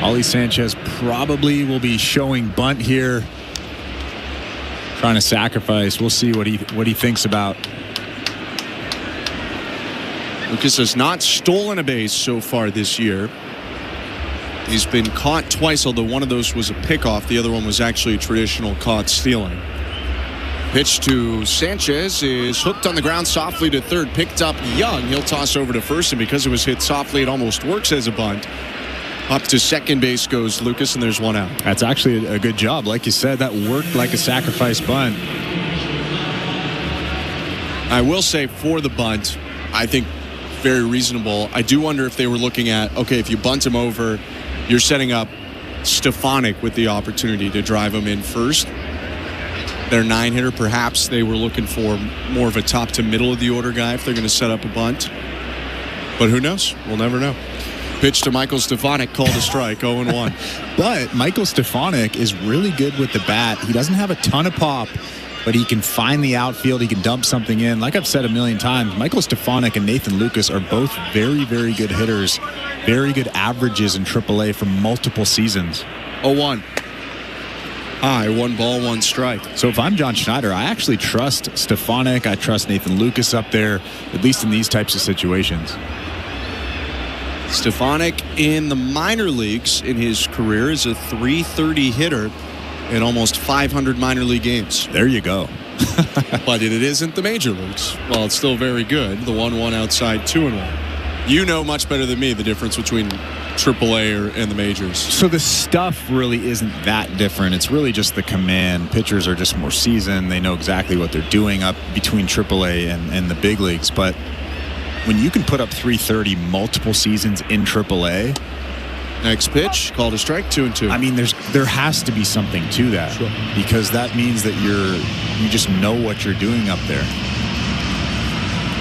Ollie Sanchez probably will be showing bunt here, trying to sacrifice. We'll see what he thinks about. Lucas has not stolen a base so far this year. He's been caught twice, although one of those was a pickoff. The other one was actually a traditional caught stealing. Pitch to Sanchez is hooked on the ground softly to third. Picked up Young. He'll toss over to first, and because it was hit softly, it almost works as a bunt. Up to second base goes Lucas, and there's one out. That's actually a good job. Like you said, that worked like a sacrifice bunt. I will say for the bunt, I think very reasonable. I do wonder if they were looking at, okay, if you bunt him over, you're setting up Stefanik with the opportunity to drive him in first. Their 9-hitter, perhaps they were looking for more of a top to middle of the order guy if they're going to set up a bunt. But who knows? We'll never know. Pitch to Michael Stefanik, called a strike, 0-1. But Michael Stefanik is really good with the bat. He doesn't have a ton of pop, but he can find the outfield. He can dump something in. Like I've said a million times, Michael Stefanik and Nathan Lucas are both very, very good hitters, very good averages in AAA for multiple seasons. 0-1. High, 1 ball, 1 strike. So if I'm John Schneider, I actually trust Stefanik. I trust Nathan Lucas up there, at least in these types of situations. Stefanik in the minor leagues in his career is a .330 hitter in almost 500 minor league games. There you go. But it isn't the major leagues. Well, it's still very good. The 1-1 outside, 2-1. You know much better than me the difference between AAA and the majors. So the stuff really isn't that different. It's really just the command. Pitchers are just more seasoned. They know exactly what they're doing up between AAA and the big leagues. But when you can put up .330 multiple seasons in AAA, next pitch, called a strike, 2-2. I mean, there has to be something to that, sure, because that means that you just know what you're doing up there.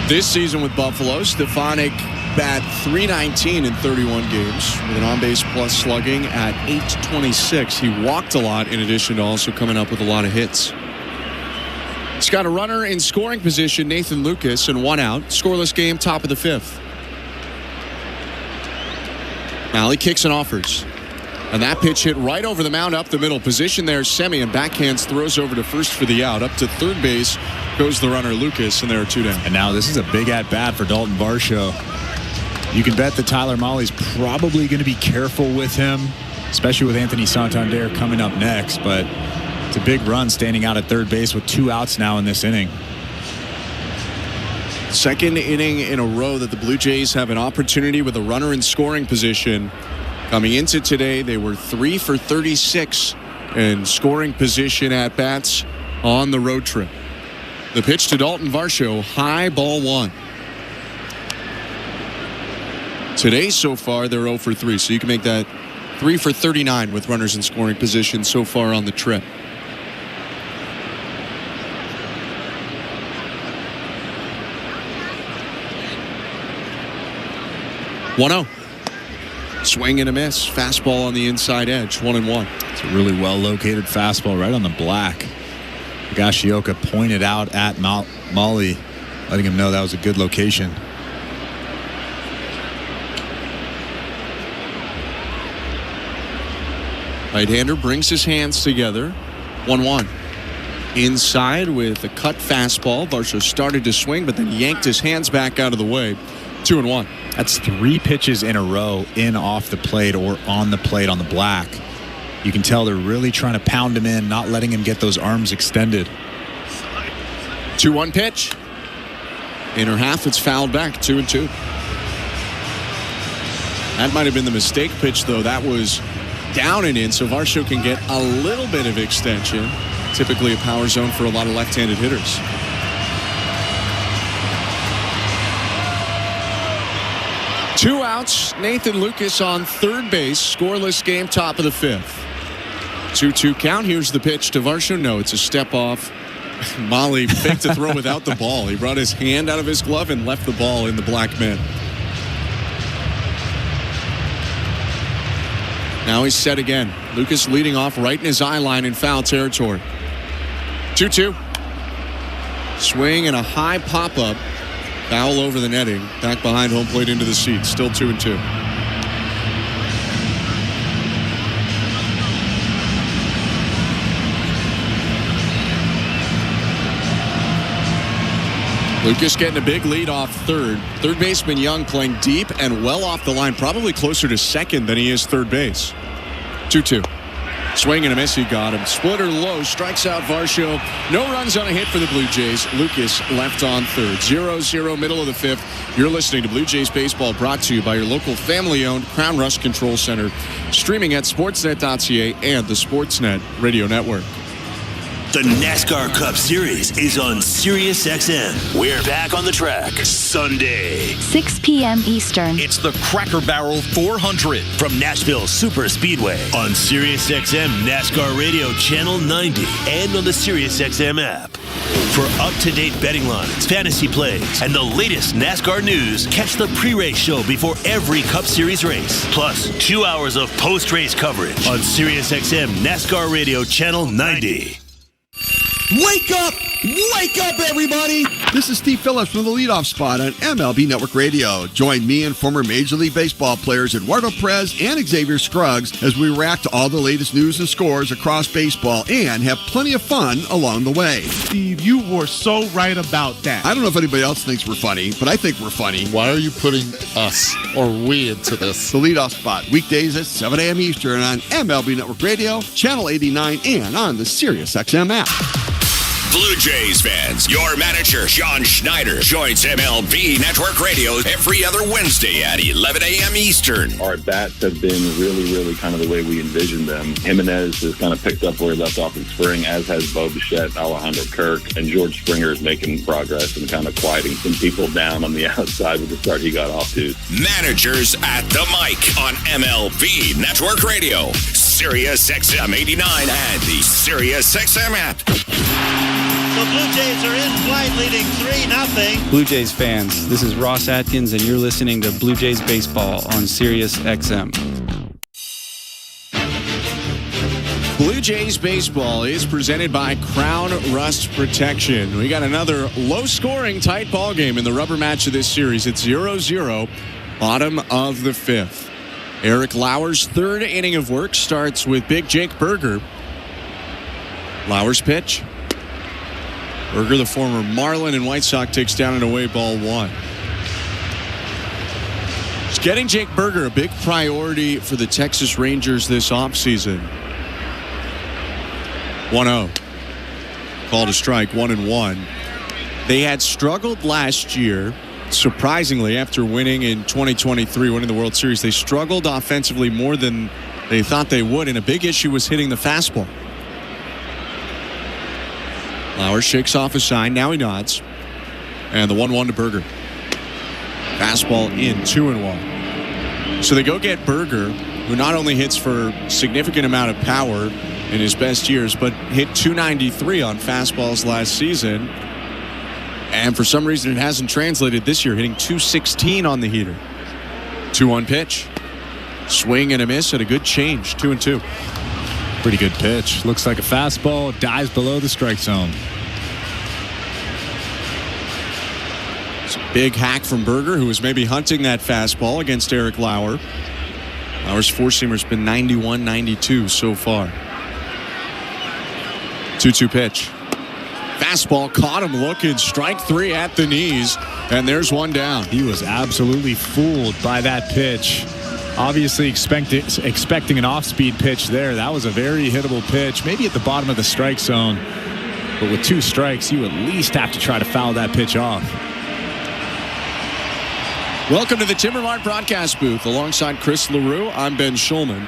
This season with Buffalo, Stefanik bat .319 in 31 games with an on-base plus slugging at .826. He walked a lot in addition to also coming up with a lot of hits. He's got a runner in scoring position, Nathan Lucas, and 1 out. Scoreless game, top of the 5th. Malley kicks and offers. And that pitch hit right over the mound up the middle. Position there, Semien backhands, throws over to first for the out. Up to third base goes the runner, Lucas, and there are 2 down. And now this is a big at-bat for Dalton Varsho. You can bet that Tyler Mahley's probably going to be careful with him, especially with Anthony Santander coming up next. But it's a big run standing out at third base with 2 outs now in this inning. Second inning in a row that the Blue Jays have an opportunity with a runner in scoring position. Coming into today, they were 3 for 36 in scoring position at bats on the road trip. The pitch to Dalton Varsho, high, ball 1. Today so far they're 0 for 3, so you can make that 3 for 39 with runners in scoring position so far on the trip. One-0. Swing and a miss. Fastball on the inside edge. 1-1. It's a really well-located fastball right on the black. Higashioka pointed out at Mahley, letting him know that was a good location. Right-hander brings his hands together. 1-1. Inside with a cut fastball. Varsho started to swing, but then yanked his hands back out of the way. 2-1. That's 3 pitches in a row in off the plate or on the plate on the black. You can tell they're really trying to pound him in, not letting him get those arms extended. 2-1 pitch. Inner half, it's fouled back. 2-2. That might have been the mistake pitch, though. That was down and in, so Varsho can get a little bit of extension. Typically a power zone for a lot of left-handed hitters. Two outs. Nathan Lucas on third base. Scoreless game, top of the 5th. 2-2 count. Here's the pitch to Varsho. No, it's a step off. Mahley faked to throw without the ball. He brought his hand out of his glove and left the ball in the black mitt. Now he's set again. Lucas leading off right in his eye line in foul territory. 2-2. Swing and a high pop-up. Foul over the netting. Back behind home plate into the seats. Still 2-2. Lucas getting a big lead off third. Third baseman Young playing deep and well off the line. Probably closer to second than he is third base. 2-2. Swing and a miss, he got him. Splitter low, strikes out Varsho. No runs on a hit for the Blue Jays. Lucas left on third. 0-0, middle of the 5th. You're listening to Blue Jays Baseball, brought to you by your local family-owned Crown Rust Control Center. Streaming at sportsnet.ca and the Sportsnet Radio Network. The NASCAR Cup Series is on SiriusXM. We're back on the track Sunday. 6 p.m. Eastern. It's the Cracker Barrel 400 from Nashville Super Speedway on SiriusXM NASCAR Radio Channel 90 and on the SiriusXM app. For up-to-date betting lines, fantasy plays, and the latest NASCAR news, catch the pre-race show before every Cup Series race. Plus, 2 hours of post-race coverage on SiriusXM NASCAR Radio Channel 90. Wake up! Wake up, everybody! This is Steve Phillips from the leadoff spot on MLB Network Radio. Join me and former Major League Baseball players Eduardo Perez and Xavier Scruggs as we react to all the latest news and scores across baseball and have plenty of fun along the way. Steve, you were so right about that. I don't know if anybody else thinks we're funny, but I think we're funny. Why are you putting us or we into this? The leadoff spot, weekdays at 7 a.m. Eastern on MLB Network Radio, Channel 89, and on the SiriusXM app. Blue Jays fans, your manager, John Schneider, joins MLB Network Radio every other Wednesday at 11 a.m. Eastern. Our bats have been really kind of the way we envisioned them. Jimenez has kind of picked up where he left off in spring, as has Bo Bichette, Alejandro Kirk, and George Springer is making progress and kind of quieting some people down on the outside with the start he got off to. Managers at the mic on MLB Network Radio, SiriusXM 89, and the SiriusXM app. The Blue Jays are in flight, leading 3-0. Blue Jays fans, this is Ross Atkins, and you're listening to Blue Jays Baseball on SiriusXM. Blue Jays Baseball is presented by Crown Rust Protection. We got another low-scoring, tight ball game in the rubber match of this series. It's 0-0, bottom of the fifth. Eric Lauer's third inning of work starts with Big Jake Burger. Lauer's pitch. Burger, the former Marlin and White Sox, takes down an away ball one. It's getting Jake Burger a big priority for the Texas Rangers this offseason. 1-0. Called a strike, 1-1. They had struggled last year. Surprisingly, after winning in 2023, winning the World Series, they struggled offensively more than they thought they would, and a big issue was hitting the fastball. Lauer shakes off a sign. Now he nods. And the 1-1 to Burger. Fastball in, 2-1. So they go get Burger, who not only hits for a significant amount of power in his best years, but hit .293 on fastballs last season. And for some reason, it hasn't translated this year, hitting .216 on the heater. 2-1 pitch. Swing and a miss at a good change, 2-2. Pretty good pitch. Looks like a fastball, dives below the strike zone. It's a big hack from Burger, who was maybe hunting that fastball against Eric Lauer. Lauer's four-seamer's been 91-92 so far. 2-2 pitch. Fastball caught him looking. Strike three at the knees, and there's one down. He was absolutely fooled by that pitch. Obviously expecting an off-speed pitch there. That was a very hittable pitch, maybe at the bottom of the strike zone. But with two strikes, you at least have to try to foul that pitch off. Welcome to the Timbermart broadcast booth. Alongside Chris LaRue, I'm Ben Schulman.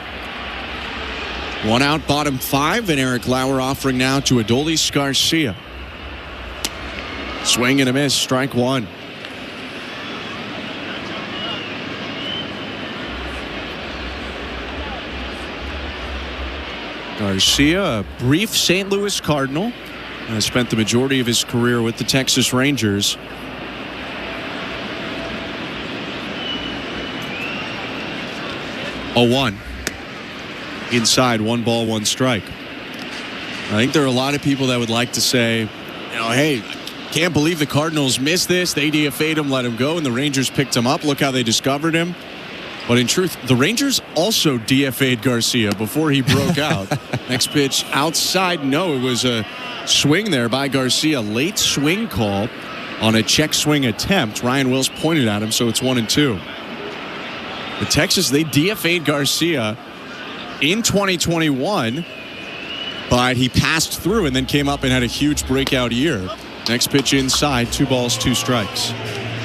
One out, bottom five, and Eric Lauer offering now to Adolis Garcia. Swing and a miss, strike one. Garcia, a brief St. Louis Cardinal, spent the majority of his career with the Texas Rangers. A 1. Inside, 1 ball, 1 strike. I think there are a lot of people that would like to say, hey, can't believe the Cardinals missed this. They DFA'd him, let him go, and the Rangers picked him up. Look how they discovered him. But in truth, the Rangers also DFA'd Garcia before he broke out. Next pitch outside. No, it was a swing there by Garcia. Late swing call on a check swing attempt. Ryan Wills pointed at him, so it's 1-2. The Texas, they DFA'd Garcia in 2021, but he passed through and then came up and had a huge breakout year. Next pitch inside, 2 balls, 2 strikes.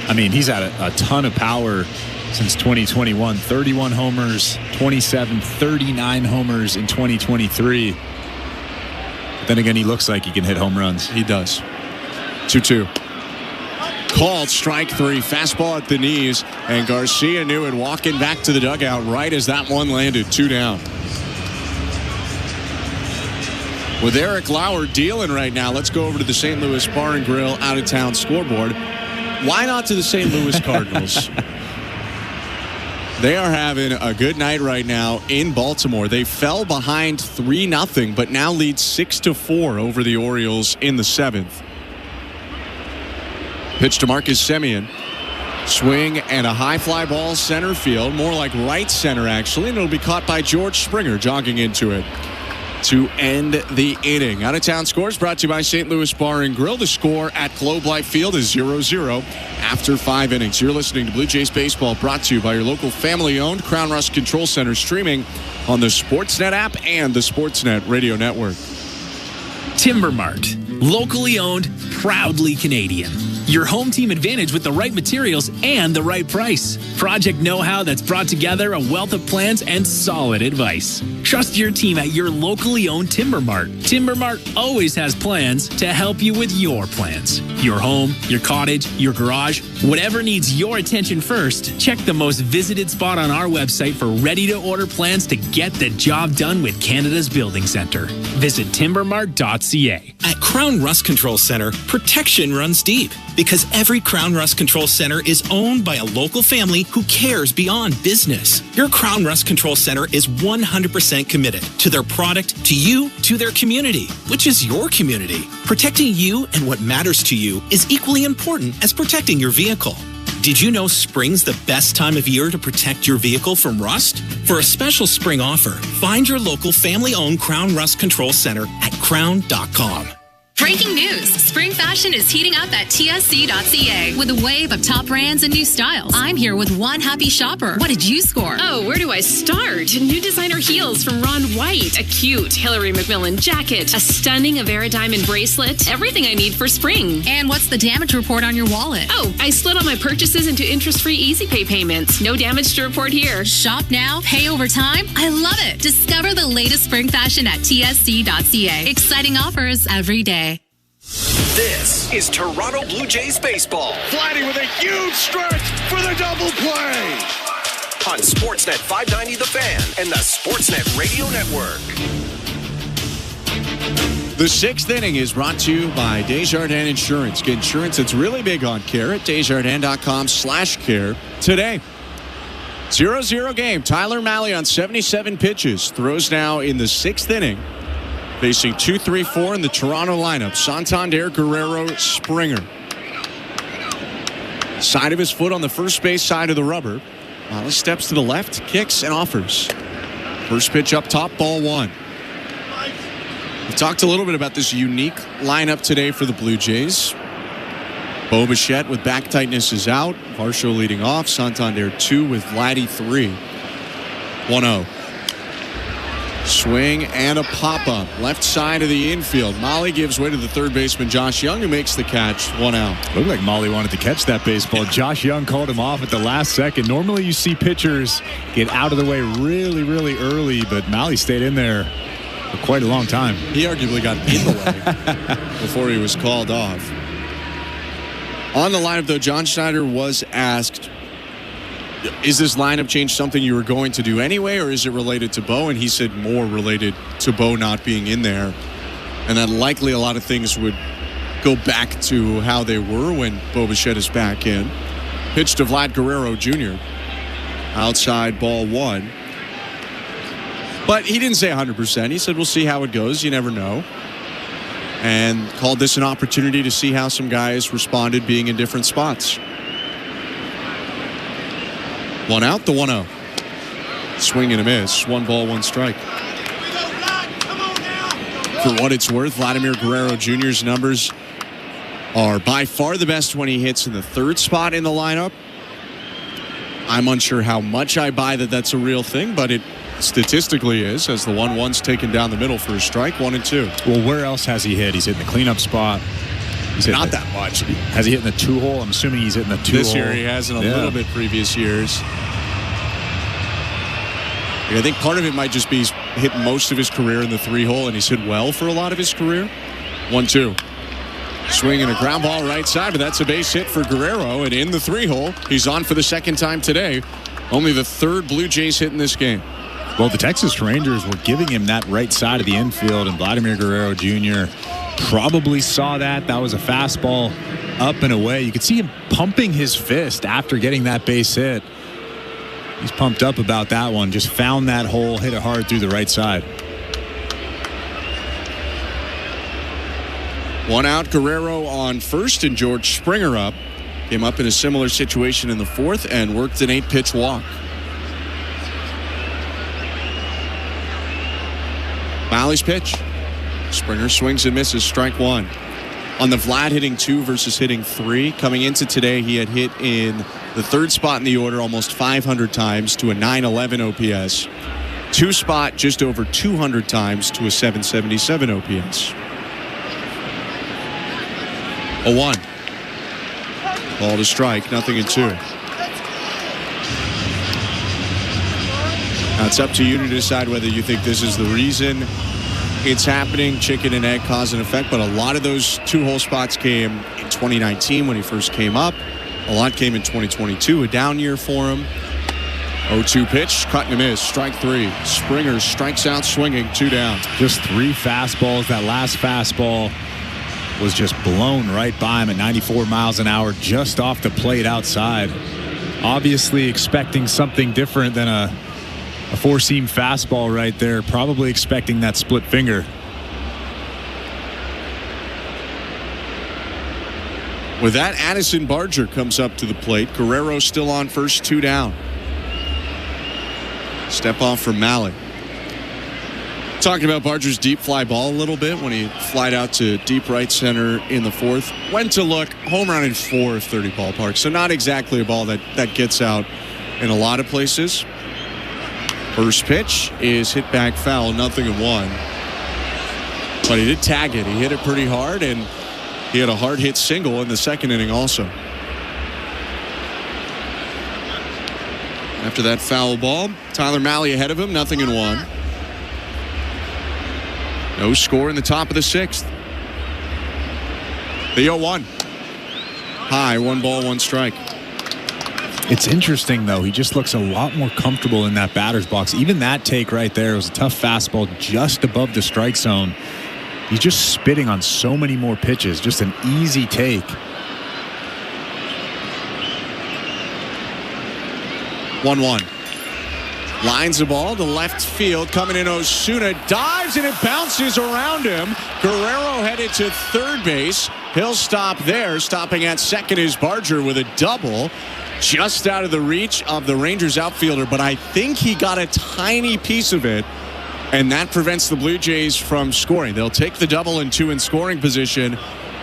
I mean, he's had a ton of power since 2021. 31 homers, 39 homers in 2023. But then again, he looks like he can hit home runs. He does. 2-2. Called strike 3. Fastball at the knees, and Garcia knew it, walking back to the dugout right as that one landed. 2 down. With Eric Lauer dealing right now, let's go over to the St. Louis Bar and Grill out-of-town scoreboard. Why not to the St. Louis Cardinals? They are having a good night right now in Baltimore. They fell behind 3-0, but now lead 6-4 over the Orioles in the 7th. Pitch to Marcus Semien. Swing and a high fly ball center field, more like right center actually, and it'll be caught by George Springer jogging into it to end the inning. Out of town scores brought to you by St. Louis Bar and Grill. The score at Globe Life Field is 0-0 after 5 innings. You're listening to Blue Jays Baseball, brought to you by your local family-owned Crown Rust Control Center, streaming on the Sportsnet app and the Sportsnet Radio Network. Timber Mart, locally owned, proudly Canadian. Your home team advantage with the right materials and the right price. Project know-how that's brought together a wealth of plans and solid advice. Trust your team at your locally owned Timber Mart. Timber Mart always has plans to help you with your plans. Your home, your cottage, your garage, whatever needs your attention first, check the most visited spot on our website for ready-to-order plans to get the job done with Canada's Building Centre. Visit timbermart.ca. At Crown Rust Control Center, protection runs deep because every Crown Rust Control Center is owned by a local family who cares beyond business. Your Crown Rust Control Center is 100% committed to their product, to you, to their community, which is your community. Protecting you and what matters to you is equally important as protecting your vehicle. Did you know spring's the best time of year to protect your vehicle from rust? For a special spring offer, find your local family-owned Crown Rust Control Center at crown.com. Breaking news. Spring fashion is heating up at TSC.ca with a wave of top brands and new styles. I'm here with one happy shopper. What did you score? Oh, where do I start? New designer heels from Ron White, a cute Hillary McMillan jacket, a stunning Avera diamond bracelet, everything I need for spring. And what's the damage report on your wallet? Oh, I slid all my purchases into interest-free Easy Pay payments. No damage to report here. Shop now, pay over time. I love it. Discover the latest spring fashion at TSC.ca. Exciting offers every day. This is Toronto Blue Jays baseball. Vladdy with a huge stretch for the double play. On Sportsnet 590 The Fan and the Sportsnet Radio Network. The 6th inning is brought to you by Desjardins Insurance. Get insurance that's really big on care at Desjardins.com/care today. 0-0 game. Tyler Mahle on 77 pitches. Throws now in the 6th inning. Facing 2-3-4 in the Toronto lineup. Santander, Guerrero, Springer. Side of his foot on the first base side of the rubber. Mahle steps to the left, kicks, and offers. First pitch up top, ball 1. We talked a little bit about this unique lineup today for the Blue Jays. Bo Bichette with back tightness is out. Varsho leading off. Santander 2 with Vladdy 3. 1-0. Swing and a pop-up. Left side of the infield. Mahle gives way to the third baseman, Josh Young, who makes the catch. 1 out. Looked like Mahle wanted to catch that baseball. Josh Young called him off at the last second. Normally you see pitchers get out of the way really, really early, but Mahle stayed in there for quite a long time. He arguably got in the way before he was called off. On the lineup, though, John Schneider was asked, is this lineup change something you were going to do anyway, or is it related to Bo? And he said more related to Bo not being in there. And that likely a lot of things would go back to how they were when Bo Bichette is back in. Pitch to Vlad Guerrero Jr. Outside, ball 1. But he didn't say 100%. He said, we'll see how it goes. You never know. And called this an opportunity to see how some guys responded being in different spots. 1 out, the 1-0. Swing and a miss. 1 ball, 1 strike. For what it's worth, Vladimir Guerrero Jr.'s numbers are by far the best when he hits in the 3rd spot in the lineup. I'm unsure how much I buy that that's a real thing, but it statistically is, as the 1-1's taken down the middle for a strike. 1 and 2. Well, where else has he hit? He's hit in the cleanup spot. Not that much. Has he hit in the 2-hole? I'm assuming he's hitting the 2-hole. This year he has in a little bit previous years. I think part of it might just be he's hit most of his career in the 3-hole, and he's hit well for a lot of his career. 1-2. Swing and a ground ball right side, but that's a base hit for Guerrero, and in the 3-hole, he's on for the 2nd time today. Only the 3rd Blue Jays hit in this game. Well, the Texas Rangers were giving him that right side of the infield, and Vladimir Guerrero Jr. probably saw that. That was a fastball up and away. You could see him pumping his fist after getting that base hit. He's pumped up about that one. Just found that hole, hit it hard through the right side. One out, Guerrero on first, and George Springer up. Came up in a similar situation in the fourth and worked an 8-pitch walk. Malley's pitch. Springer swings and misses, strike one. On the Vlad, hitting 2 versus hitting 3. Coming into today, he had hit in the third spot in the order almost 500 times to a 911 OPS. 2 spot just over 200 times to a 777 OPS. 0-1. Ball to strike, 0-2. Now it's up to you to decide whether you think this is the reason it's happening. Chicken and egg cause and effect, but a lot of those 2-hole spots came in 2019 when he first came up. A lot came in 2022, a down year for him. 0-2 pitch, cut and a miss, strike 3. Springer strikes out swinging, 2 down. Just 3 fastballs. That last fastball was just blown right by him at 94 miles an hour, just off the plate outside. Obviously expecting something different than a 4-seam fastball right there. Probably expecting that split finger. With that, Addison Barger comes up to the plate. Guerrero still on first, 2 down. Step off from Malley. Talking about Barger's deep fly ball a little bit when he flied out to deep right center in the fourth. Went to look, home run in 4 of 30 ballparks. So not exactly a ball that gets out in a lot of places. First pitch is hit back foul, 0-1. But he did tag it. He hit it pretty hard, and he had a hard hit single in the second inning also. After that foul ball, Tyler Malley ahead of him, 0-1. No score in the top of the 6th. The 0-1. High, 1 ball, 1 strike. It's interesting, though. He just looks a lot more comfortable in that batter's box. Even that take right there was a tough fastball just above the strike zone. He's just spitting on so many more pitches. Just an easy take. 1-1. Lines the ball to left field. Coming in, Osuna dives and it bounces around him. Guerrero headed to third base. He'll stop there. Stopping at second is Barger with a double. Just out of the reach of the Rangers outfielder, but I think he got a tiny piece of it, and that prevents the Blue Jays from scoring. They'll take the double and 2 in scoring position,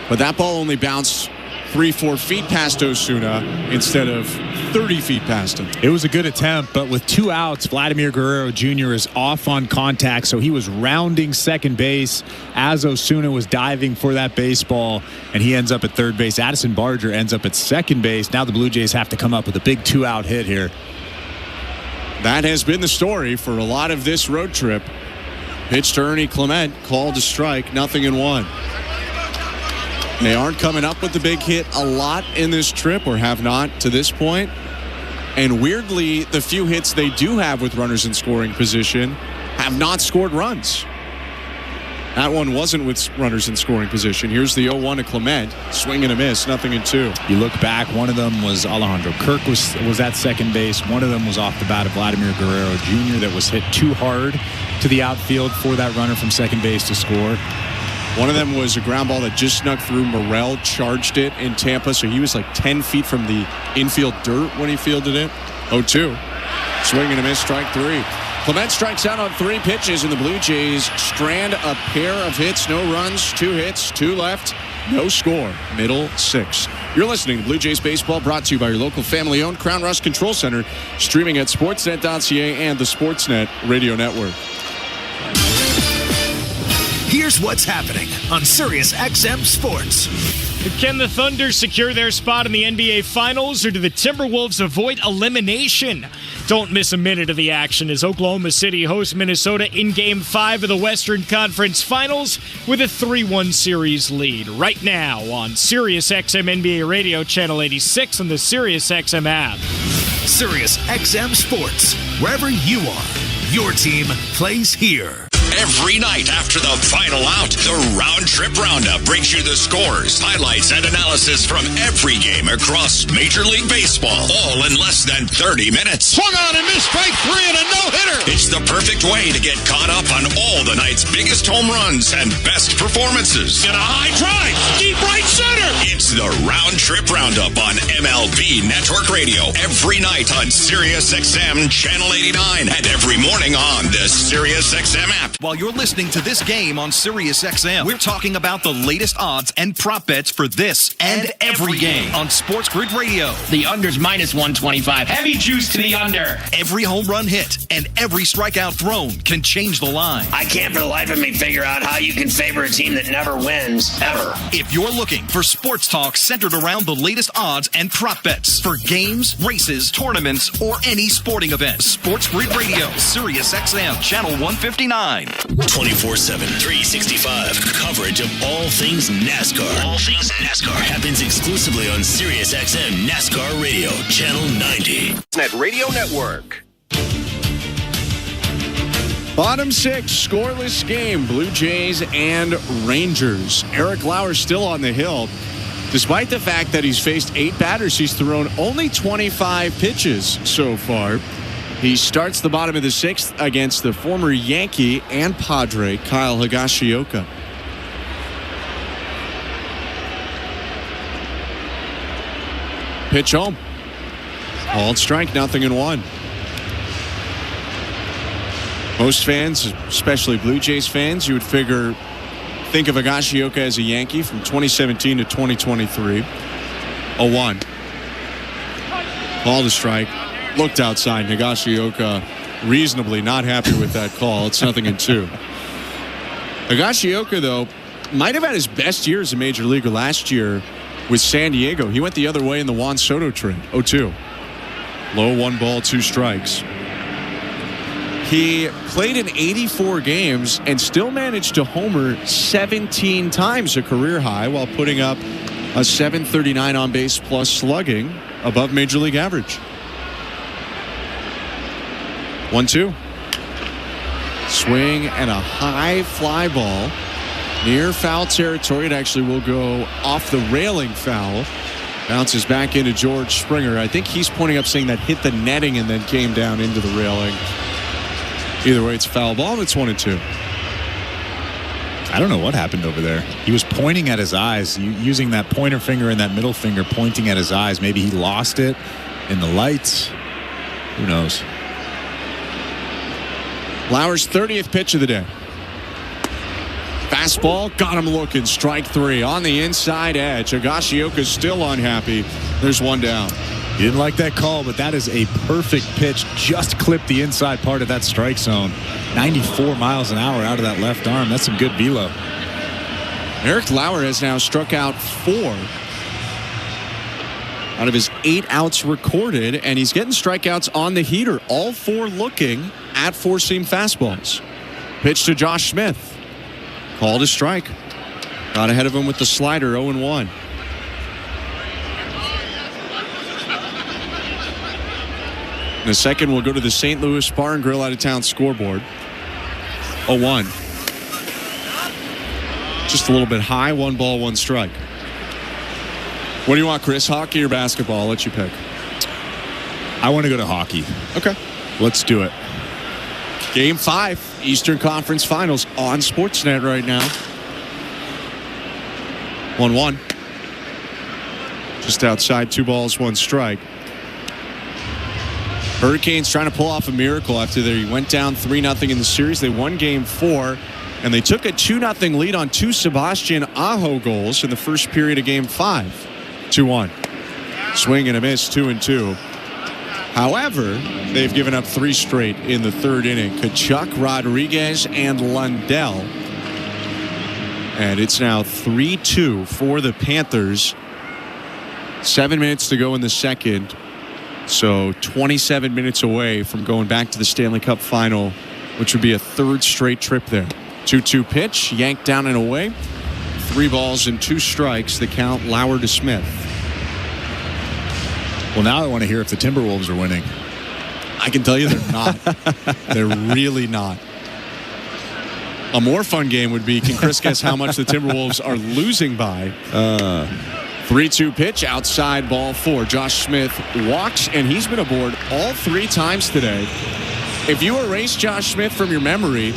but that ball only bounced 3-4 feet past Osuna instead of 30 feet past him. It was a good attempt, but with 2 outs, Vladimir Guerrero Jr. is off on contact, so he was rounding second base as Osuna was diving for that baseball, and he ends up at third base. Addison Barger ends up at second base. Now the Blue Jays have to come up with a big 2-out hit here. That has been the story for a lot of this road trip. Pitch to Ernie Clement, called to strike, 0-1. They aren't coming up with the big hit a lot in this trip, or have not to this point. And weirdly, the few hits they do have with runners in scoring position have not scored runs. That one wasn't with runners in scoring position. Here's the 0-1 to Clement. Swing and a miss, 0-2. You look back, one of them was Alejandro Kirk was at second base. One of them was off the bat of Vladimir Guerrero Jr. that was hit too hard to the outfield for that runner from second base to score. One of them was a ground ball that just snuck through. Morel charged it in Tampa, so he was like 10 feet from the infield dirt when he fielded it. 0-2. Swing and a miss, strike 3. Clement strikes out on 3 pitches, and the Blue Jays strand a pair of hits. No runs, 2 hits, 2 left, no score. Middle 6. You're listening to Blue Jays Baseball, brought to you by your local family-owned Crown Rust Control Center, streaming at sportsnet.ca and the Sportsnet Radio Network. Here's what's happening on Sirius XM Sports. Can the Thunder secure their spot in the NBA Finals, or do the Timberwolves avoid elimination? Don't miss a minute of the action as Oklahoma City hosts Minnesota in Game 5 of the Western Conference Finals with a 3-1 series lead. Right now on Sirius XM NBA Radio, Channel 86 on the Sirius XM app. Sirius XM Sports, wherever you are, your team plays here. Every night after the final out, the Round Trip Roundup brings you the scores, highlights, and analysis from every game across Major League Baseball, all in less than 30 minutes. Swung on and missed, strike 3 and a no-hitter. It's the perfect way to get caught up on all the night's biggest home runs and best performances. And a high drive, deep right center. It's the Round Trip Roundup on MLB Network Radio every night on SiriusXM Channel 89 and every morning on the SiriusXM app. While you're listening to this game on SiriusXM, we're talking about the latest odds and prop bets for this and every game on Sports Grid Radio. The under's minus 125. Heavy juice to the under. Every home run hit and every strikeout thrown can change the line. I can't for the life of me figure out how you can favor a team that never wins, ever. If you're looking for sports talk centered around the latest odds and prop bets for games, races, tournaments, or any sporting event, Sports Grid Radio, SiriusXM, Channel 159. 24/7, 365 coverage of all things NASCAR. All things NASCAR happens exclusively on SiriusXM NASCAR Radio, Channel 90. Net Radio Network. Bottom 6, scoreless game, Blue Jays and Rangers. Eric Lauer still on the hill. Despite the fact that he's faced 8 batters, he's thrown only 25 pitches so far. He starts the bottom of the 6th against the former Yankee and Padre, Kyle Higashioka. Pitch home. Called strike, 0-1. Most fans, especially Blue Jays fans, you would think of Higashioka as a Yankee from 2017 to 2023. 0-1. Call to strike. Looked outside. Higashioka reasonably not happy with that call. It's 0-2. Higashioka, though, might have had his best year as a major leaguer last year with San Diego. He went the other way in the Juan Soto trade. 0-2. Low 1 ball, 2 strikes. He played in 84 games and still managed to homer 17 times, a career high, while putting up a 739 on base plus slugging, above major league average. 1-2. Swing and a high fly ball near foul territory. It actually will go off the railing foul. Bounces back into George Springer. I think he's pointing up saying that hit the netting and then came down into the railing. Either way, it's a foul ball. It's 1-2. I don't know what happened over there. He was pointing at his eyes, using that pointer finger and that middle finger pointing at his eyes. Maybe he lost it in the lights. Who knows? Lauer's 30th pitch of the day. Fastball, got him looking. Strike 3 on the inside edge. Higashioka's still unhappy. There's 1 down. You didn't like that call, but that is a perfect pitch. Just clipped the inside part of that strike zone. 94 miles an hour out of that left arm. That's some good velo. Eric Lauer has now struck out 4 out of his 8 outs recorded, and he's getting strikeouts on the heater. All 4 looking at four-seam fastballs. Pitch to Josh Smith. Called a strike. Got ahead of him with the slider, 0-1. In a second, we'll go to the St. Louis Bar and Grill out of town scoreboard. 0-1. Just a little bit high. 1 ball, 1 strike. What do you want, Chris? Hockey or basketball? I'll let you pick. I want to go to hockey. Okay. Let's do it. Game 5, Eastern Conference Finals on Sportsnet right now. 1-1. Just outside, 2 balls, 1 strike. Hurricanes trying to pull off a miracle after they went down 3-0 in the series. They won Game 4, and they took a 2-0 lead on 2 Sebastian Aho goals in the first period of Game 5. 2-1. Swing and a miss, 2-2. However, they've given up 3 straight in the 3rd inning. Kachuk, Rodriguez, and Lundell. And it's now 3-2 for the Panthers. 7 minutes to go in the second. So 27 minutes away from going back to the Stanley Cup final, which would be a 3rd straight trip there. 2-2 pitch, yanked down and away. 3 balls and 2 strikes. The count, Lauer to Smith. Well, now I want to hear if the Timberwolves are winning. I can tell you they're not. They're really not. A more fun game would be, can Chris guess how much the Timberwolves are losing by? 3-2 pitch, outside, ball 4. Josh Smith walks, and he's been aboard all 3 times today. If you erase Josh Smith from your memory,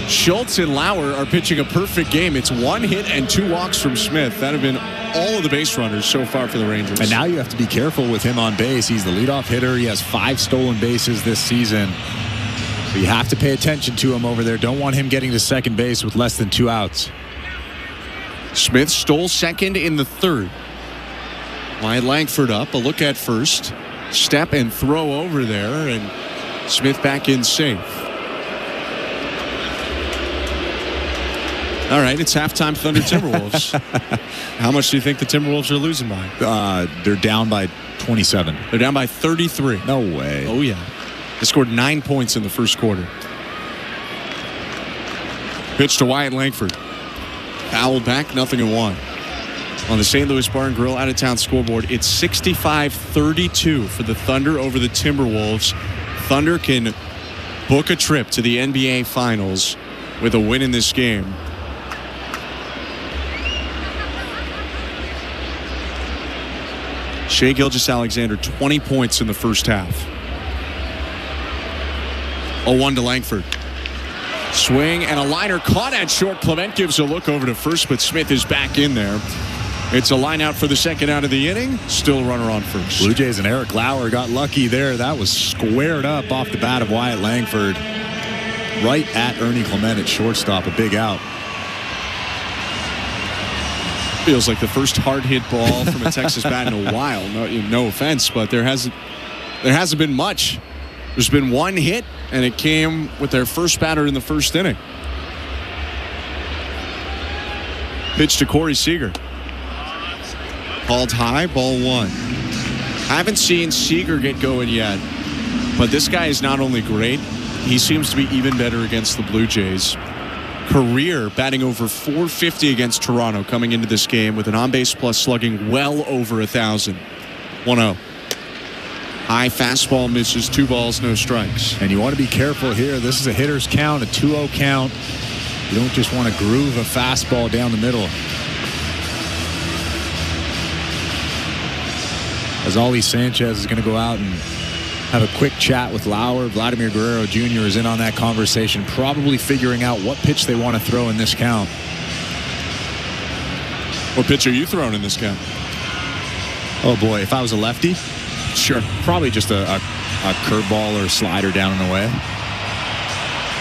Schultz and Lauer are pitching a perfect game. It's 1 hit and 2 walks from Smith. That have been all of the base runners so far for the Rangers. And now you have to be careful with him on base. He's the leadoff hitter. He has 5 stolen bases this season. So you have to pay attention to him over there. Don't want him getting to second base with less than 2 outs. Smith stole second in the 3rd. Wyatt Langford up, a look at first. Step and throw over there, and Smith back in safe. All right, it's halftime Thunder Timberwolves. How much do you think the Timberwolves are losing by? They're down by 27. They're down by 33. No way. Oh, yeah. They scored 9 points in the first quarter. Pitch to Wyatt Langford. Fouled back, 0-1. On the St. Louis Bar and Grill out-of-town scoreboard, it's 65-32 for the Thunder over the Timberwolves. Thunder can book a trip to the NBA Finals with a win in this game. Shai Gilgeous-Alexander, 20 points in the first half. 0-1 to Langford. Swing and a liner caught at short. Clement gives a look over to first, but Smith is back in there. It's a line out for the second out of the inning. Still runner on first. Blue Jays and Eric Lauer got lucky there. That was squared up off the bat of Wyatt Langford. Right at Ernie Clement at shortstop. A big out. Feels like the first hard hit ball from a Texas bat in a while. No offense, but there hasn't been much. There's been 1 hit, and it came with their first batter in the first inning. Pitch to Corey Seager. Called high, ball 1. Haven't seen Seager get going yet, but this guy is not only great, he seems to be even better against the Blue Jays. Career batting over .450 against Toronto coming into this game with an on-base plus slugging well over 1,000. 1-0. High fastball misses, 2 balls, no strikes. And you want to be careful here. This is a hitter's count, a 2-0 count. You don't just want to groove a fastball down the middle. As Ollie Sanchez is going to go out and have a quick chat with Lauer. Vladimir Guerrero Jr. is in on that conversation, probably figuring out what pitch they want to throw in this count. What pitch are you throwing in this count? Oh boy, if I was a lefty, sure, probably just a curveball or slider down and away.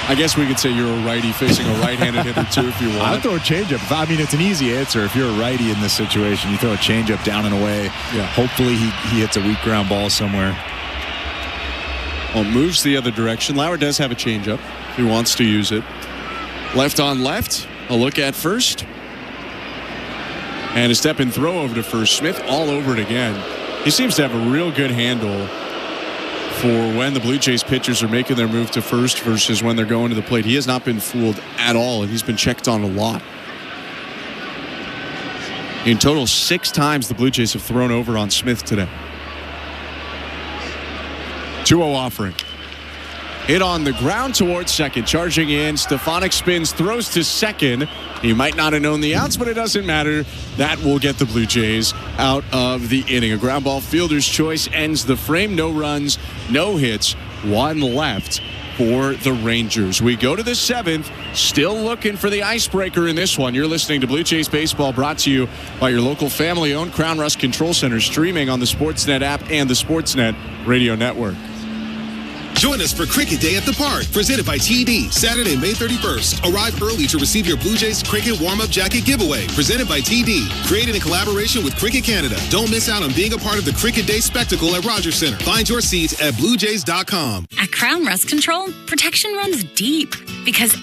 I guess we could say you're a righty facing a right-handed hitter too if you want. I'd throw a changeup. I mean, it's an easy answer. If you're a righty in this situation, you throw a changeup down and away. Yeah. Hopefully he hits a weak ground ball somewhere. Well, moves the other direction. Lauer does have a changeup if he wants to use it. Left on left. A look at first. And a step and throw over to first. Smith all over it again. He seems to have a real good handle for when the Blue Jays pitchers are making their move to first versus when they're going to the plate. He has not been fooled at all, and he's been checked on a lot. In total, 6 times the Blue Jays have thrown over on Smith today. 2-0 offering. Hit on the ground towards second. Charging in. Stefanik spins, throws to second. He might not have known the outs, but it doesn't matter. That will get the Blue Jays out of the inning. A ground ball fielder's choice ends the frame. No runs, no hits. 1 left for the Rangers. We go to the 7th. Still looking for the icebreaker in this one. You're listening to Blue Jays Baseball, brought to you by your local family-owned Crown Rust Control Center, streaming on the Sportsnet app and the Sportsnet Radio Network. Join us for Cricket Day at the Park, presented by TD, Saturday, May 31st. Arrive early to receive your Blue Jays Cricket Warm-Up Jacket giveaway, presented by TD. Created in collaboration with Cricket Canada. Don't miss out on being a part of the Cricket Day spectacle at Rogers Center. Find your seats at BlueJays.com. At Crown Rust Control, protection runs deep because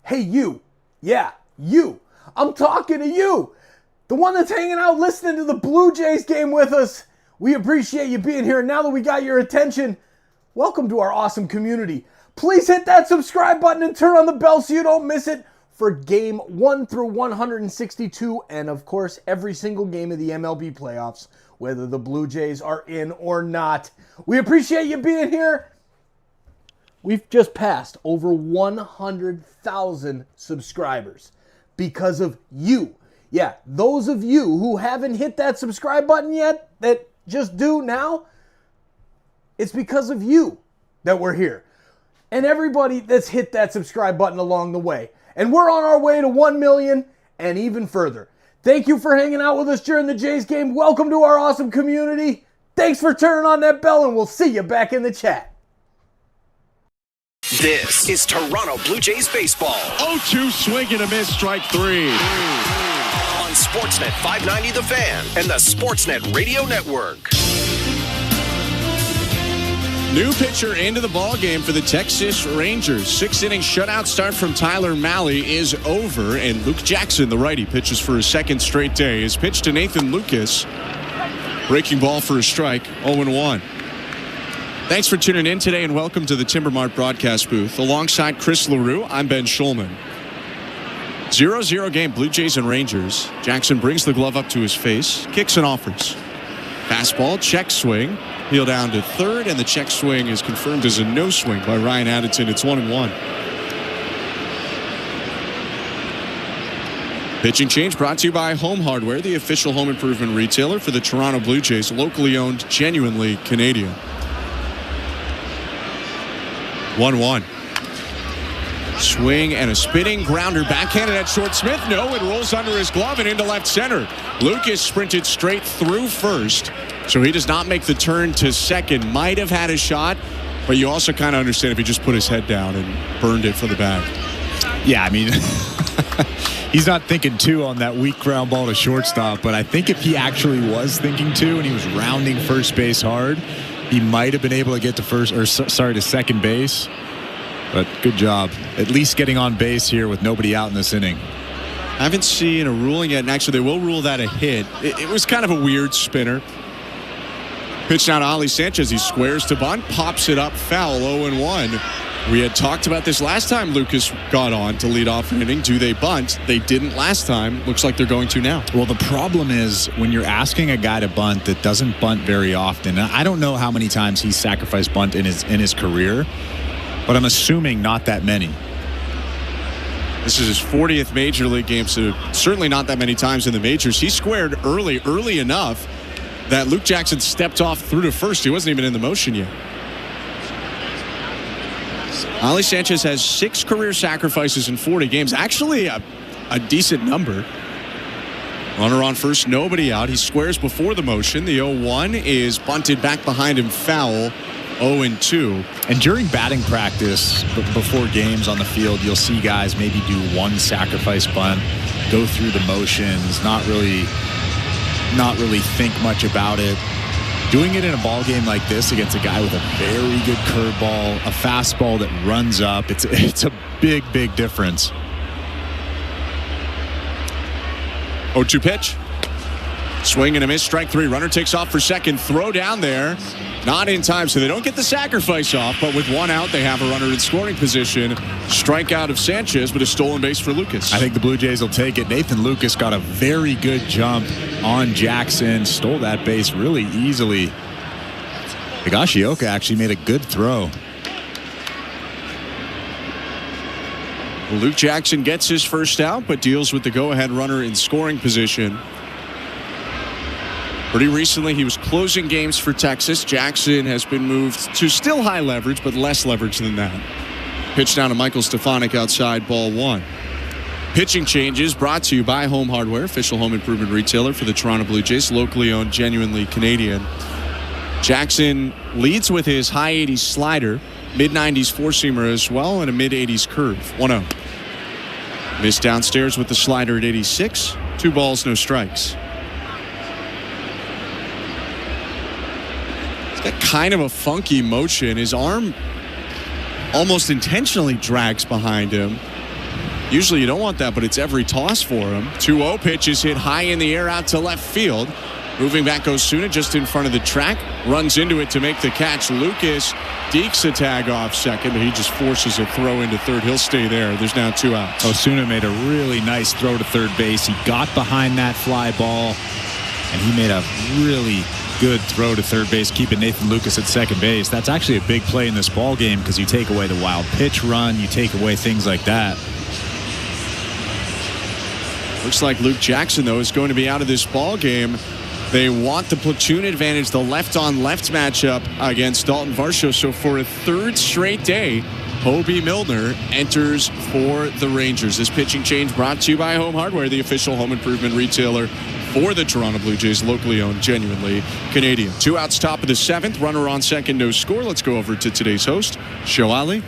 Hey, you. Yeah, you. I'm talking to you. The one that's hanging out listening to the Blue Jays game with us. We appreciate you being here. Now that we got your attention, welcome to our awesome community. Please hit that subscribe button and turn on the bell so you don't miss it for game 1 through 162, and of course, every single game of the MLB playoffs, whether the Blue Jays are in or not. We appreciate you being here. We've just passed over 100,000 subscribers because of you. Yeah, those of you who haven't hit that subscribe button yet, that just do now, it's because of you that we're here. And everybody that's hit that subscribe button along the way. And we're on our way to 1 million and even further. Thank you for hanging out with us during the Jays game. Welcome to our awesome community. Thanks for turning on that bell, and we'll see you back in the chat. This is Toronto Blue Jays baseball. 0-2 swing and a miss, strike 3. On Sportsnet 590 The Fan and the Sportsnet Radio Network. New pitcher into the ballgame for the Texas Rangers. 6-inning shutout start from Tyler Mahle is over, and Luke Jackson, the righty, pitches for his second straight day. His pitch to Nathan Lucas. Breaking ball for a strike, 0-1. Thanks for tuning in today, and welcome to the Timber Mart broadcast booth. Alongside Chris LaRue, I'm Ben Schulman. 0-0 game, Blue Jays and Rangers. Jackson brings the glove up to his face, kicks and offers. Fastball, check swing, heel down to third, and the check swing is confirmed as a no swing by Ryan Addington. It's 1-1. Pitching change brought to you by Home Hardware, the official home improvement retailer for the Toronto Blue Jays, locally owned, genuinely Canadian. 1-1. Swing and a spinning grounder backhanded at short. Smith, no, it rolls under his glove and into left center. Lucas sprinted straight through first, so he does not make the turn to second. Might have had a shot, but you also kind of understand if he just put his head down and burned it for the bag. Yeah, I mean, he's not thinking two on that weak ground ball to shortstop, but I think if he actually was thinking two and he was rounding first base hard, he might have been able to get to to second base. But good job. At least getting on base here with nobody out in this inning. I haven't seen a ruling yet, and actually they will rule that a hit. It was kind of a weird spinner. Pitch down to Ali Sanchez. He squares to bunt, pops it up, foul, 0-1. We had talked about this last time Lucas got on to lead off an inning. Do they bunt? They didn't last time. Looks like they're going to now. Well, the problem is when you're asking a guy to bunt that doesn't bunt very often. I don't know how many times he's sacrificed bunt in his career, but I'm assuming not that many. This is his 40th Major League game, so certainly not that many times in the majors. He squared early enough that Luke Jackson stepped off through to first. He wasn't even in the motion yet. Ali Sanchez has 6 career sacrifices in 40 games. Actually, a decent number. Runner on first, nobody out. He squares before the motion. The 0-1 is bunted back behind him, foul. 0-2. And during batting practice, before games on the field, you'll see guys maybe do one sacrifice bunt, go through the motions, not really think much about it. Doing it in a ball game like this against a guy with a very good curveball, a fastball that runs up, it's a big difference. 0-2 pitch. Swing and a miss, strike 3. Runner takes off for second. Throw down there. Not in time, so they don't get the sacrifice off, but with one out, they have a runner in scoring position. Strikeout of Sanchez, but a stolen base for Lucas. I think the Blue Jays will take it. Nathan Lucas got a very good jump on Jackson, stole that base really easily. Higashioka actually made a good throw. Luke Jackson gets his first out, but deals with the go-ahead runner in scoring position. Pretty recently, he was closing games for Texas. Jackson has been moved to still high leverage, but less leverage than that. Pitch down to Michael Stefanik outside, ball 1. Pitching changes brought to you by Home Hardware, official home improvement retailer for the Toronto Blue Jays, locally owned, genuinely Canadian. Jackson leads with his high 80s slider, mid-90s four-seamer as well, and a mid-80s curve. 1-0. Missed downstairs with the slider at 86. 2 balls, no strikes. Got kind of a funky motion. His arm almost intentionally drags behind him. Usually you don't want that, but it's every toss for him. 2-0 pitch is hit high in the air out to left field. Moving back Osuna just in front of the track. Runs into it to make the catch. Lucas dekes a tag off second, but he just forces a throw into third. He'll stay there. There's now 2 outs. Osuna made a really nice throw to third base. He got behind that fly ball, and he made a really good throw to third base, keeping Nathan Lucas at second base. That's actually a big play in this ball game because you take away the wild pitch run, you take away things like that. Looks like Luke Jackson, though, is going to be out of this ball game. They want the platoon advantage, the left-on-left matchup against Dalton Varsho. So for a third straight day, Hobie Milner enters for the Rangers. This pitching change brought to you by Home Hardware, the official home improvement retailer for the Toronto Blue Jays, locally owned, genuinely Canadian. 2 outs, top of the 7th. Runner on second, no score. Let's go over to today's host, Show Ali.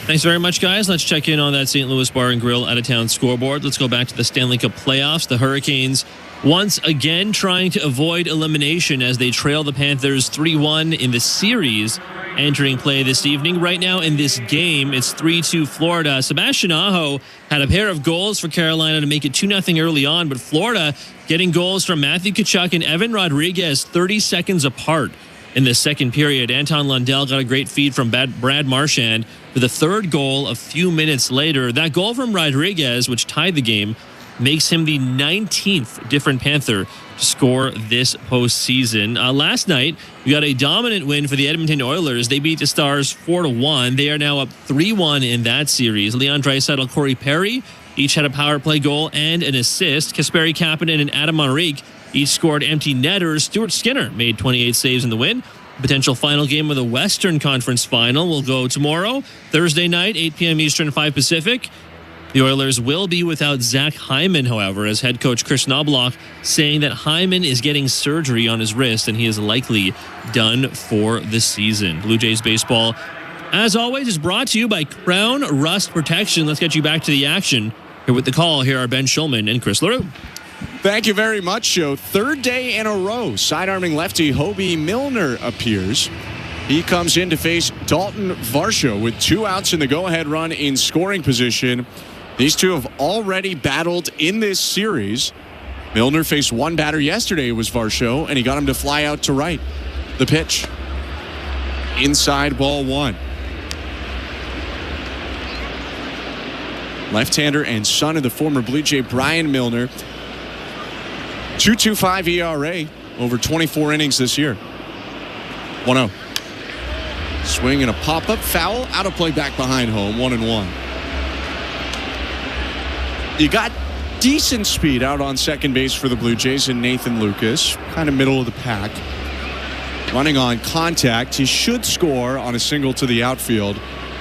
Thanks very much, guys. Let's check in on that St. Louis Bar and Grill out-of-town scoreboard. Let's go back to the Stanley Cup playoffs. The Hurricanes once again trying to avoid elimination as they trail the Panthers 3-1 in the series entering play this evening. Right now in this game, it's 3-2 Florida. Sebastian Aho had a pair of goals for Carolina to make it 2-0 early on, but Florida getting goals from Matthew Tkachuk and Evan Rodriguez 30 seconds apart in the second period. Anton Lundell got a great feed from Brad Marchand for the third goal a few minutes later. That goal from Rodriguez, which tied the game, makes him the 19th different Panther to score this postseason. Last night, we got a dominant win for the Edmonton Oilers. They beat the Stars 4-1. They are now up 3-1 in that series. Leon Draisaitl, Corey Perry each had a power play goal and an assist. Kasperi Kapanen and Adam Henrique each scored empty netters. Stuart Skinner made 28 saves in the win. Potential final game of the Western Conference Final will go tomorrow, Thursday night, 8 p.m. Eastern, 5 Pacific. The Oilers will be without Zach Hyman, however, as head coach Chris Knobloch saying that Hyman is getting surgery on his wrist and he is likely done for the season. Blue Jays baseball, as always, is brought to you by Crown Rust Protection. Let's get you back to the action. Here with the call, here are Ben Schulman and Chris LaRue. Thank you very much, Joe. Third day in a row, sidearming lefty Hobie Milner appears. He comes in to face Dalton Varsho with 2 outs in the go-ahead run in scoring position. These two have already battled in this series. Milner faced one batter yesterday. It was Varsho, and he got him to fly out to right. The pitch. Inside, ball 1. Left-hander and son of the former Blue Jay, Brian Milner. 2.25 ERA over 24 innings this year. 1-0. Swing and a pop-up foul. Out of play back behind home. 1-1. You got decent speed out on second base for the Blue Jays in Nathan Lucas. Kind of middle of the pack. Running on contact. He should score on a single to the outfield.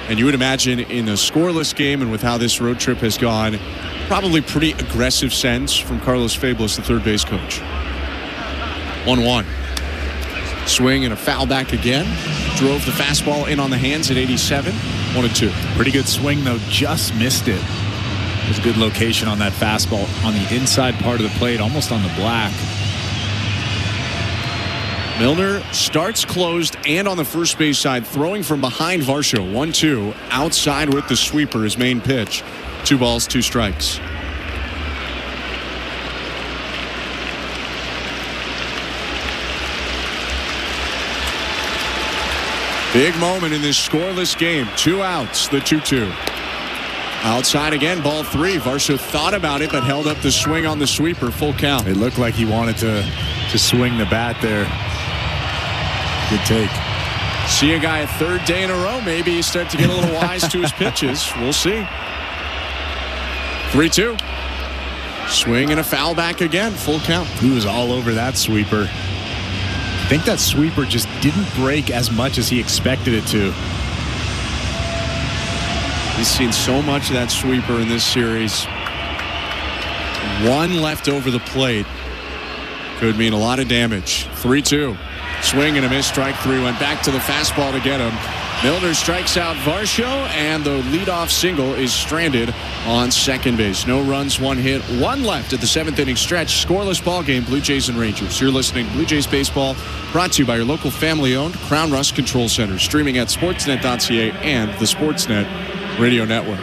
And you would imagine in a scoreless game and with how this road trip has gone, probably pretty aggressive sense from Carlos Fabulous, the third base coach. 1-1. Swing and a foul back again. Drove the fastball in on the hands at 87. 1-2. Pretty good swing, though. Just missed it. There's a good location on that fastball on the inside part of the plate, almost on the black. Milner starts closed and on the first base side, throwing from behind Varsho. 1-2. Outside with the sweeper, his main pitch. 2 balls, 2 strikes. Big moment in this scoreless game. 2 outs, the 2-2. Outside again, ball 3. Varsho thought about it, but held up the swing on the sweeper. Full count. It looked like he wanted to swing the bat there. Good take. See a guy a third day in a row. Maybe he start to get a little wise to his pitches. We'll see. 3-2. Swing and a foul back again. Full count. He was all over that sweeper. I think that sweeper just didn't break as much as he expected it to. He's seen so much of that sweeper in this series. 1 left over the plate. Could mean a lot of damage. 3-2. Swing and a miss. Strike 3. Went back to the fastball to get him. Milner strikes out Varsho, and the leadoff single is stranded on second base. No runs, 1 hit, 1 left at the 7th inning stretch. Scoreless ball game, Blue Jays and Rangers. You're listening to Blue Jays Baseball, brought to you by your local family-owned Crown Rust Control Center. Streaming at sportsnet.ca and the Sportsnet Radio Network.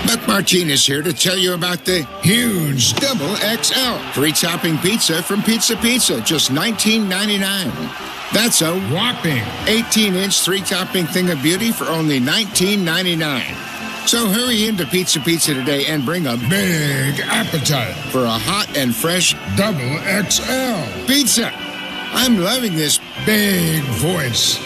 Buck Martinez here to tell you about the huge Double XL free topping pizza from Pizza Pizza, just $19.99. That's a whopping 18-inch three-topping thing of beauty for only $19.99. So hurry into Pizza Pizza today and bring a big appetite for a hot and fresh Double XL pizza. I'm loving this big voice.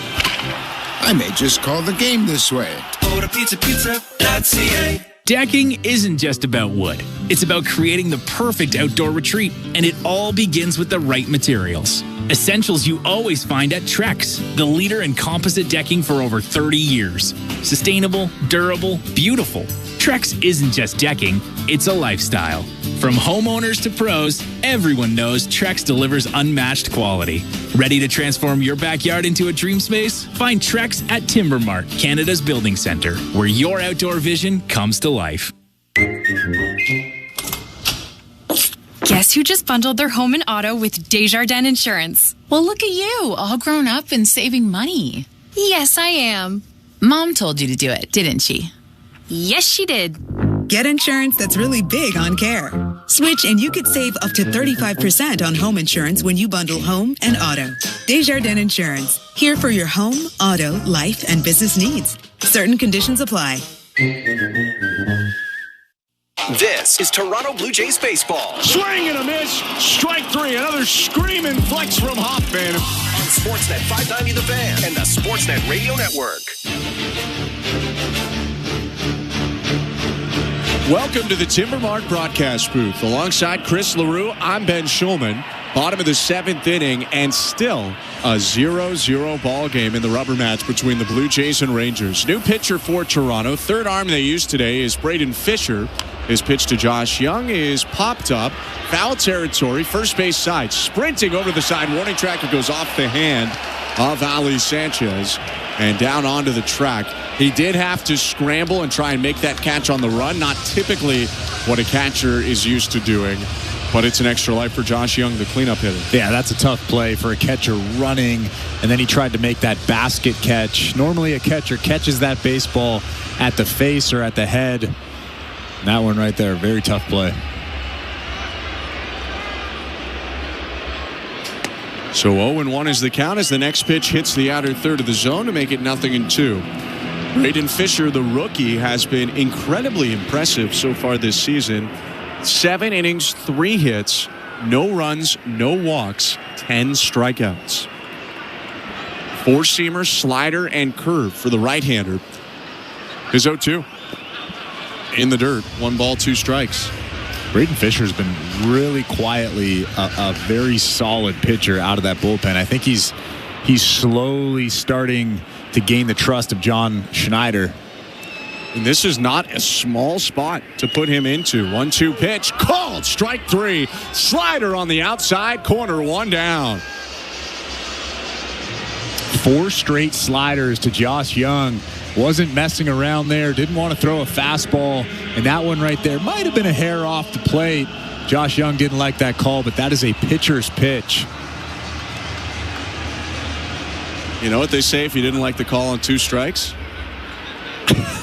I may just call the game this way. Go to pizzapizza.ca. Decking isn't just about wood. It's about creating the perfect outdoor retreat, and it all begins with the right materials. Essentials you always find at Trex, the leader in composite decking for over 30 years. Sustainable, durable, beautiful. Trex isn't just decking, it's a lifestyle. From homeowners to pros, everyone knows Trex delivers unmatched quality. Ready to transform your backyard into a dream space? Find Trex at Timber Mart, Canada's building center, where your outdoor vision comes to life. Guess who just bundled their home and auto with Desjardins Insurance? Well, look at you, all grown up and saving money. Yes, I am. Mom told you to do it, didn't she? Yes, she did. Get insurance that's really big on care. Switch and you could save up to 35% on home insurance when you bundle home and auto. Desjardins Insurance. Here for your home, auto, life, and business needs. Certain conditions apply. This is Toronto Blue Jays baseball. Swing and a miss. Strike three. Another screaming flex from Hoffman. On Sportsnet 590 The Fan and the Sportsnet Radio Network. Welcome to the Timber Mart broadcast booth. Alongside Chris LaRue, I'm Ben Schulman. Bottom of the seventh inning, and still a 0-0 ball game in the rubber match between the Blue Jays and Rangers. New pitcher for Toronto. Third arm they used today is Braden Fisher. His pitch to Josh Young is popped up. Foul territory, first base side. Sprinting over the side. Warning track. It goes off the hand of Ali Sanchez and down onto the track. He did have to scramble and try and make that catch on the run. Not typically what a catcher is used to doing. But it's an extra life for Josh Young, the cleanup hitter. Yeah, that's a tough play for a catcher running, and then he tried to make that basket catch. Normally a catcher catches that baseball at the face or at the head. And that one right there, very tough play. So 0-1 is the count as the next pitch hits the outer third of the zone to make it 0-2. Braden Fisher, the rookie, has been incredibly impressive so far this season. 7 innings, 3 hits, no runs, no walks, 10 strikeouts. 4-seamer, slider, and curve for the right-hander. His 0-2. In the dirt, 1 ball, 2 strikes. Braden Fisher's been really quietly a very solid pitcher out of that bullpen. I think he's slowly starting to gain the trust of John Schneider. And this is not a small spot to put him into. 1-2 pitch, called, strike 3. Slider on the outside corner, 1 down. 4 straight sliders to Josh Young. Wasn't messing around there. Didn't want to throw a fastball. And that one right there might have been a hair off the plate. Josh Young didn't like that call, but that is a pitcher's pitch. You know what they say if you didn't like the call on 2 strikes?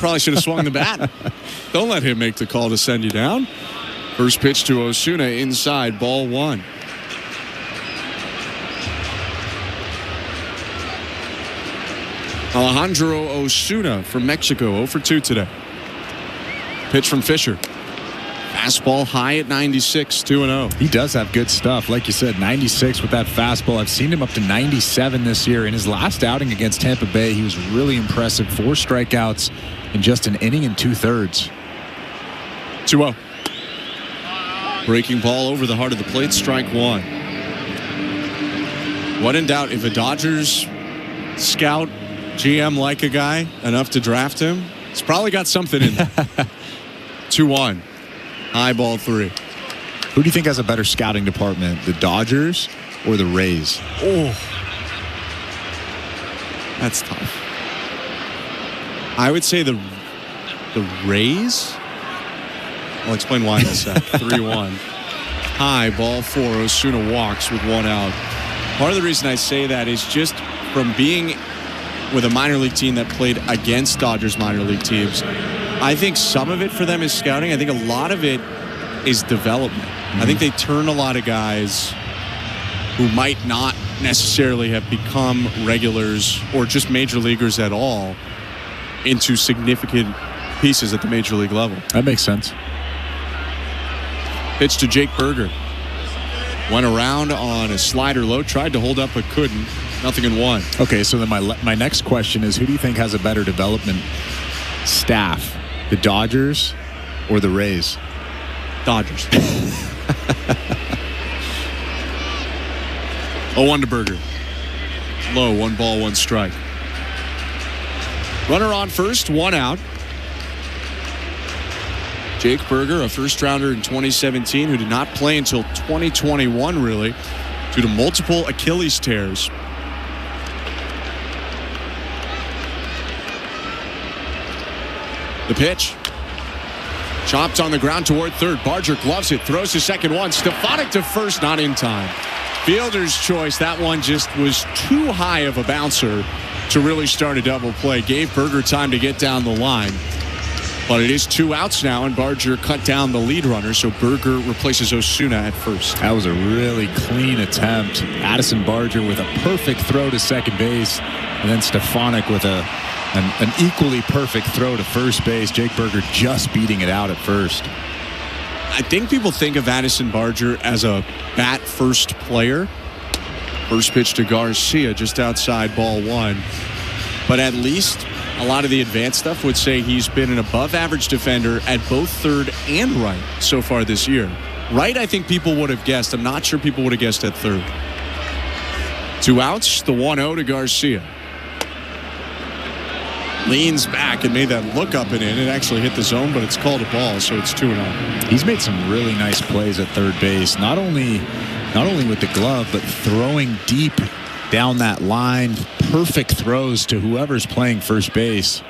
Probably should have swung the bat. Don't let him make the call to send you down. First pitch to Osuna inside, ball 1. Alejandro Osuna from Mexico, 0 for 2 today. Pitch from Fisher. Fastball high at 96, 2-0. He does have good stuff. Like you said, 96 with that fastball. I've seen him up to 97 this year. In his last outing against Tampa Bay, he was really impressive. 4 strikeouts in just an inning and 2/3. 2-0. Breaking ball over the heart of the plate, strike 1. What in doubt, if a Dodgers scout GM like a guy enough to draft him, he's probably got something in there. 2-1. High ball 3. Who do you think has a better scouting department, the Dodgers or the Rays? Oh, that's tough. I would say the Rays. I'll explain why in a sec. 3-1. High ball 4. Osuna walks with 1 out. Part of the reason I say that is just from being with a minor league team that played against Dodgers minor league teams. I think some of it for them is scouting. I think a lot of it is development. I think they turn a lot of guys who might not necessarily have become regulars or just major leaguers at all into significant pieces at the major league level. That makes sense. Pitch to Jake Berger. Went around on a slider low, tried to hold up but couldn't. Nothing in one. Okay, so then my next question is, who do you think has a better development staff? The Dodgers or the Rays? Dodgers. 0-1 to Berger. Low, 1 ball, 1 strike. Runner on first, 1 out. Jake Berger, a first-rounder in 2017 who did not play until 2021, really, due to multiple Achilles tears. The pitch. Chopped on the ground toward third. Barger gloves it, throws to second one. Stefanik to first, not in time. Fielder's choice. That one just was too high of a bouncer to really start a double play. Gave Berger time to get down the line. But it is 2 outs now, and Barger cut down the lead runner, so Berger replaces Osuna at first. That was a really clean attempt. Addison Barger with a perfect throw to second base, and then Stefanik with an equally perfect throw to first base. Jake Berger just beating it out at first. I think people think of Addison Barger as a bat-first player. First pitch to Garcia, just outside ball 1. But at least a lot of the advanced stuff would say he's been an above-average defender at both third and right so far this year. Right, I think people would have guessed. I'm not sure people would have guessed at third. 2 outs, the 1-0 to Garcia. Leans back and made that look up and in. It actually hit the zone, but it's called a ball, so it's 2-0. He's made some really nice plays at third base. Not only with the glove, but throwing deep down that line. Perfect throws to whoever's playing first base.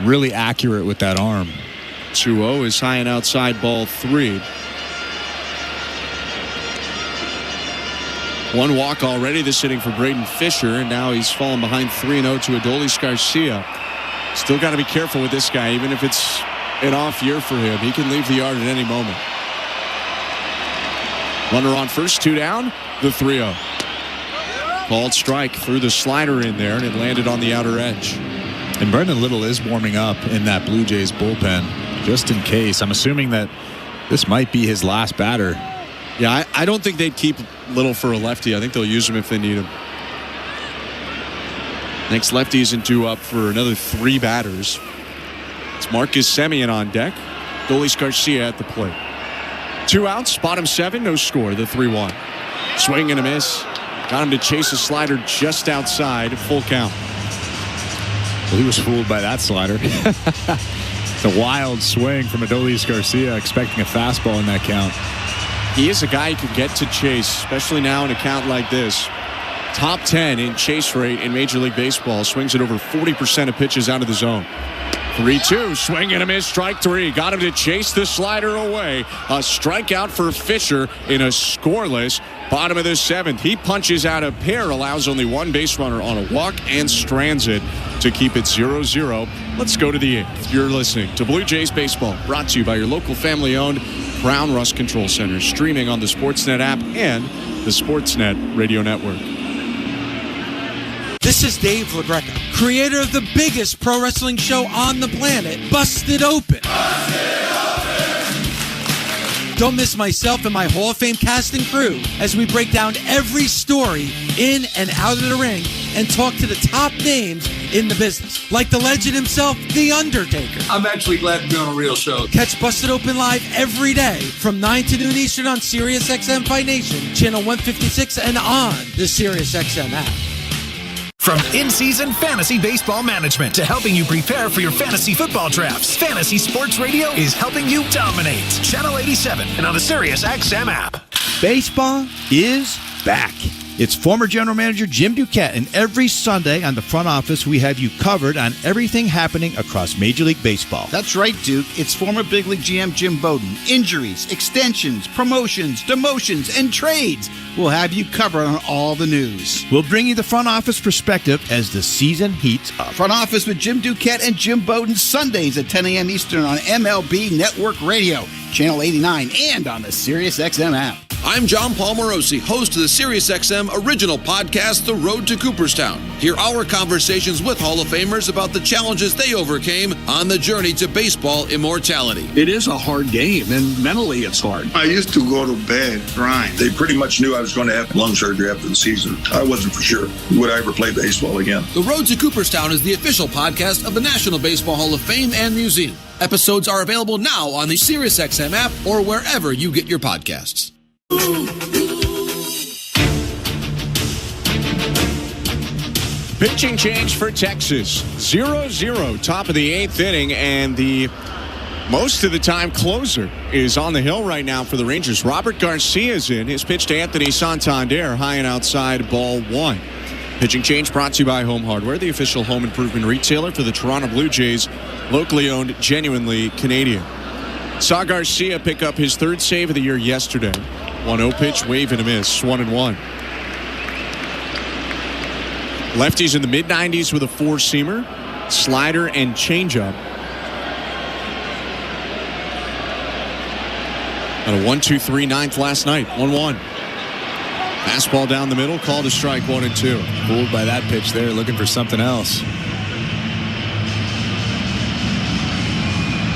Really accurate with that arm. 2-0 is high and outside ball 3. 1 walk already this inning for Braden Fisher, and now he's fallen behind 3-0 to Adolis Garcia. Still got to be careful with this guy, even if it's an off year for him. He can leave the yard at any moment. Runner on first, 2 down, the 3-0. Called strike, threw the slider in there, and it landed on the outer edge. And Brendan Little is warming up in that Blue Jays bullpen, just in case. I'm assuming that this might be his last batter. Yeah, I don't think they'd keep Little for a lefty. I think they'll use him if they need him. Next lefty isn't due up for another 3 batters. It's Marcus Semien on deck. Adolis Garcia at the plate. 2 outs, bottom 7, no score, the 3-1. Swing and a miss. Got him to chase a slider just outside, full count. Well, he was fooled by that slider. The wild swing from Adolis Garcia, expecting a fastball in that count. He is a guy who can get to chase, especially now in a count like this. Top 10 in chase rate in Major League Baseball. Swings at over 40% of pitches out of the zone. 3-2, swing and a miss, strike 3. Got him to chase the slider away. A strikeout for Fisher in a scoreless bottom of the 7th. He punches out a pair, allows only 1 base runner on a walk, and strands it to keep it 0-0. Let's go to the 8th. You're listening to Blue Jays Baseball, brought to you by your local family-owned Brown Rust Control Center, streaming on the Sportsnet app and the Sportsnet Radio Network. This is Dave LaGreca, creator of the biggest pro wrestling show on the planet, Busted Open. Don't miss myself and my Hall of Fame cast and crew as we break down every story in and out of the ring and talk to the top names in the business, like the legend himself, The Undertaker. I'm actually glad to be on a real show. Catch Busted Open live every day from 9 to noon Eastern on SiriusXM Fight Nation, channel 156, and on the SiriusXM app. From in-season fantasy baseball management to helping you prepare for your fantasy football drafts, Fantasy Sports Radio is helping you dominate. Channel 87 and on the SiriusXM app. Baseball is back. It's former General Manager Jim Duquette, and every Sunday on the front office, we have you covered on everything happening across Major League Baseball. That's right, Duke. It's former Big League GM Jim Bowden. Injuries, extensions, promotions, demotions, and trades. We'll have you covered on all the news. We'll bring you the front office perspective as the season heats up. Front Office with Jim Duquette and Jim Bowden, Sundays at 10 a.m. Eastern on MLB Network Radio, Channel 89, and on the SiriusXM app. I'm John Palmorosi, host of the SiriusXM original podcast, The Road to Cooperstown. Hear our conversations with Hall of Famers about the challenges they overcame on the journey to baseball immortality. It is a hard game, and mentally it's hard. I used to go to bed crying. They pretty much knew I was going to have lung surgery after the season. I wasn't for sure. Would I ever play baseball again? The Road to Cooperstown is the official podcast of the National Baseball Hall of Fame and Museum. Episodes are available now on the SiriusXM app or wherever you get your podcasts. Pitching change for Texas. 0-0, top of the 8th inning, and the most of the time closer is on the hill right now for the Rangers. Robert Garcia's in. His pitch to Anthony Santander, high and outside, ball 1. Pitching change brought to you by Home Hardware, the official home improvement retailer for the Toronto Blue Jays, locally owned, genuinely Canadian. Saw Garcia pick up his 3rd save of the year yesterday. 1-0 pitch, wave and a miss, 1-1. Lefties in the mid-90s with a 4-seamer, slider, and changeup. At a 1-2-3 ninth last night, 1-1. Fastball down the middle, called a strike, 1-2. Fooled by that pitch there, looking for something else.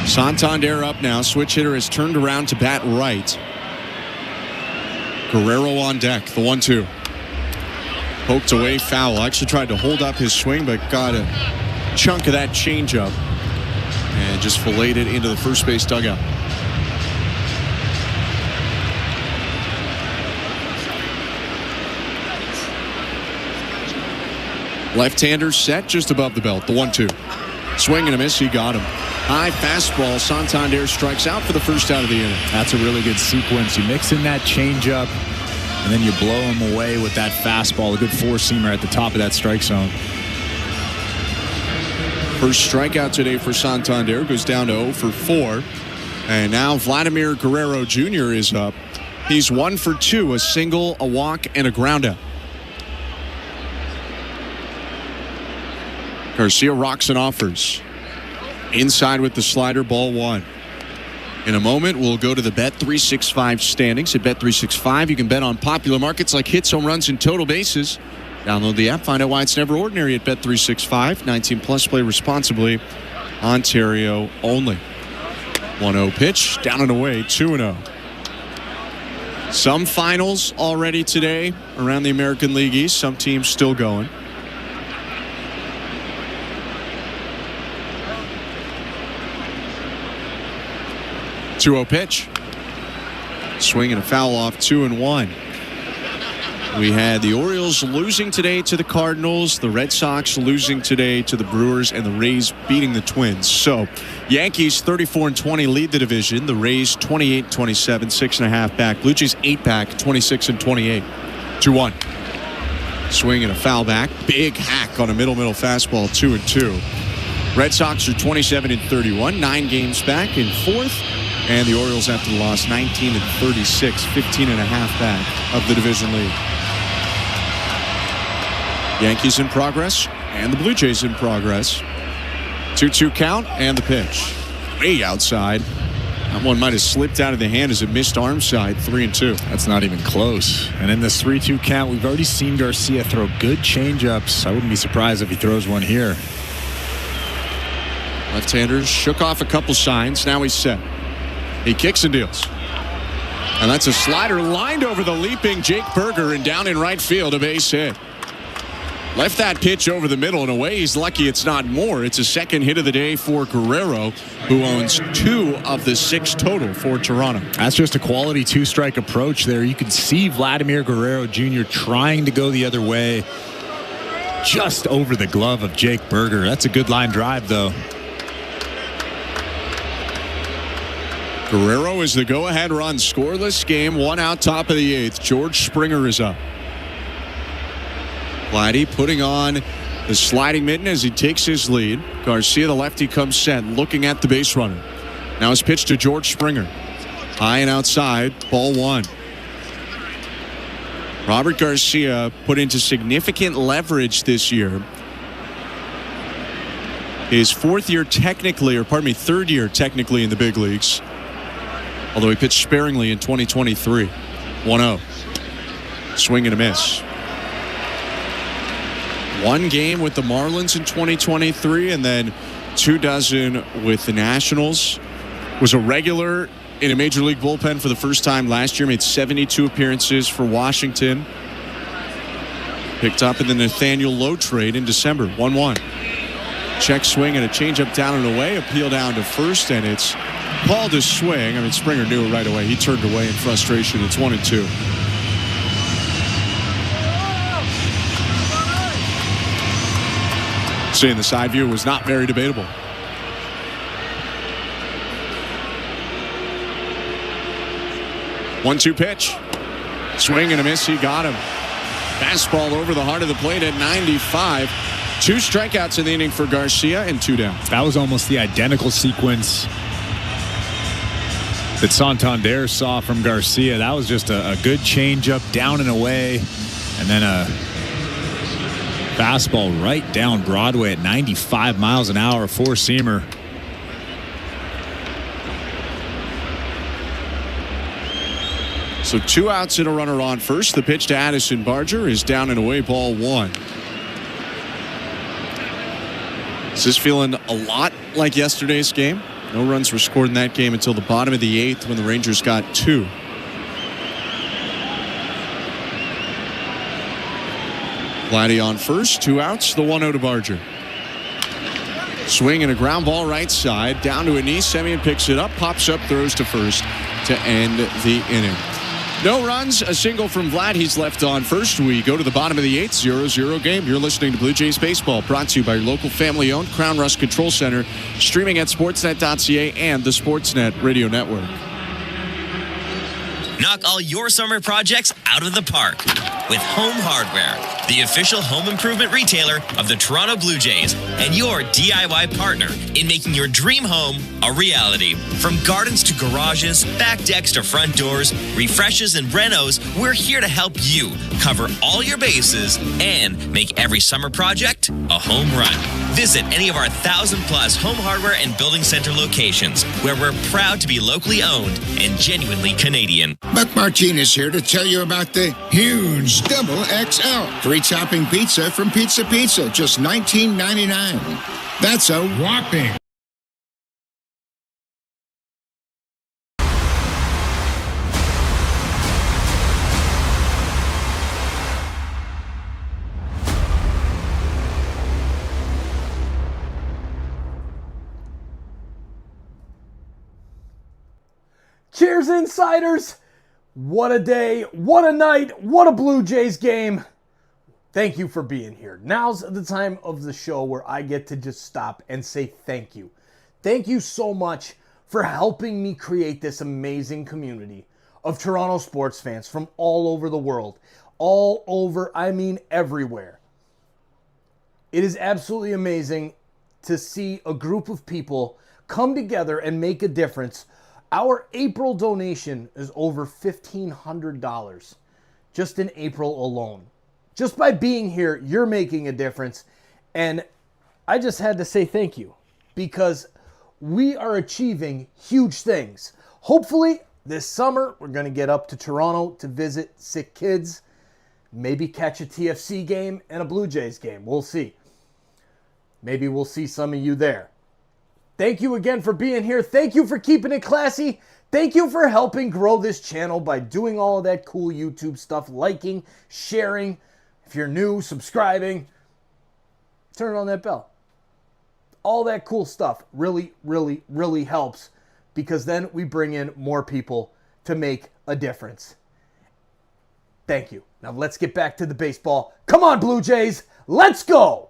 Santander up now. Switch hitter has turned around to bat right. Guerrero on deck, the 1-2. Poked away, foul. Actually tried to hold up his swing, but got a chunk of that changeup and just filleted it into the first base dugout. Left-hander set just above the belt, the 1-2. Swing and a miss, he got him. High fastball, Santander strikes out for the first out of the inning. That's a really good sequence. You mix in that changeup, and then you blow him away with that fastball, a good 4-seamer at the top of that strike zone. First strikeout today for Santander, goes down to 0 for 4. And now Vladimir Guerrero Jr. is up. He's 1 for 2, a single, a walk, and a groundout. Garcia rocks and offers. Inside with the slider, ball 1. In a moment, we'll go to the Bet365 standings. At Bet365, you can bet on popular markets like hits, home runs, and total bases. Download the app. Find out why it's never ordinary at Bet365. 19 plus, play responsibly. Ontario only. 1-0 pitch. Down and away. 2-0. Some finals already today around the American League East. Some teams still going. 2-0 pitch. Swing and a foul off, 2-1. We had the Orioles losing today to the Cardinals, the Red Sox losing today to the Brewers, and the Rays beating the Twins. So, Yankees 34-20 lead the division. The Rays 28-27, 6.5 back. Blue Jays 8 back, 26-28. 2-1. Swing and a foul back. Big hack on a middle fastball, 2-2. Red Sox are 27-31, 9 games back in 4th. And the Orioles, after the loss, 19-36, 15.5 back of the division lead. Yankees in progress, and the Blue Jays in progress. 2-2 count, and the pitch. Way outside. That one might have slipped out of the hand as it missed arm side, 3-2. That's not even close. And in this 3-2 count, we've already seen Garcia throw good changeups. I wouldn't be surprised if he throws one here. Left-handers shook off a couple signs. Now he's set. He kicks and deals. And that's a slider lined over the leaping Jake Berger and down in right field, a base hit. Left that pitch over the middle. In a way, he's lucky it's not more. It's a second hit of the day for Guerrero, who owns 2 of the 6 total for Toronto. That's just a quality 2-strike approach there. You can see Vladimir Guerrero Jr. trying to go the other way, just over the glove of Jake Berger. That's a good line drive, though. Guerrero is the go-ahead run. Scoreless game, 1 out, top of the 8th. George Springer is up. Vladdy putting on the sliding mitten as he takes his lead. Garcia, the lefty, comes set, looking at the base runner. Now his pitch to George Springer. High and outside, ball one. Robert Garcia put into significant leverage this year. His third year technically in the big leagues. Although he pitched sparingly in 2023. 1-0. Swing and a miss. One game with the Marlins in 2023 and then 24 with the Nationals. Was a regular in a major league bullpen for the first time last year. Made 72 appearances for Washington. Picked up in the Nathaniel Lowe trade in December. 1-1. Check swing and a changeup down and away. Appeal down to first, and it's called a swing. I mean, Springer knew it right away. He turned away in frustration. It's 1-2. Seeing the side view was not very debatable. One-two pitch. Swing and a miss. He got him. Fastball over the heart of the plate at 95. 2 strikeouts in the inning for Garcia and 2 down. That was almost the identical sequence that Santander saw from Garcia. That was just a good changeup down and away, and then a fastball right down Broadway at 95 miles an hour, four-seamer. So 2 outs and a runner on first. The pitch to Addison Barger is down and away, ball one. Is this feeling a lot like yesterday's game? No runs were scored in that game until the bottom of the 8th when the Rangers got 2. Vladdy on first, 2 outs, the 1-0 to Barger. Swing and a ground ball right side, down to a knee. Semien picks it up, pops up, throws to first to end the inning. No runs, a single from Vlad. He's left on first. We go to the bottom of the 8th, 0-0 game. You're listening to Blue Jays Baseball, brought to you by your local family-owned Crown Rust Control Center, streaming at sportsnet.ca and the Sportsnet Radio Network. Knock all your summer projects out of the park with Home Hardware, the official home improvement retailer of the Toronto Blue Jays and your DIY partner in making your dream home a reality. From gardens to garages, back decks to front doors, refreshes and renos, we're here to help you cover all your bases and make every summer project a home run. Visit any of our 1,000+ home hardware and building center locations where we're proud to be locally owned and genuinely Canadian. Buck Martinez here to tell you about the huge Double XL free topping pizza from Pizza Pizza, just $19.99. That's a whopping. Cheers, insiders! What a day, what a night, what a Blue Jays game. Thank you for being here. Now's the time of the show where I get to just stop and say thank you. Thank you so much for helping me create this amazing community of Toronto sports fans from all over the world. All over, I mean everywhere. It is absolutely amazing to see a group of people come together and make a difference. Our April donation is over $1,500 just in April alone. Just by being here, you're making a difference. And I just had to say thank you because we are achieving huge things. Hopefully, this summer, we're going to get up to Toronto to visit SickKids. Maybe catch a TFC game and a Blue Jays game. We'll see. Maybe we'll see some of you there. Thank you again for being here. Thank you for keeping it classy. Thank you for helping grow this channel by doing all of that cool YouTube stuff, liking, sharing. If you're new, subscribing, turn on that bell. All that cool stuff really, really, really helps because then we bring in more people to make a difference. Thank you. Now let's get back to the baseball. Come on, Blue Jays. Let's go.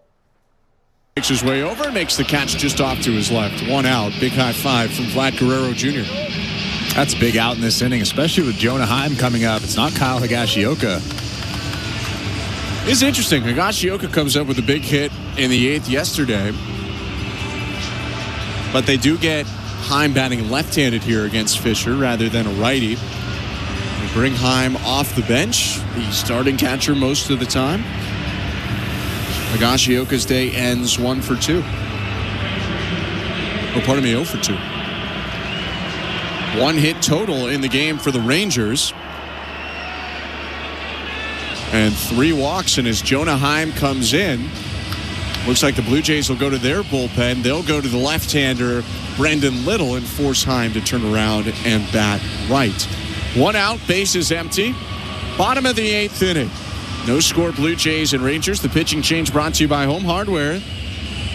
Makes his way over and makes the catch just off to his left. 1 out. Big high five from Vlad Guerrero Jr. That's a big out in this inning, especially with Jonah Heim coming up. It's not Kyle Higashioka. It's interesting. Higashioka comes up with a big hit in the 8th yesterday. But they do get Heim batting left-handed here against Fisher rather than a righty. They bring Heim off the bench. The starting catcher most of the time. Higashioka's day ends 1 for 2. Oh, pardon me, 0 for 2. 1 hit total in the game for the Rangers. And 3 walks, and as Jonah Heim comes in, looks like the Blue Jays will go to their bullpen. They'll go to the left-hander, Brendan Little, and force Heim to turn around and bat right. 1 out, bases empty. Bottom of the 8th inning. No score, Blue Jays and Rangers. The pitching change brought to you by Home Hardware,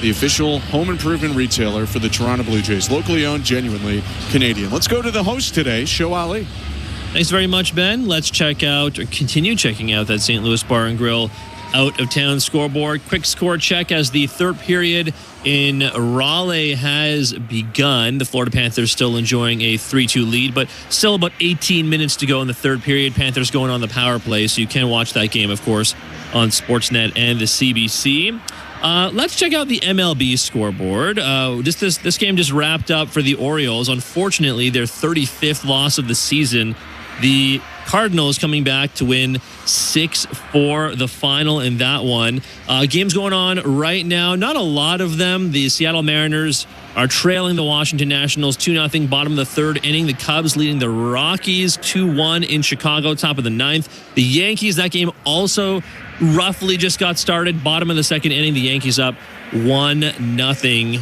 the official home improvement retailer for the Toronto Blue Jays. Locally owned, genuinely Canadian. Let's go to the host today, Show Ali. Thanks very much, Ben. Let's continue checking out that St. Louis Bar and Grill out-of-town scoreboard. Quick score check as the third period in Raleigh has begun. The Florida Panthers still enjoying a 3-2 lead, but still about 18 minutes to go in the third period. Panthers going on the power play, so you can watch that game, of course, on Sportsnet and the CBC. Let's check out the MLB scoreboard. This game just wrapped up for the Orioles. Unfortunately, their 35th loss of the season. The Cardinals coming back to win 6-4, the final in that one. Games going on right now. Not a lot of them. The Seattle Mariners are trailing the Washington Nationals 2-0, bottom of the third inning. The Cubs leading the Rockies 2-1 in Chicago, top of the 9th. The Yankees, that game also roughly just got started. Bottom of the second inning, the Yankees up 1-0.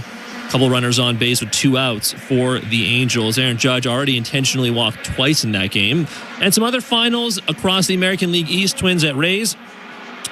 Couple runners on base with 2 outs for the Angels. Aaron Judge already intentionally walked twice in that game. And some other finals across the American League East. Twins at Rays.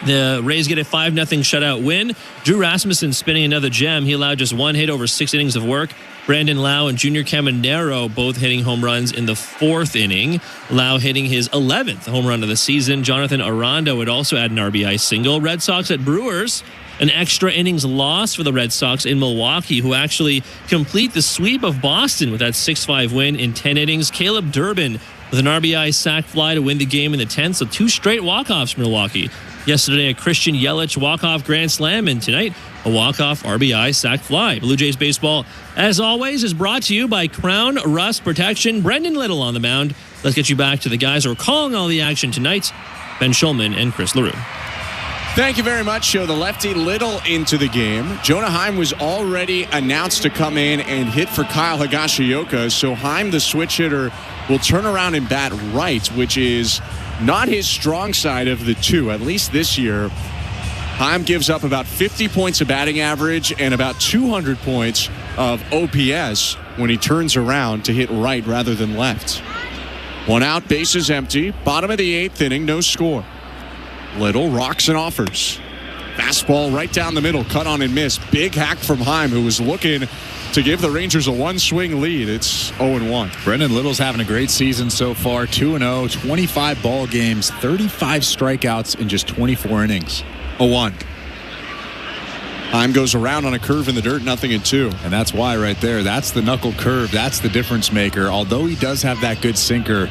The Rays get a 5-0 shutout win. Drew Rasmussen spinning another gem. He allowed just 1 hit over 6 innings of work. Brandon Lau and Junior Caminero both hitting home runs in the 4th inning. Lau hitting his 11th home run of the season. Jonathan Aranda would also add an RBI single. Red Sox at Brewers. An extra innings loss for the Red Sox in Milwaukee, who actually complete the sweep of Boston with that 6-5 win in 10 innings. Caleb Durbin with an RBI sac fly to win the game in the 10th, so 2 straight walk-offs for Milwaukee. Yesterday, a Christian Yelich walk-off grand slam, and tonight, a walk-off RBI sac fly. Blue Jays baseball, as always, is brought to you by Crown Rust Protection. Brendan Little on the mound. Let's get you back to the guys who are calling all the action tonight, Ben Schulman and Chris LaRue. Thank you very much. Show the lefty Little into the game. Jonah Heim was already announced to come in and hit for Kyle Higashioka. So Heim, the switch hitter, will turn around and bat right, which is not his strong side of the two, at least this year. Heim gives up about 50 points of batting average and about 200 points of OPS when he turns around to hit right rather than left. 1 out, bases empty. Bottom of the 8th inning, no score. Little rocks and offers. Fastball right down the middle, cut on and miss. Big hack from Heim, who was looking to give the Rangers a 1-swing lead. It's 0-1. Brendan Little's having a great season so far. 2-0, 25 ball games, 35 strikeouts in just 24 innings. 0-1. Heim goes around on a curve in the dirt, 0-2. And that's why right there, that's the knuckle curve. That's the difference maker. Although he does have that good sinker,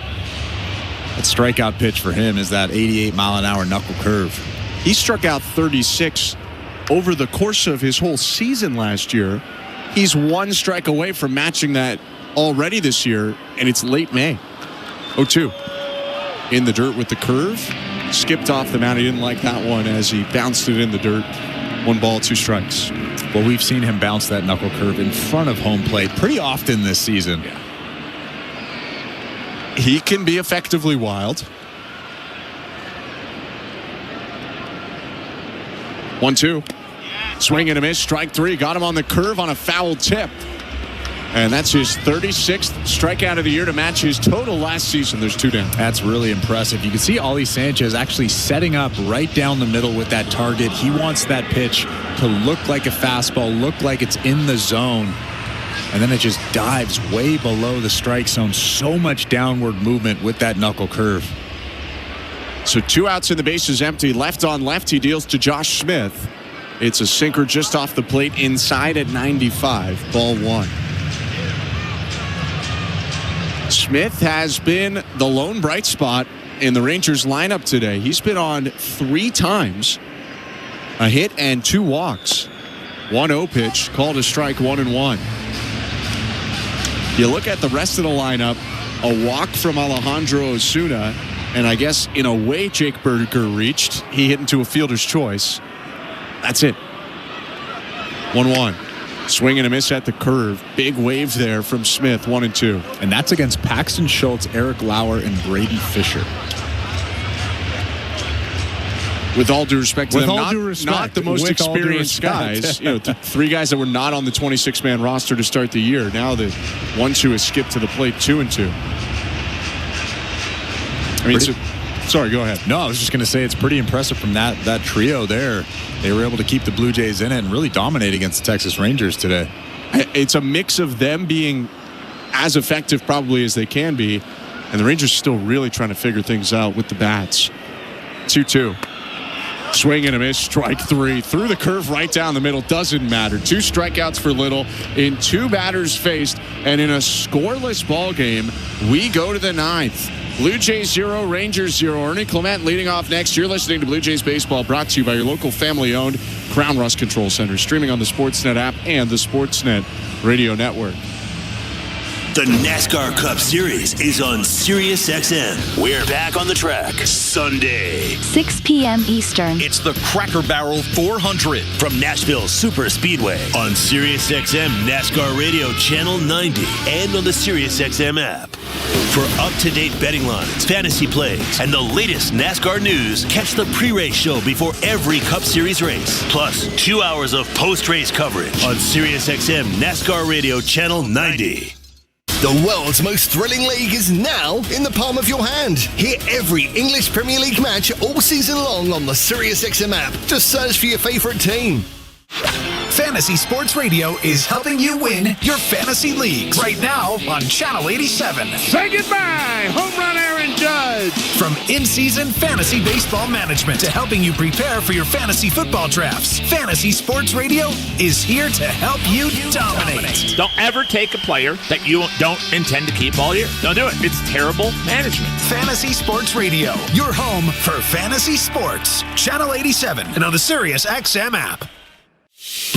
that strikeout pitch for him is that 88-mile-an-hour knuckle curve. He struck out 36 over the course of his whole season last year. He's 1 strike away from matching that already this year, and it's late May. 0-2. In the dirt with the curve. Skipped off the mound. He didn't like that one as he bounced it in the dirt. 1 ball, 2 strikes. Well, we've seen him bounce that knuckle curve in front of home plate pretty often this season. Yeah. He can be effectively wild. 1-2. Swing and a miss. Strike 3. Got him on the curve on a foul tip. And that's his 36th strikeout of the year to match his total last season. There's 2 down. That's really impressive. You can see Ali Sanchez actually setting up right down the middle with that target. He wants that pitch to look like a fastball, look like it's in the zone. And then it just dives way below the strike zone. So much downward movement with that knuckle curve. So 2 outs and the bases empty. Left on left, he deals to Josh Smith. It's a sinker just off the plate inside at 95. Ball 1. Smith has been the lone bright spot in the Rangers lineup today. He's been on 3 times, a hit and 2 walks. 1-0 pitch, called a strike, 1-1. You look at the rest of the lineup, a walk from Alejandro Osuna, and I guess in a way Jake Berger reached. He hit into a fielder's choice. That's it. 1-1. Swing and a miss at the curve. Big wave there from Smith, 1-2. And that's against Paxton Schultz, Eric Lauer, and Brady Fisher. With all due respect to them, not the most experienced guys. 3 guys that were not on the 26-man roster to start the year. Now the ones who have skipped to the plate, 2-2. I mean, sorry, go ahead. No, I was just going to say it's pretty impressive from that trio there. They were able to keep the Blue Jays in it and really dominate against the Texas Rangers today. It's a mix of them being as effective probably as they can be, and the Rangers still really trying to figure things out with the bats. 2-2. Swing and a miss, strike 3. Threw the curve right down the middle. Doesn't matter. 2 strikeouts for Little in 2 batters faced, and in a scoreless ball game, we go to the 9th. Blue Jays 0, Rangers 0. Ernie Clement leading off next. You're listening to Blue Jays Baseball, brought to you by your local family-owned Crown Rust Control Center, streaming on the Sportsnet app and the Sportsnet Radio Network. The NASCAR Cup Series is on SiriusXM. We're back on the track Sunday, 6 p.m. Eastern. It's the Cracker Barrel 400 from Nashville Super Speedway on SiriusXM NASCAR Radio Channel 90 and on the SiriusXM app. For up-to-date betting lines, fantasy plays, and the latest NASCAR news, catch the pre-race show before every Cup Series race. Plus, 2 hours of post-race coverage on SiriusXM NASCAR Radio Channel 90. The world's most thrilling league is now in the palm of your hand. Hear every English Premier League match all season long on the SiriusXM app. Just search for your favorite team. Fantasy Sports Radio is helping you win your fantasy leagues right now on Channel 87. Say goodbye, home run Aaron Judge. From in-season fantasy baseball management to helping you prepare for your fantasy football drafts, Fantasy Sports Radio is here to help you dominate. Don't ever take a player that you don't intend to keep all year. Don't do it. It's terrible management. Fantasy Sports Radio, your home for fantasy sports. Channel 87 and on the SiriusXM app.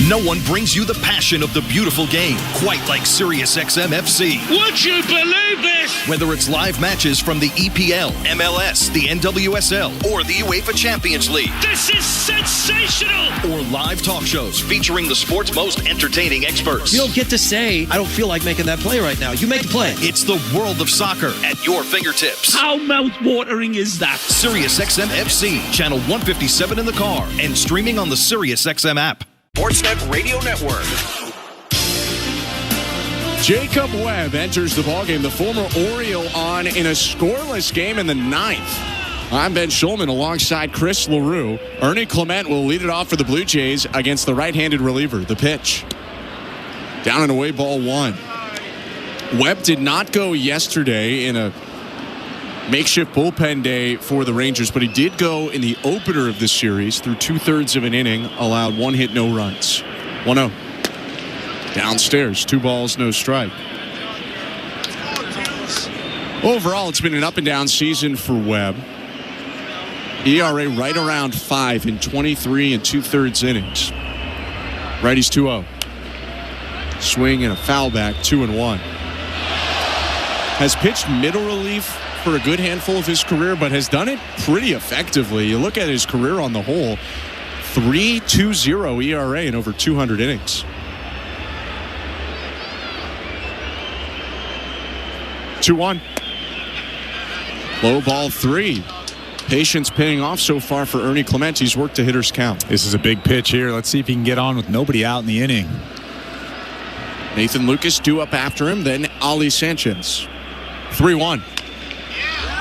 No one brings you the passion of the beautiful game quite like SiriusXM FC. Would you believe this? Whether it's live matches from the EPL, MLS, the NWSL, or the UEFA Champions League. This is sensational! Or live talk shows featuring the sport's most entertaining experts. You don't get to say, I don't feel like making that play right now. You make the play. It's the world of soccer at your fingertips. How mouth-watering is that? SiriusXM FC, channel 157 in the car, and streaming on the SiriusXM app. Sportsnet Radio Network. Jacob Webb enters the ballgame, the former Oriole, on in a scoreless game in the 9th. I'm Ben Schulman alongside Chris LaRue. Ernie Clement will lead it off for the Blue Jays against the right-handed reliever. The pitch. Down and away, ball 1. Webb did not go yesterday in a makeshift bullpen day for the Rangers, but he did go in the opener of the series through 2/3 of an inning, allowed 1 hit, no runs. 1-0. Downstairs, 2 balls, no strike. Overall, it's been an up and down season for Webb. ERA right around 5 in 23 and 2/3 innings. Righties 2-0. Swing and a foul back, 2-1. Has pitched middle relief for a good handful of his career, but has done it pretty effectively. You look at his career on the whole, 3.20 ERA in over 200 innings. 2-1. Low ball 3. Patience paying off so far for Ernie Clement. He's worked a hitter's count. This is a big pitch here. Let's see if he can get on with nobody out in the inning. Nathan Lucas due up after him, then Ali Sanchez. 3-1.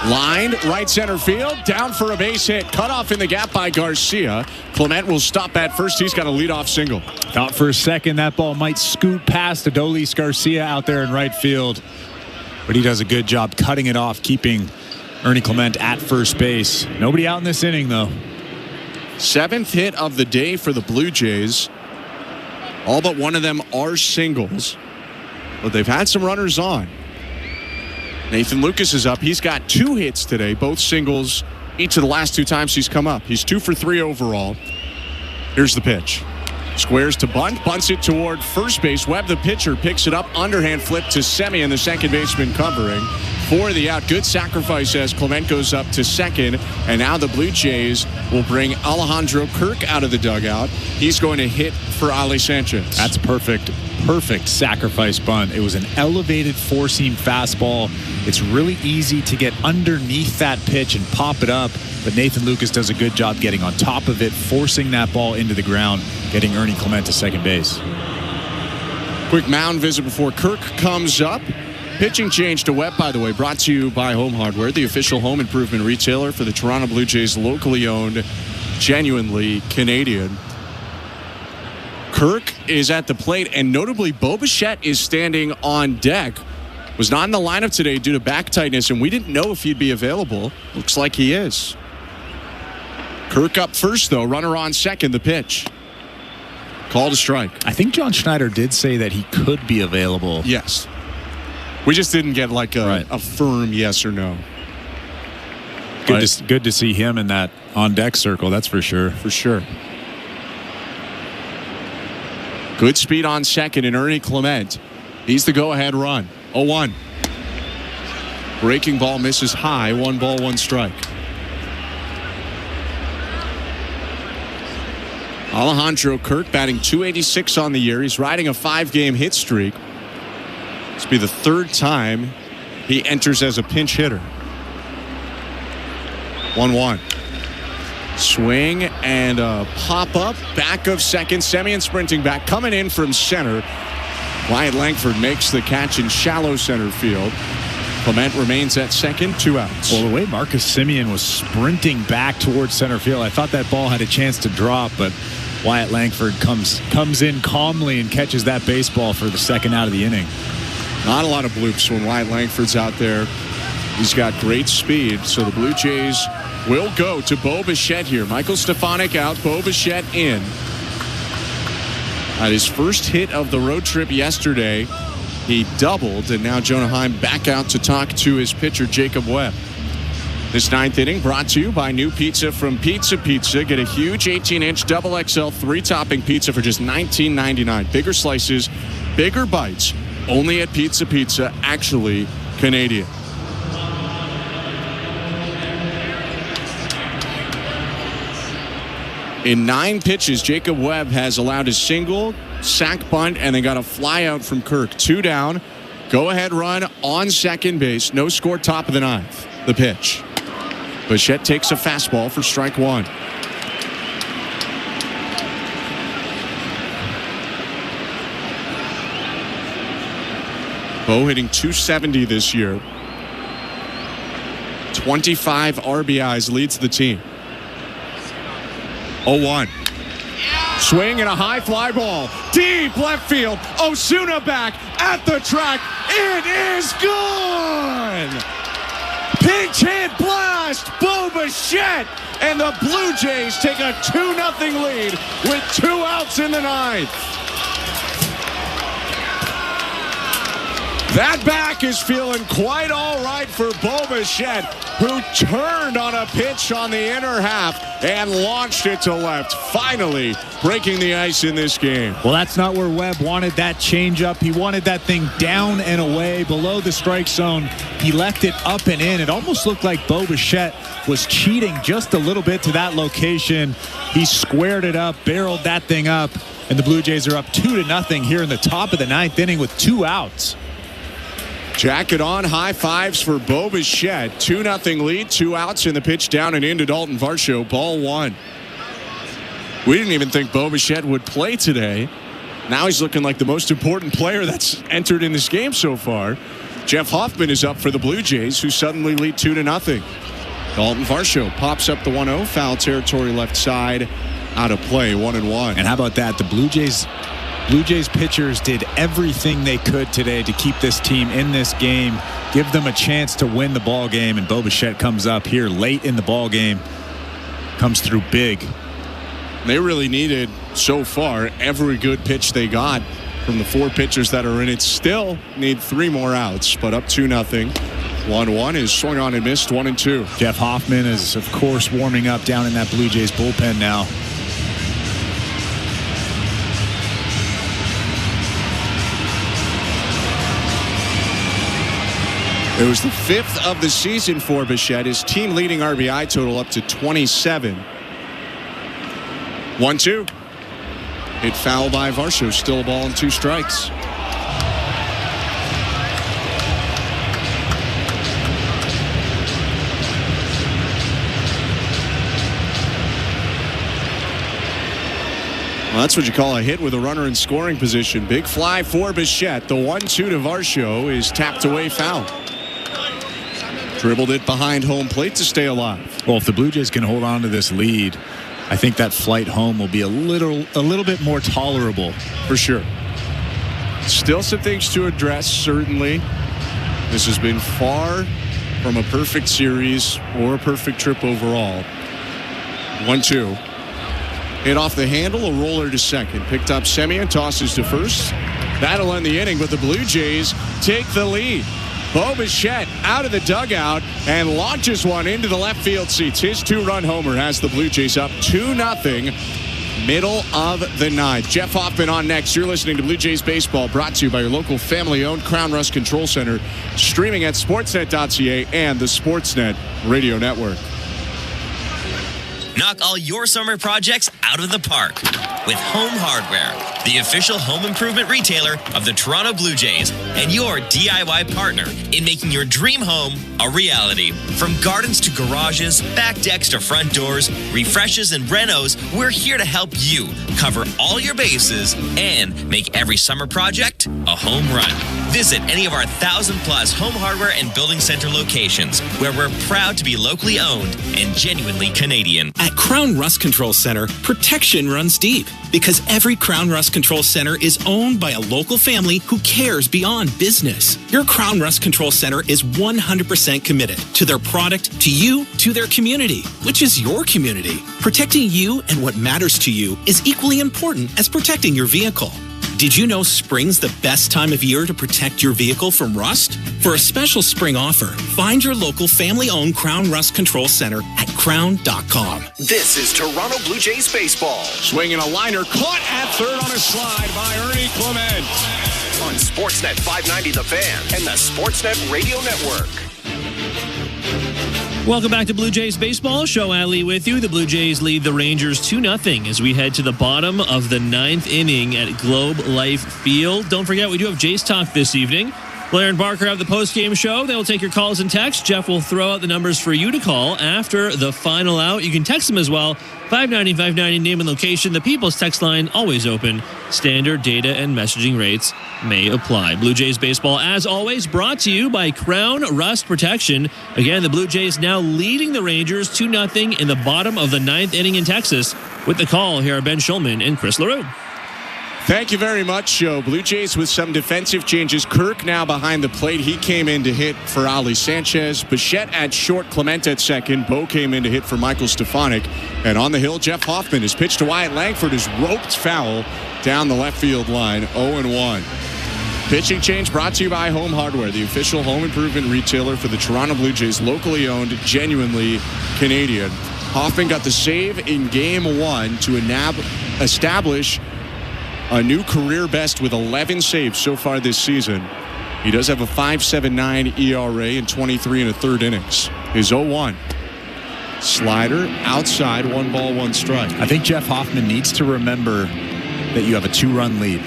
Lined right center field, down for a base hit, cut off in the gap by Garcia. Clement will stop at first. He's got a leadoff single. Thought for a second that ball might scoot past Adolis Garcia out there in right field, but he does a good job cutting it off, keeping Ernie Clement at first base. Nobody out in this inning, though. 7th hit of the day for the Blue Jays. All but one of them are singles, but they've had some runners on. Nathan Lucas is up. He's got 2 hits today, both singles each of the last 2 times he's come up. He's 2 for 3 overall. Here's the pitch. Squares to bunt, bunts it toward first base. Webb, the pitcher, picks it up, underhand flip to Semien, the second baseman covering for the out. Good sacrifice as Clement goes up to second, and now the Blue Jays will bring Alejandro Kirk out of the dugout. He's going to hit for Ali Sanchez. That's perfect sacrifice bunt. It was an elevated four-seam fastball. It's really easy to get underneath that pitch and pop it up, but Nathan Lucas does a good job getting on top of it, forcing that ball into the ground, getting Ernie Clement to second base. Quick mound visit before Kirk comes up. Pitching change to Webb, by the way, brought to you by Home Hardware, the official home improvement retailer for the Toronto Blue Jays, locally owned, genuinely Canadian. Kirk is at the plate, and notably, Bo Bichette is standing on deck. Was not in the lineup today due to back tightness, and we didn't know if he'd be available. Looks like he is. Kirk up first, though. Runner on second, the pitch. Call to strike. I think John Schneider did say that he could be available. Yes. We just didn't get like a firm yes or no. Good to see him in that on-deck circle, that's for sure. For sure. Good speed on second, and Ernie Clement. He's the go-ahead run. 0-1. Breaking ball misses high. 1 ball, 1 strike. Alejandro Kirk batting .286 on the year. He's riding a 5-game hit streak. This will be the 3rd time he enters as a pinch hitter. 1-1. Swing and a pop up. Back of second. Semien sprinting back. Coming in from center. Wyatt Langford makes the catch in shallow center field. Clement remains at second. 2 outs. Well, the way Marcus Semien was sprinting back towards center field, I thought that ball had a chance to drop, but Wyatt Langford comes in calmly and catches that baseball for the 2nd out of the inning. Not a lot of bloops when Wyatt Langford's out there. He's got great speed, so the Blue Jays will go to Bo Bichette here. Michael Stefanik out, Bo Bichette in. At his first hit of the road trip yesterday, he doubled, and now Jonah Heim back out to talk to his pitcher, Jacob Webb. This 9th inning brought to you by new pizza from Pizza Pizza. Get a huge 18-inch double XL 3-topping pizza for just $19.99. Bigger slices, bigger bites, only at Pizza Pizza, actually Canadian. In 9 pitches, Jacob Webb has allowed a single, sac bunt, and then got a fly out from Kirk. 2 down. Go-ahead run on second base. No score, top of the 9th. The pitch. Bichette takes a fastball for strike 1. Bo hitting .270 this year. 25 RBIs, leads the team. 0-1. Swing and a high fly ball. Deep left field. Osuna back at the track. It is gone! Pinch hit blast. Bo Bichette. And the Blue Jays take a 2-0 lead with 2 outs in the 9th. That back is feeling quite all right for Bo Bichette, who turned on a pitch on the inner half and launched it to left, finally breaking the ice in this game. Well, that's not where Webb wanted that changeup. He wanted that thing down and away below the strike zone. He left it up and in. It almost looked like Bo Bichette was cheating just a little bit to that location. He squared it up, barreled that thing up, and the Blue Jays are up 2-0 here in the top of the 9th inning with 2 outs. Jacket on, high fives for Bo Bichette. 2-0 lead, 2 outs in the pitch down and into Dalton Varsho. Ball 1. We didn't even think Bo Bichette would play today. Now he's looking like the most important player that's entered in this game so far. Jeff Hoffman is up for the Blue Jays, who suddenly lead 2-0. Dalton Varsho pops up the 1-0. Foul territory left side. Out of play, 1-1. And how about that? The Blue Jays pitchers did everything they could today to keep this team in this game, give them a chance to win the ball game, and Bo Bichette comes up here late in the ball game, comes through big. They really needed, so far, every good pitch they got from the 4 pitchers that are in it. Still need 3 more outs, but up 2-0. 1-1 is swung on and missed, 1-2. Jeff Hoffman is, of course, warming up down in that Blue Jays bullpen now. It was the 5th of the season for Bichette. His team leading RBI total up to 27. 1-2. Hit foul by Varsho. Still a ball and 2 strikes. Well, that's what you call a hit with a runner in scoring position. Big fly for Bichette. The 1-2 to Varsho is tapped away foul. Dribbled it behind home plate to stay alive. Well, if the Blue Jays can hold on to this lead, I think that flight home will be a little bit more tolerable. For sure. Still some things to address, certainly. This has been far from a perfect series or a perfect trip overall. 1-2. Hit off the handle, a roller to second. Picked up Semien, tosses to first. That'll end the inning, but the Blue Jays take the lead. Bo Bichette out of the dugout and launches one into the left field seats. His 2-run homer has the Blue Jays up 2-0, middle of the 9th. Jeff Hoffman on next. You're listening to Blue Jays Baseball, brought to you by your local family-owned Crown Rust Control Center, streaming at sportsnet.ca and the Sportsnet Radio Network. Knock all your summer projects out of the park with Home Hardware, the official home improvement retailer of the Toronto Blue Jays and your DIY partner in making your dream home a reality. From gardens to garages, back decks to front doors, refreshes and renos, we're here to help you cover all your bases and make every summer project a home run. Visit any of our 1,000+ Home Hardware and Building Center locations, where we're proud to be locally owned and genuinely Canadian. At Crown Rust Control Center, protection runs deep because every Crown Rust Control Center is owned by a local family who cares beyond business. Your Crown Rust Control Center is 100% committed to their product, to you, to their community, which is your community. Protecting you and what matters to you is equally important as protecting your vehicle. Did you know spring's the best time of year to protect your vehicle from rust? For a special spring offer, find your local family-owned Crown Rust Control Center at crown.com. This is Toronto Blue Jays baseball. Swinging a liner, caught at third on a slide by Ernie Clement. On Sportsnet 590 The Fan and the Sportsnet Radio Network. Welcome back to Blue Jays Baseball. Show Ali with you. The Blue Jays lead the Rangers 2-0 as we head to the bottom of the 9th inning at Globe Life Field. Don't forget, we do have Jays Talk this evening. Blair and Barker have the postgame show. They will take your calls and texts. Jeff will throw out the numbers for you to call after the final out. You can text them as well. 590-590, name and location. The People's text line, always open. Standard data and messaging rates may apply. Blue Jays Baseball, as always, brought to you by Crown Rust Protection. Again, the Blue Jays now leading the Rangers 2-0 in the bottom of the 9th inning in Texas. With the call, here are Ben Schulman and Chris LaRue. Thank you very much, Joe. Blue Jays with some defensive changes. Kirk now behind the plate. He came in to hit for Ali Sanchez. Bichette at short, Clement at second. Bo came in to hit for Michael Stefanik. And on the hill, Jeff Hoffman. His pitch to Wyatt Langford is roped foul down the left field line, 0-1. Pitching change brought to you by Home Hardware, the official home improvement retailer for the Toronto Blue Jays, locally owned, genuinely Canadian. Hoffman got the save in Game 1 to establish a new career best with 11 saves so far this season. He does have a 5.79 ERA in 23 1/3 innings. His 0-1. Slider outside, 1 ball, 1 strike. I think Jeff Hoffman needs to remember that you have a 2-run lead.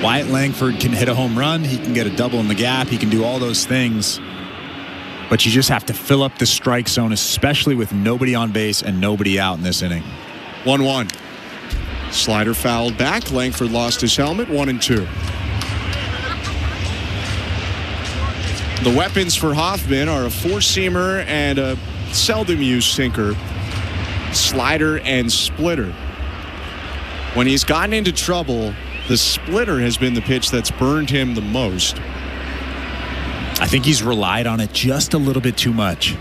Wyatt Langford can hit a home run. He can get a double in the gap. He can do all those things. But you just have to fill up the strike zone, especially with nobody on base and nobody out in this inning. 1-1. Slider fouled back. Langford lost his helmet. 1-2. The weapons for Hoffman are a four-seamer and a seldom-used sinker, slider and splitter. When he's gotten into trouble, the splitter has been the pitch that's burned him the most. I think he's relied on it just a little bit too much.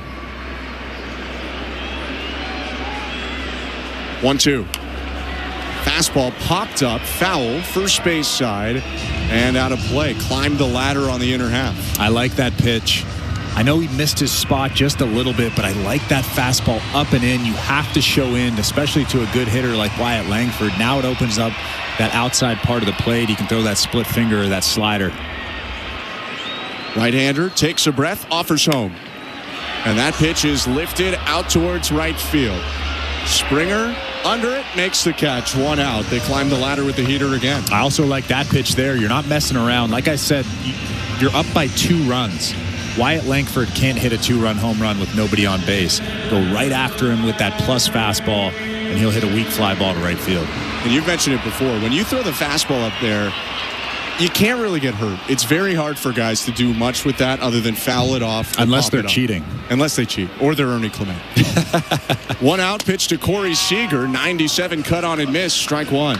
1-2. Fastball popped up, foul, first base side, and out of play. Climbed the ladder on the inner half. I like that pitch. I know he missed his spot just a little bit, but I like that fastball up and in. You have to show in, especially to a good hitter like Wyatt Langford. Now it opens up that outside part of the plate. He can throw that split finger or that slider. Right-hander takes a breath, offers home. And that pitch is lifted out towards right field. Springer under it, makes the catch. 1 out. They climb the ladder with the heater again. I also like that pitch there. You're not messing around. Like I said, you're up by 2 runs. Wyatt Langford can't hit a 2-run home run with nobody on base. Go right after him with that plus fastball, and he'll hit a weak fly ball to right field. And you've mentioned it before. When you throw the fastball up there, you can't really get hurt. It's very hard for guys to do much with that other than foul it off. Unless they're cheating. Unless they cheat. Or they're Ernie Clement. 1 out, pitch to Corey Seager. 97 cut on and miss. Strike 1.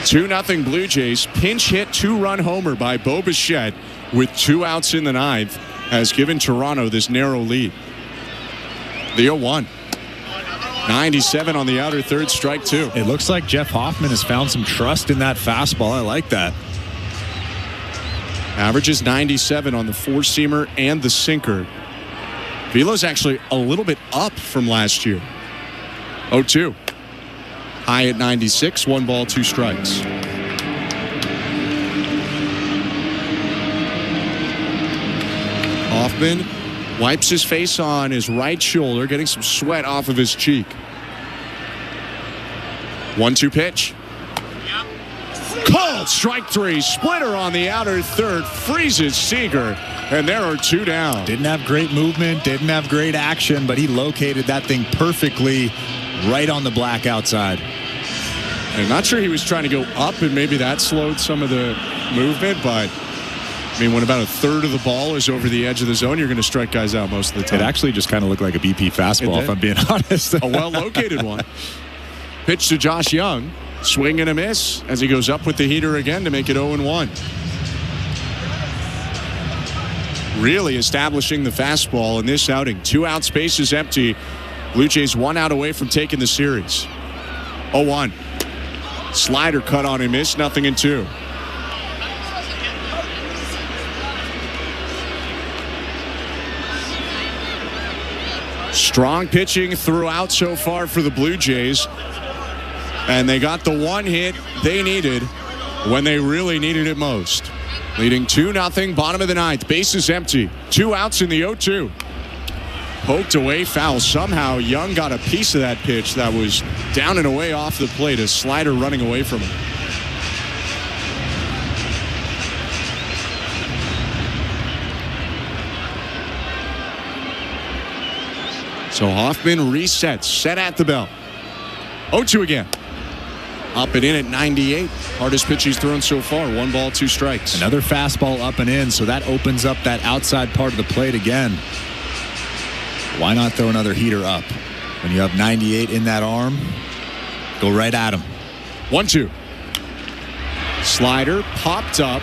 2-0 Blue Jays. Pinch hit 2-run homer by Bo Bichette with 2 outs in the 9th has given Toronto this narrow lead. The 0-1. 97 on the outer third, strike 2. It looks like Jeff Hoffman has found some trust in that fastball. I like that. Averages 97 on the 4-seamer and the sinker. Velo's actually a little bit up from last year. 0-2. High at 96, 1 ball, 2 strikes. Hoffman wipes his face on his right shoulder, getting some sweat off of his cheek. 1-2 pitch. Called, strike 3. Splitter on the outer third, freezes Seager, and there are 2 down. Didn't have great movement, didn't have great action, but he located that thing perfectly right on the black outside. I'm not sure he was trying to go up, and maybe that slowed some of the movement, but I mean, when about a third of the ball is over the edge of the zone, you're going to strike guys out most of the time. It actually just kind of looked like a BP fastball, if I'm being honest. A well-located one. Pitch to Josh Young. Swing and a miss as he goes up with the heater again to make it 0-1. Really establishing the fastball in this outing. 2 outs, base is empty. Blue Jays 1 out away from taking the series. 0-1. Slider cut on and miss. 0-2. Strong pitching throughout so far for the Blue Jays. And they got the 1 hit they needed when they really needed it most. Leading 2-0, bottom of the 9th. Base is empty. 2 outs in the 0-2. Poked away, foul. Somehow Young got a piece of that pitch that was down and away off the plate. A slider running away from him. So Hoffman resets, set at the bell. 0-2 again. Up and in at 98. Hardest pitch he's thrown so far. 1 ball, 2 strikes. Another fastball up and in, so that opens up that outside part of the plate again. Why not throw another heater up? When you have 98 in that arm, go right at him. 1-2. Slider popped up.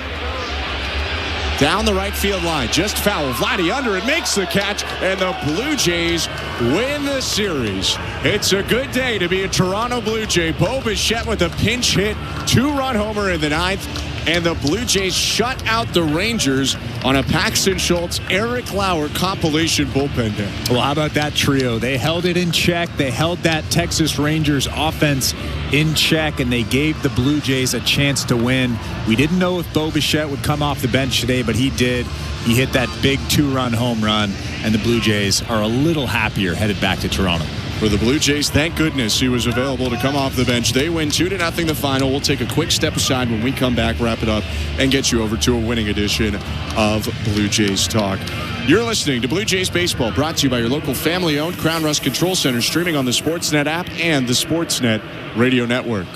Down the right field line, just foul. Vladdy under it, makes the catch, and the Blue Jays win the series. It's a good day to be a Toronto Blue Jay. Bo Bichette with a pinch hit, 2-run homer in the 9th, and the Blue Jays shut out the Rangers on a Paxton Schultz, Eric Lauer compilation bullpen day. Well, how about that trio? They held it in check. They held that Texas Rangers offense in check, and they gave the Blue Jays a chance to win. We didn't know if Bo Bichette would come off the bench today, but he did. He hit that big 2-run home run, and the Blue Jays are a little happier headed back to Toronto. For the Blue Jays, thank goodness he was available to come off the bench. They win 2-0 the final. We'll take a quick step aside when we come back, wrap it up, and get you over to a winning edition of Blue Jays Talk. You're listening to Blue Jays Baseball, brought to you by your local family-owned Crown Rust Control Center, streaming on the Sportsnet app and the Sportsnet Radio Network.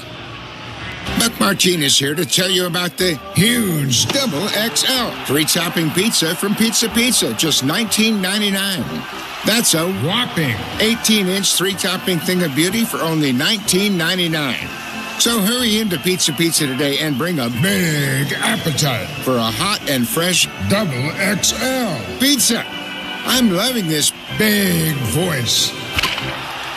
Buck Martinez here to tell you about the huge Double XL 3-topping pizza from Pizza Pizza, just $19.99. That's a whopping 18-inch 3-topping thing of beauty for only $19.99. So hurry into Pizza Pizza today and bring a big appetite for a hot and fresh Double XL pizza. I'm loving this big voice.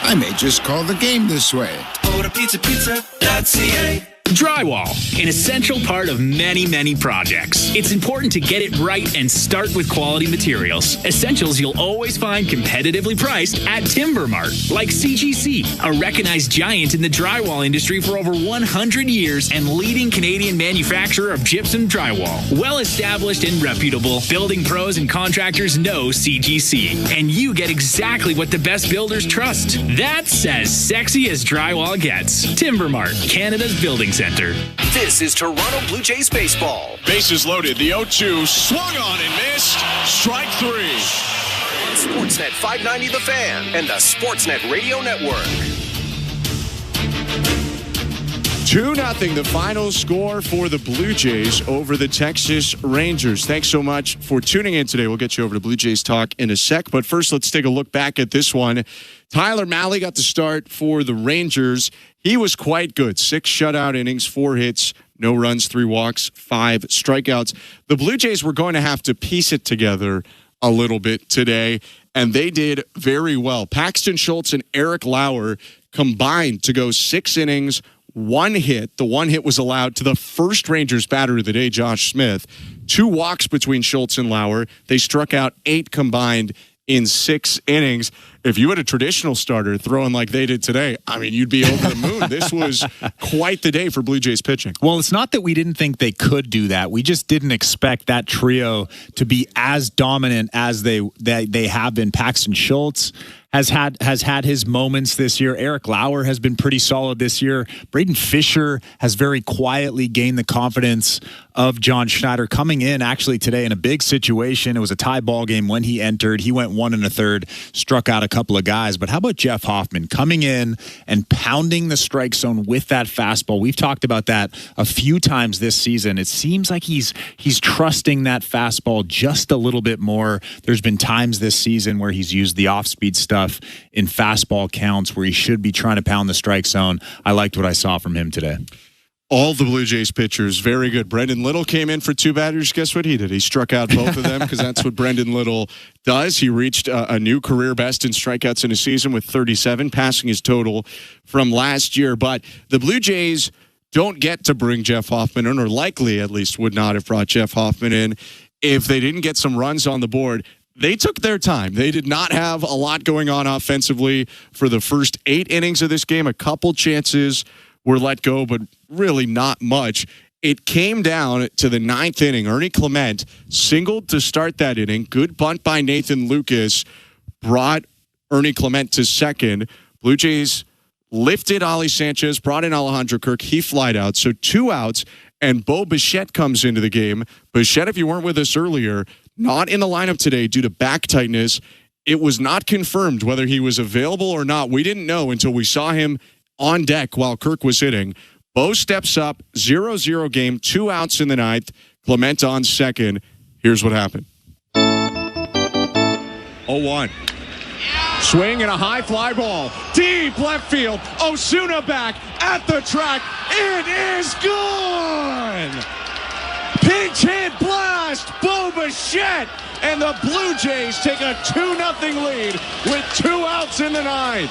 I may just call the game this way. Go to pizzapizza.ca. Drywall, an essential part of many, many projects. It's important to get it right and start with quality materials. Essentials you'll always find competitively priced at Timber Mart, like CGC, a recognized giant in the drywall industry for over 100 years and leading Canadian manufacturer of gypsum drywall. Well established and reputable, building pros and contractors know CGC, and you get exactly what the best builders trust. That's as sexy as drywall gets. Timber Mart, Canada's building center. This is Toronto Blue Jays baseball. Bases loaded. The 0-2 swung on and missed. Strike 3. On Sportsnet 590 The Fan and the Sportsnet Radio Network. 2-0, the final score for the Blue Jays over the Texas Rangers. Thanks so much for tuning in today. We'll get you over to Blue Jays Talk in a sec. But first, let's take a look back at this one. Tyler Mahle got the start for the Rangers. He was quite good. 6 shutout innings, 4 hits, no runs, 3 walks, 5 strikeouts. The Blue Jays were going to have to piece it together a little bit today, and they did very well. Paxton Schultz and Eric Lauer combined to go 6 innings, 1 hit. The 1 hit was allowed to the first Rangers batter of the day, Josh Smith. 2 walks between Schultz and Lauer. They struck out 8 combined in 6 innings. If you had a traditional starter throwing like they did today, I mean, you'd be over the moon. This was quite the day for Blue Jays pitching. Well, it's not that we didn't think they could do that. We just didn't expect that trio to be as dominant as they have been. Paxton Schultz has had his moments this year. Eric Lauer has been pretty solid this year. Braden Fisher has very quietly gained the confidence of John Schneider, coming in actually today in a big situation. It was a tie ball game when he entered. He went 1 1/3, struck out a couple of guys. But how about Jeff Hoffman coming in and pounding the strike zone with that fastball? We've talked about that a few times this season. It seems like he's trusting that fastball just a little bit more. There's been times this season where he's used the off-speed stuff in fastball counts where he should be trying to pound the strike zone. I liked what I saw from him today. All the Blue Jays pitchers, very good. Brendan Little came in for 2 batters. Guess what he did? He struck out both of them because that's what Brendan Little does. He reached a new career best in strikeouts in a season with 37, passing his total from last year. But the Blue Jays don't get to bring Jeff Hoffman in, or likely at least would not have brought Jeff Hoffman in if they didn't get some runs on the board. They took their time. They did not have a lot going on offensively for the first 8 innings of this game. A couple chances were let go, but really not much. It came down to the 9th inning. Ernie Clement singled to start that inning. Good bunt by Nathan Lucas brought Ernie Clement to second. Blue Jays lifted Ali Sanchez, brought in Alejandro Kirk. He flied out. So 2 outs, and Bo Bichette comes into the game. Bichette, if you weren't with us earlier, not in the lineup today due to back tightness. It was not confirmed whether he was available or not. We didn't know until we saw him on deck while Kirk was hitting. Bo steps up, 0-0 game, 2 outs in the 9th. Clement on second. Here's what happened. 0-1. Swing and a high fly ball. Deep left field. Osuna back at the track. It is gone! Pinch hit blast. Bo Bichette. And the Blue Jays take a 2-0 lead with 2 outs in the 9th.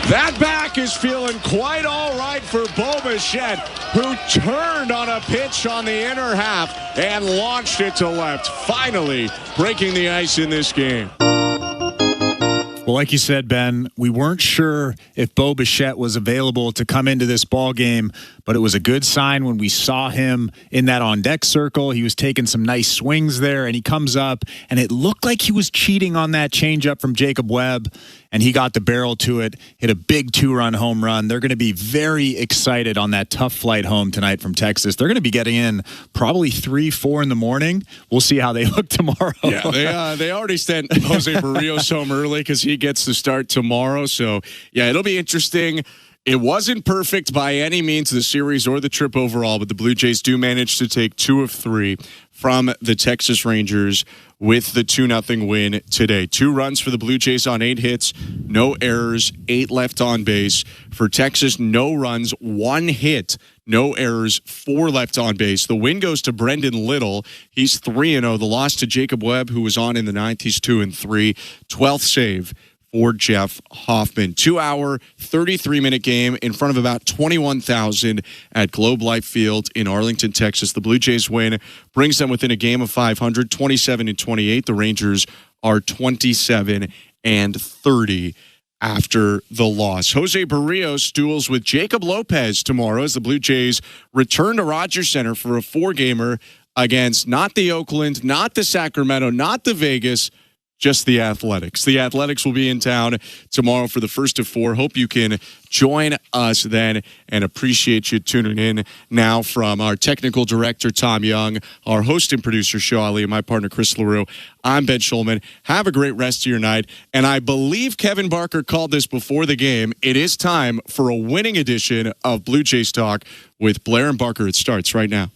That back is feeling quite all right for Bo Bichette, who turned on a pitch on the inner half and launched it to left, finally breaking the ice in this game. Well, like you said, Ben, we weren't sure if Bo Bichette was available to come into this ball game, but it was a good sign when we saw him in that on-deck circle. He was taking some nice swings there, and he comes up, and it looked like he was cheating on that changeup from Jacob Webb, and he got the barrel to it, hit a big 2-run home run. They're going to be very excited on that tough flight home tonight from Texas. They're going to be getting in probably 3-4 in the morning. We'll see how they look tomorrow. Yeah, they already sent Jose Barrios home early because he gets to start tomorrow. So, yeah, it'll be interesting. It wasn't perfect by any means, the series or the trip overall, but the Blue Jays do manage to take 2 of 3 from the Texas Rangers with the 2-0 win today. 2 runs for the Blue Jays on 8 hits, no errors, 8 left on base. For Texas, no runs, 1 hit, no errors, 4 left on base. The win goes to Brendan Little. He's 3-0. The loss to Jacob Webb, who was on in the 9th, he's 2-3. 12th save for Jeff Hoffman. 2-hour, 33-minute game in front of about 21,000 at Globe Life Field in Arlington, Texas. The Blue Jays win brings them within a game of 500, 27-28. The Rangers are 27-30 after the loss. Jose Barrios duels with Jacob Lopez tomorrow as the Blue Jays return to Rogers Center for a 4-gamer against not the Oakland, not the Sacramento, not the Vegas, just the Athletics. The Athletics will be in town tomorrow for the first of 4. Hope you can join us then, and appreciate you tuning in. Now from our technical director, Tom Young, our host and producer, Shaw Ali, and my partner, Chris LaRue, I'm Ben Schulman. Have a great rest of your night. And I believe Kevin Barker called this before the game. It is time for a winning edition of Blue Jays Talk with Blair and Barker. It starts right now.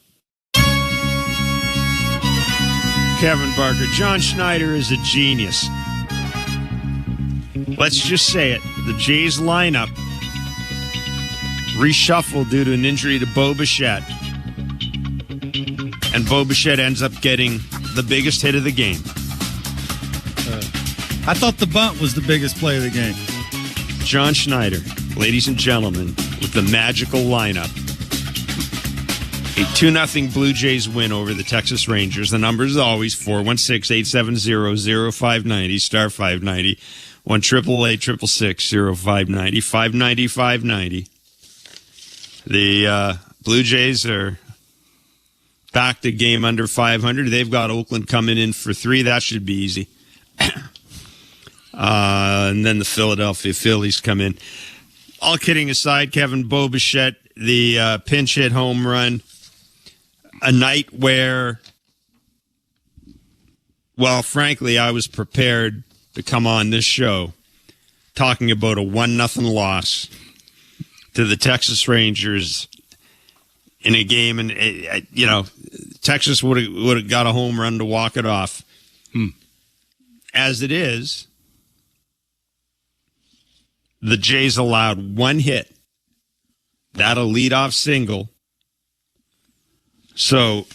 Kevin Barker. John Schneider is a genius. Let's just say it. The Jays lineup reshuffled due to an injury to Bo Bichette. And Bo Bichette ends up getting the biggest hit of the game. I thought the bunt was the biggest play of the game. John Schneider, ladies and gentlemen, with the magical lineup. A 2-0 Blue Jays win over the Texas Rangers. The number is always 416-870-0590, star 590, 1-888-666-0590, 590. The Blue Jays are back to game under 500. They've got Oakland coming in for 3. That should be easy. And then the Philadelphia Phillies come in. All kidding aside, Kevin, Bo Bichette, the pinch hit home run. A night where, well, frankly, I was prepared to come on this show talking about a 1-0 loss to the Texas Rangers in a game, and Texas would have got a home run to walk it off. As it is, the Jays allowed 1 hit, that a leadoff single. So,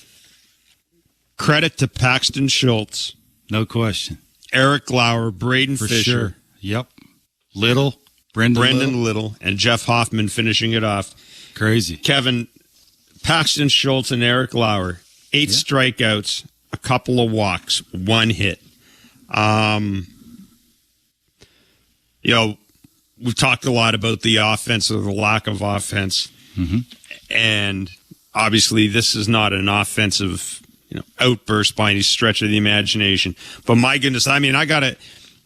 credit to Paxton Schultz. No question. Eric Lauer, Braden For Fisher. sure. Yep. Little. Brendan Little. And Jeff Hoffman finishing it off. Crazy. Kevin, Paxton Schultz and Eric Lauer. 8 strikeouts, a couple of walks, 1 hit. We've talked a lot about the offense or the lack of offense. Mm-hmm. And obviously, this is not an offensive, outburst by any stretch of the imagination. But my goodness, I mean, I gotta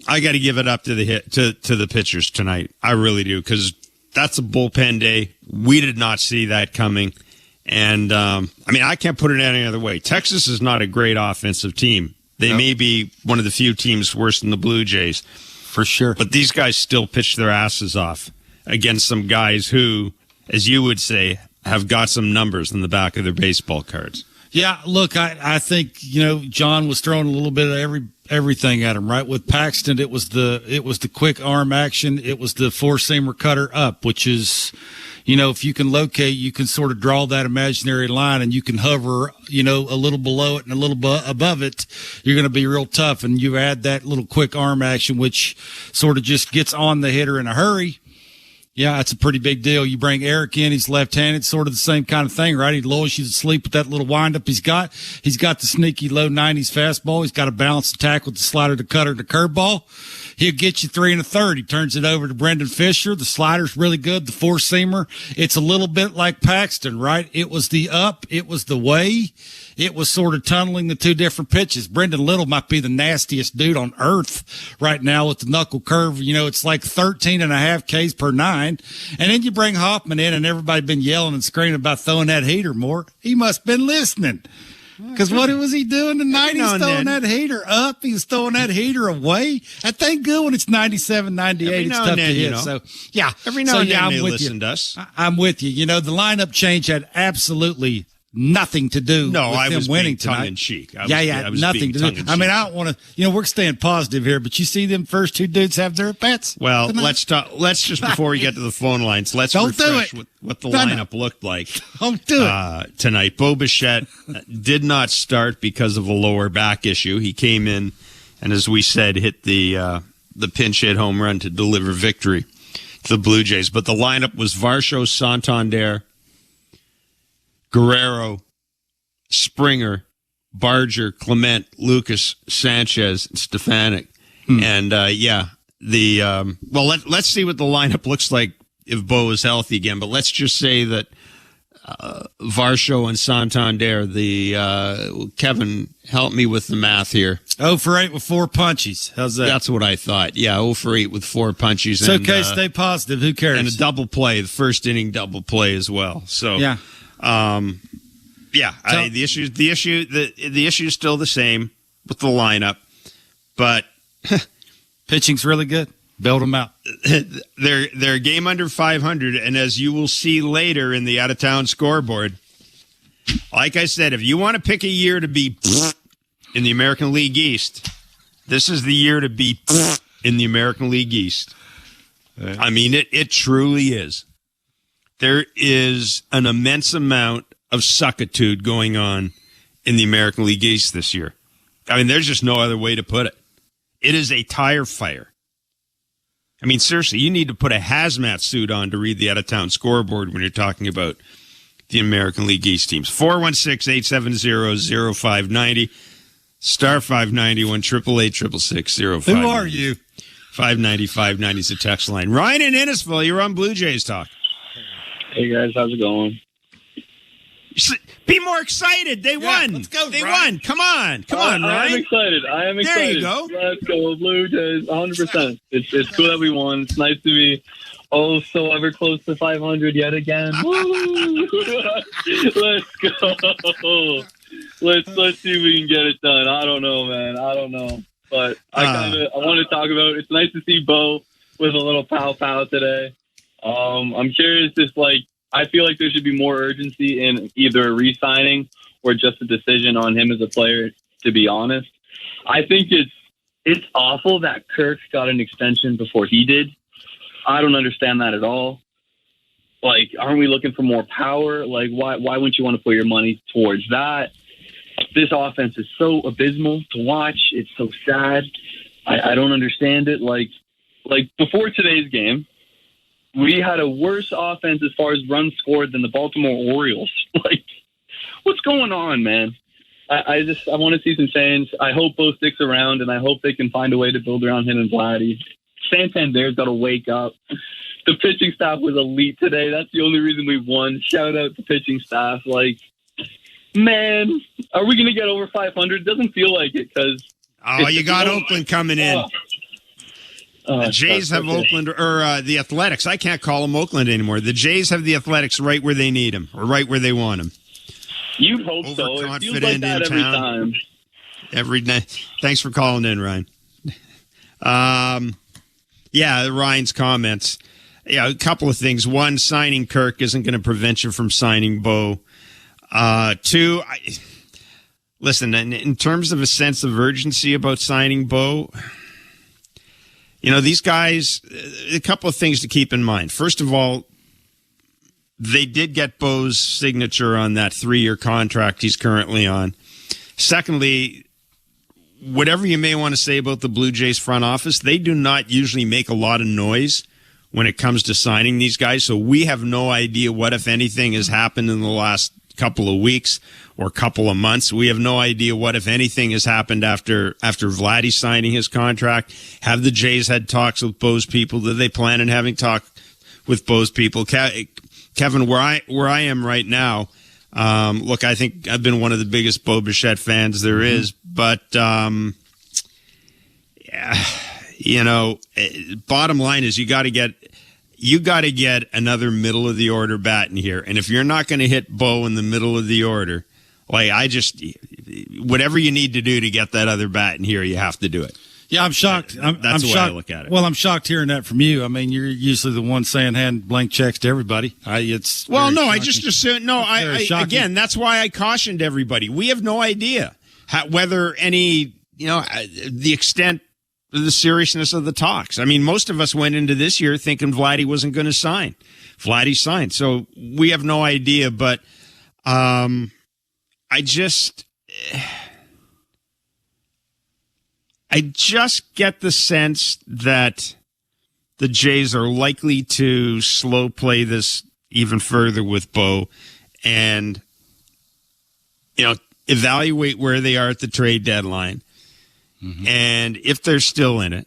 give it up to the pitchers tonight. I really do, because that's a bullpen day. We did not see that coming, and I can't put it any other way. Texas is not a great offensive team. They may be one of the few teams worse than the Blue Jays, for sure. But these guys still pitch their asses off against some guys who, as you would say, have got some numbers in the back of their baseball cards. Yeah, look, I think John was throwing a little bit of everything at him, right? With Paxton, it was the quick arm action, it was the 4-seamer cutter up, which is, if you can locate, you can sort of draw that imaginary line, and you can hover, a little below it and a little above it. You're going to be real tough, and you add that little quick arm action, which sort of just gets on the hitter in a hurry. Yeah, it's a pretty big deal. You bring Eric in, he's left-handed, sort of the same kind of thing, right? He lulls you to sleep with that little windup he's got. He's got the sneaky low 90s fastball. He's got a balanced attack with the slider, the cutter, the curveball. He'll get you 3 1/3. He turns it over to Brendan Fisher. The slider's really good. The 4-seamer. It's a little bit like Paxton, right? It was the up. It was the way. It was sort of tunneling the 2 different pitches. Brendan Little might be the nastiest dude on earth right now with the knuckle curve. It's like 13.5 Ks per 9. And then you bring Hoffman in, and everybody been yelling and screaming about throwing that heater more. He must have been listening. Because what was he doing tonight? He's throwing that heater up. He's throwing that heater away. I think good when it's 97, 98. It's tough to hit. So, yeah. Every now and then they listen to us. I'm with you. The lineup change had absolutely nothing to do with them winning tonight. Tongue-in-cheek. Nothing to do. I mean, I don't want to, we're staying positive here, but you see them first 2 dudes have their at-bats? Well, let's just, before we get to the phone lines, let's refresh what the lineup looked like. Don't do it. Tonight. Bo Bichette did not start because of a lower back issue. He came in and, as we said, hit the the pinch hit home run to deliver victory to the Blue Jays. But the lineup was Varsho, Santander, Guerrero, Springer, Barger, Clement, Lucas, Sanchez, and Stefanik. And let's see what the lineup looks like if Bo is healthy again. But let's just say that Varsho and Santander, Kevin, help me with the math here. 0 for 8 with 4 punchies. How's that? That's what I thought. Yeah, 0 for 8 with 4 punchies. It's okay. Stay positive. Who cares? And a double play, the first inning double play as well. So yeah. The issue is still the same with the lineup, but pitching's really good. Build them out. They're a game under 500, and as you will see later in the out-of-town scoreboard, like I said, if you want to pick a year to be in the American League East, this is the year to be in the American League East. I mean, it truly is. There is an immense amount of suckitude going on in the American League East this year. I mean, there's just no other way to put it. It is a tire fire. I mean, seriously, you need to put a hazmat suit on to read the out-of-town scoreboard when you're talking about the American League East teams. 416-870-0590, star 590, 1-888-666-0590. Who are you? 590-590 is the text line. Ryan in Innisfil, you're on Blue Jays Talk. Hey, guys, how's it going? Be more excited. They won. Let's go, They Ryan. won. Come on, Ryan. I am excited. There you go. Let's go, Blue Jays. 100%. It's cool that we won. It's nice to be so ever close to 500 yet again. Woo! Let's go. Let's see if we can get it done. I don't know, man. I don't know, but I want to talk about. It's nice to see Bo with a little pow today. I'm curious if I feel like there should be more urgency in either a re-signing or just a decision on him as a player, to be honest. I think it's awful that Kirk got an extension before he did. I don't understand that at all. Aren't we looking for more power? Why wouldn't you want to put your money towards that? This offense is so abysmal to watch. It's so sad. I don't understand it. Before today's game, we had a worse offense as far as runs scored than the Baltimore Orioles. What's going on, man? I want to see some change. I hope Bo sticks around, and I hope they can find a way to build around him and Vladdy. Santander's got to wake up. The pitching staff was elite today. That's the only reason we won. Shout out to pitching staff. Man, are we going to get over 500? Doesn't feel like it because... Oh, you got Oakland coming in. The Jays have Oakland, or the Athletics. I can't call them Oakland anymore. The Jays have the Athletics right where they need them, or right where they want them. You'd hope so. It feels like that every time. Every night. Thanks for calling in, Ryan. Ryan's comments. Yeah, a couple of things. One, signing Kirk isn't going to prevent you from signing Bo. Two, listen, in terms of a sense of urgency about signing Bo... these guys, a couple of things to keep in mind. First of all, they did get Bo's signature on that 3-year contract he's currently on. Secondly, whatever you may want to say about the Blue Jays front office, they do not usually make a lot of noise when it comes to signing these guys. So we have no idea what, if anything, has happened in the last couple of weeks or couple of months. We have no idea what, if anything, has happened after Vladdy signing his contract. Have the Jays had talks with Bo's people? Do they plan on having talk with Bo's people? Kevin, where I am right now, look, I think I've been one of the biggest Bo Bichette fans there is, but bottom line is you got to get another middle of the order bat in here, and if you're not going to hit Bo in the middle of the order, whatever you need to do to get that other bat in here, you have to do it. Yeah, I'm shocked. That's the way I look at it. Well, I'm shocked hearing that from you. I mean, you're usually the one saying hand blank checks to everybody. I just assume. No, again, that's why I cautioned everybody. We have no idea whether any, the extent of the seriousness of the talks. I mean, most of us went into this year thinking Vladdy wasn't going to sign. Vladdy signed, so we have no idea. But I just get the sense that the Jays are likely to slow play this even further with Bo and, evaluate where they are at the trade deadline. Mm-hmm. And if they're still in it,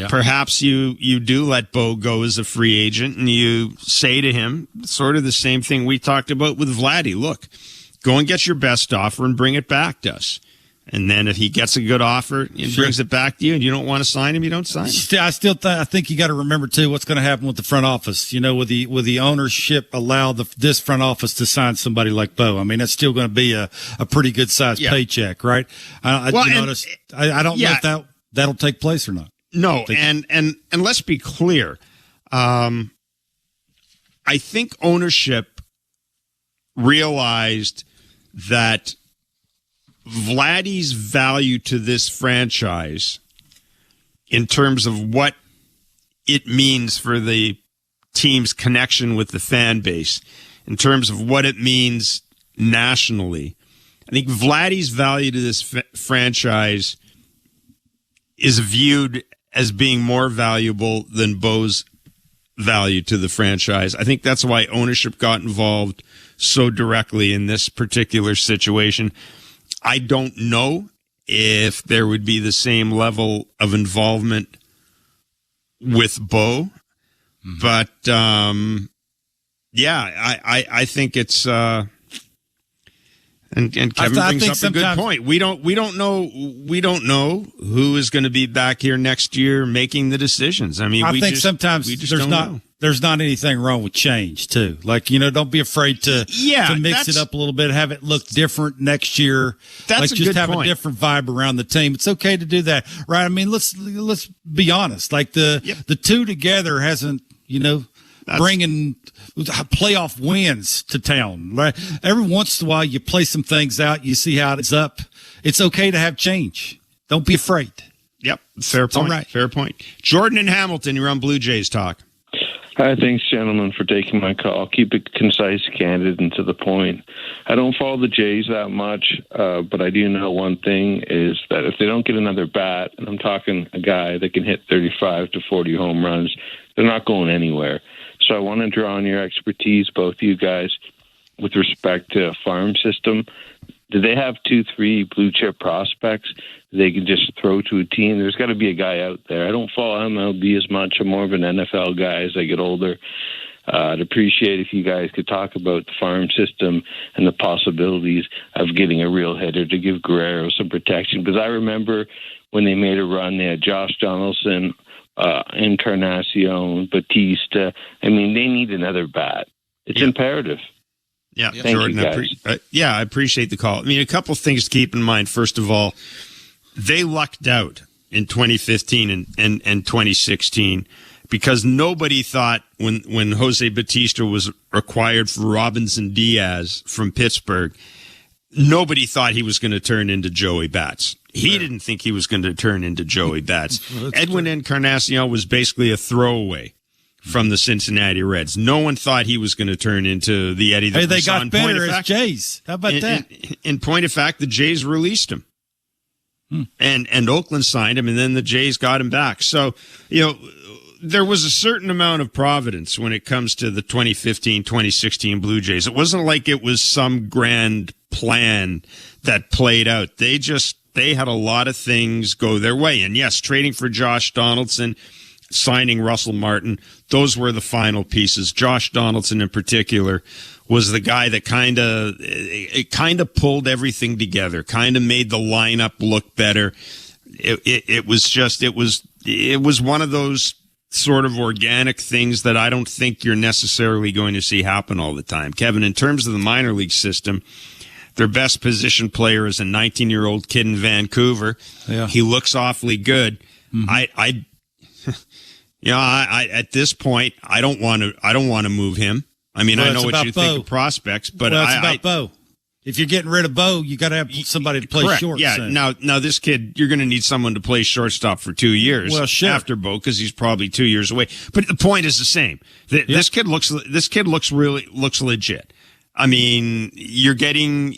perhaps you do let Bo go as a free agent and you say to him sort of the same thing we talked about with Vladdy. Look, go and get your best offer and bring it back to us. And then if he gets a good offer and brings it back to you and you don't want to sign him, you don't sign him. I think you got to remember, too, what's going to happen with the front office. With the ownership allow this front office to sign somebody like Bo. I mean, that's still going to be a pretty good-sized paycheck, right? I don't know if that'll take place or not. No, and let's be clear. I think ownership realized that Vladdy's value to this franchise in terms of what it means for the team's connection with the fan base, in terms of what it means nationally. I think Vladdy's value to this franchise is viewed as being more valuable than Bo's value to the franchise. I think that's why ownership got involved so directly in this particular situation. I don't know if there would be the same level of involvement with Bo, but I think it's and Kevin brings up a good point. We don't know who is going to be back here next year making the decisions. I mean, sometimes there's not anything wrong with change too. Like, don't be afraid to mix it up a little bit, have it look different next year. That's a good point. A different vibe around the team. It's okay to do that, right? I mean, let's be honest. Like the two together hasn't, bringing playoff wins to town. Right? Every once in a while, you play some things out, you see how it's up. It's okay to have change. Don't be afraid. Yep, fair point. Right. Fair point. Jordan and Hamilton, you're on Blue Jays Talk. Hi, thanks, gentlemen, for taking my call. I'll keep it concise, candid, and to the point. I don't follow the Jays that much, but I do know one thing is that if they don't get another bat, and I'm talking a guy that can hit 35 to 40 home runs, they're not going anywhere. So I want to draw on your expertise, both you guys, with respect to a farm system. Do they have 2-3 blue chip prospects they can just throw to a team? There's got to be a guy out there. I don't follow MLB as much. I'm more of an NFL guy as I get older. I'd appreciate if you guys could talk about the farm system and the possibilities of getting a real hitter to give Guerrero some protection. Because I remember when they made a run, they had Josh Donaldson, Encarnacion, Batista. I mean, they need another bat. It's imperative. Yeah, Thank Jordan, I appreciate the call. I mean, a couple of things to keep in mind. First of all, they lucked out in 2015 and 2016 because nobody thought when Jose Batista was acquired for Robinson Diaz from Pittsburgh, nobody thought he was going to turn into Joey Bats. He didn't think he was going to turn into Joey Bats. Edwin Encarnacion was basically a throwaway from the Cincinnati Reds. No one thought he was going to turn into the Eddie. Hey, they got better as Jays. How about that? In point of fact, the Jays released him. And Oakland signed him, and then the Jays got him back. So, there was a certain amount of providence when it comes to the 2015-2016 Blue Jays. It wasn't like it was some grand plan that played out. They had a lot of things go their way. And yes, trading for Josh Donaldson, signing Russell Martin, those were the final pieces. Josh Donaldson in particular was the guy that kind of pulled everything together, kind of made the lineup look better. It was one of those sort of organic things that I don't think you're necessarily going to see happen all the time. Kevin, in terms of the minor league system, their best position player is a 19-year-old kid in Vancouver. Yeah. He looks awfully good. Mm-hmm. I at this point, I don't want to move him. I mean, I know what you think of prospects, but it's about Bo. If you're getting rid of Bo, you got to have somebody to play short. Yeah. So. Now this kid, you're going to need someone to play shortstop for 2 years after Bo, because he's probably 2 years away. But the point is the same. This kid looks legit. I mean, you're getting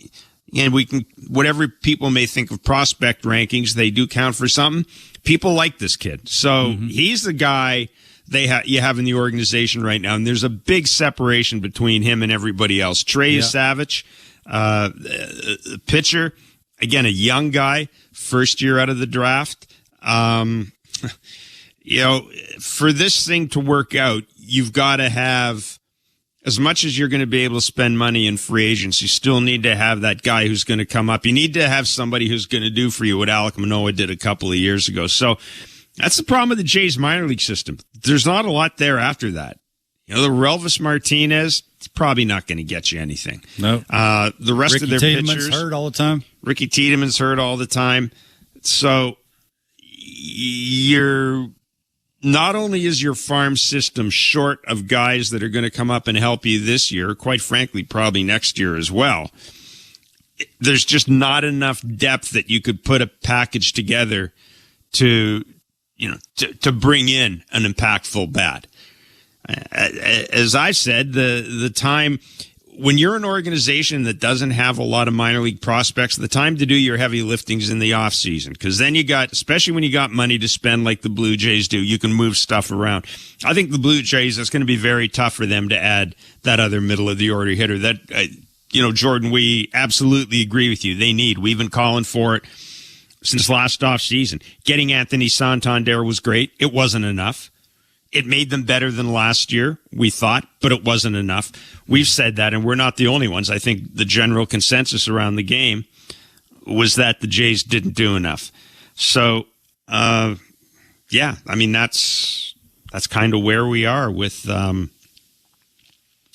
and we can, whatever people may think of prospect rankings, they do count for something. People like this kid. So he's the guy you have in the organization right now, and there's a big separation between him and everybody else. Trey Savage, pitcher, again, a young guy, first year out of the draft. For this thing to work out, you've got to have, as much as you're going to be able to spend money in free agents, you still need to have that guy who's going to come up. You need to have somebody who's going to do for you what Alek Manoah did a couple of years ago. So that's the problem with the Jays minor league system. There's not a lot there after that. The Relvis Martinez, it's probably not going to get you anything. No. The rest Ricky of their Tiedemann's pitchers hurt all the time. Ricky Tiedemann's hurt all the time. So you're not only is your farm system short of guys that are going to come up and help you this year, quite frankly, probably next year as well, there's just not enough depth that you could put a package together to bring in an impactful bat. As I said, the time when you're an organization that doesn't have a lot of minor league prospects, the time to do your heavy liftings in the off season, because then you got, especially when you got money to spend like the Blue Jays do, you can move stuff around. I think the Blue Jays, it's going to be very tough for them to add that other middle of the order hitter. That Jordan, we absolutely agree with you. They need. We've been calling for it since last off season. Getting Anthony Santander was great. It wasn't enough. It made them better than last year, we thought, but it wasn't enough. We've said that, and we're not the only ones. I think the general consensus around the game was that the Jays didn't do enough. So, that's kind of where we are with, with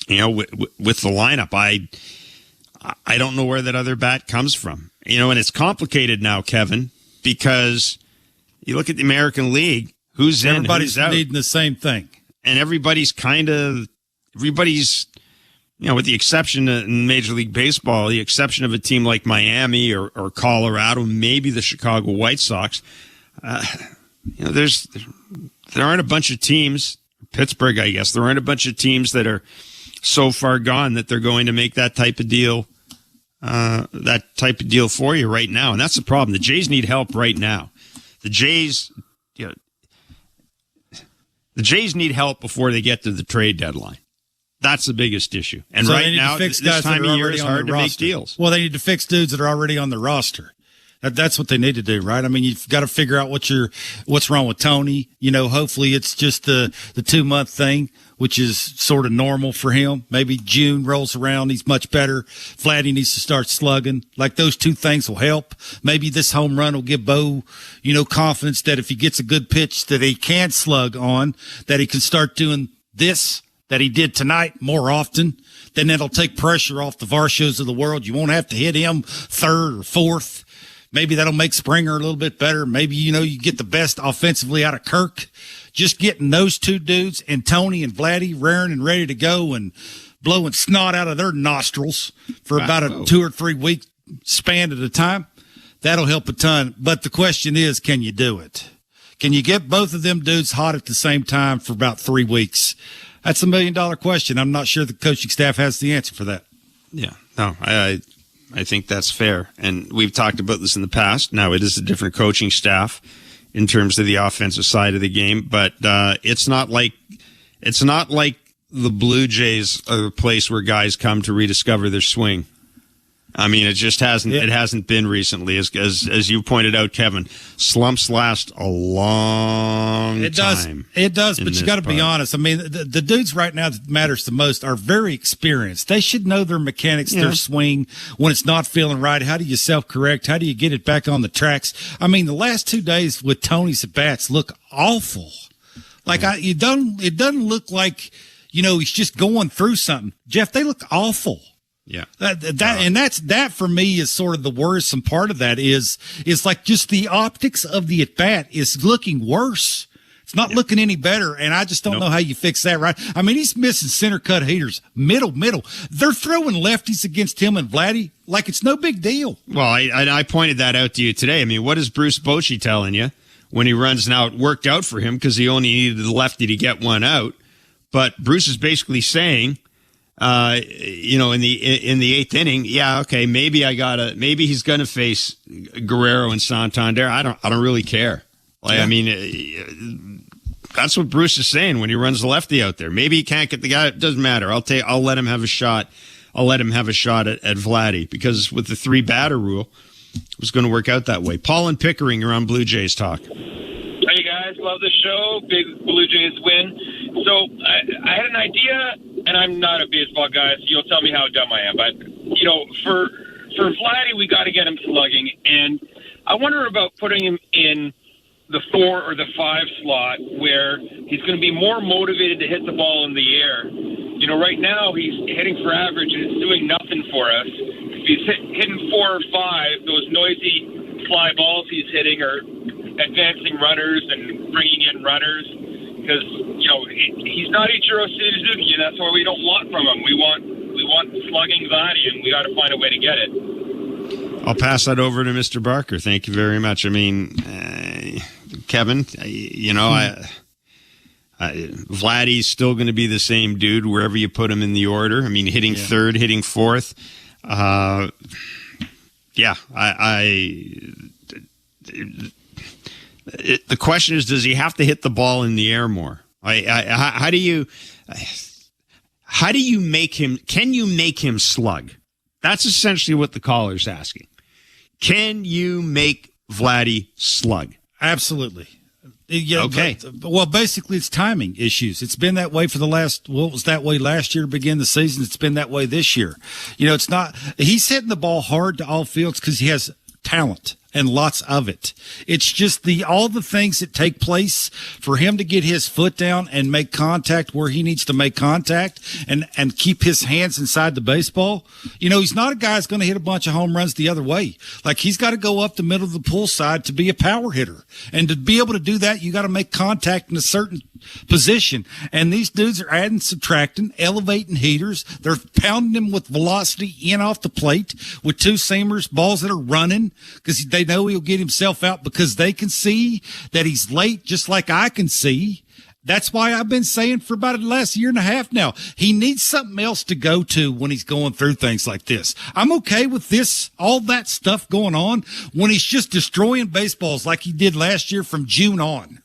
the lineup. I don't know where that other bat comes from. And it's complicated now, Kevin, because you look at the American League. Who's in? Everybody's who's out? needing the same thing. And everybody's, with the exception in Major League Baseball, the exception of a team like Miami or Colorado, maybe the Chicago White Sox, there aren't a bunch of teams, Pittsburgh, I guess, there aren't a bunch of teams that are so far gone that they're going to make that type of deal for you right now. And that's the problem. The Jays need help right now. The Jays need help before they get to the trade deadline. That's the biggest issue. And so right now, this time of year is hard to make deals. Well, they need to fix dudes that are already on the roster. That's what they need to do, right? I mean, you've got to figure out what's wrong with Tony. Hopefully it's just the 2-month thing, which is sort of normal for him. Maybe June rolls around, he's much better. Vladdy needs to start slugging. Like, those two things will help. Maybe this home run will give Bo, confidence that if he gets a good pitch that he can slug on, that he can start doing this that he did tonight more often. Then that'll take pressure off the Varshos of the world. You won't have to hit him third or fourth. Maybe that'll make Springer a little bit better. Maybe, you get the best offensively out of Kirk. Just getting those two dudes and Tony and Vladdy raring and ready to go and blowing snot out of their nostrils for about a 2 or 3 week span at a time, that'll help a ton. But the question is, can you do it? Can you get both of them dudes hot at the same time for about 3 weeks? That's $1 million question. I'm not sure the coaching staff has the answer for that. Yeah, no, I think that's fair. And we've talked about this in the past. Now, it is a different coaching staff in terms of the offensive side of the game, but it's not like the Blue Jays are a place where guys come to rediscover their swing. I mean, it just hasn't. It hasn't been recently, as you pointed out, Kevin. Slumps last a long time. It does, but you got to be honest. I mean, the dudes right now that matters the most are very experienced. They should know their mechanics, their swing. When it's not feeling right, how do you self-correct? How do you get it back on the tracks? I mean, the last 2 days with Tony's at bats look awful. Like it doesn't look like he's just going through something. Jeff, they look awful. Yeah. That for me is sort of the worrisome part of that is like just the optics of the at bat is looking worse. It's not looking any better. And I just don't know how you fix that, right? I mean, he's missing center cut heaters, middle. They're throwing lefties against him and Vladdy like it's no big deal. Well, I pointed that out to you today. I mean, what is Bruce Bochy telling you when he runs now? It worked out for him because he only needed the lefty to get one out. But Bruce is basically saying, in the eighth inning, yeah, okay, maybe he's gonna face Guerrero and Santander. I don't really care. I mean, that's what Bruce is saying when he runs the lefty out there. Maybe he can't get the guy. It doesn't matter. I'll let him have a shot. I'll let him have a shot at Vladdy, because with the 3-batter rule, it was going to work out that way. Paul and Pickering, you're on Blue Jays Talk. Hey guys, love the show. Big Blue Jays win. So I had an idea, and I'm not a baseball guy, so you'll tell me how dumb I am. But for Vladdy, we got to get him slugging, and I wonder about putting him in the 4 or the 5 slot, where he's going to be more motivated to hit the ball in the air. Right now he's hitting for average, and it's doing nothing for us. If he's hitting 4 or 5, those noisy fly balls he's hitting are advancing runners and bringing in runners, because he's not Ichiro Suzuki, and that's what we don't want from him. We want slugging Vladdy, and we got to find a way to get it. I'll pass that over to Mr. Barker. Thank you very much. I mean, Kevin, Vladdy's still going to be the same dude wherever you put him in the order. I mean, hitting third, hitting fourth. The question is, does he have to hit the ball in the air more? How do you make him? Can you make him slug? That's essentially what the caller's asking. Can you make Vladdy slug? Absolutely. Okay. Well, basically, it's timing issues. It's been that way for the last. Well, it was that way last year to begin the season. It's been that way this year. It's not. He's hitting the ball hard to all fields because he has talent and lots of it. It's just all the things that take place for him to get his foot down and make contact where he needs to make contact and keep his hands inside the baseball. He's not a guy that's going to hit a bunch of home runs the other way. Like, he's got to go up the middle of the pull side to be a power hitter. And to be able to do that, you got to make contact in a certain position. And these dudes are adding, subtracting, elevating heaters. They're pounding him with velocity in off the plate with 2-seamers, balls that are running, because they know he'll get himself out, because they can see that he's late, just like I can see. That's why I've been saying for about the last year and a half now, he needs something else to go to when he's going through things like this. I'm okay with this, all that stuff going on when he's just destroying baseballs like he did last year from June on.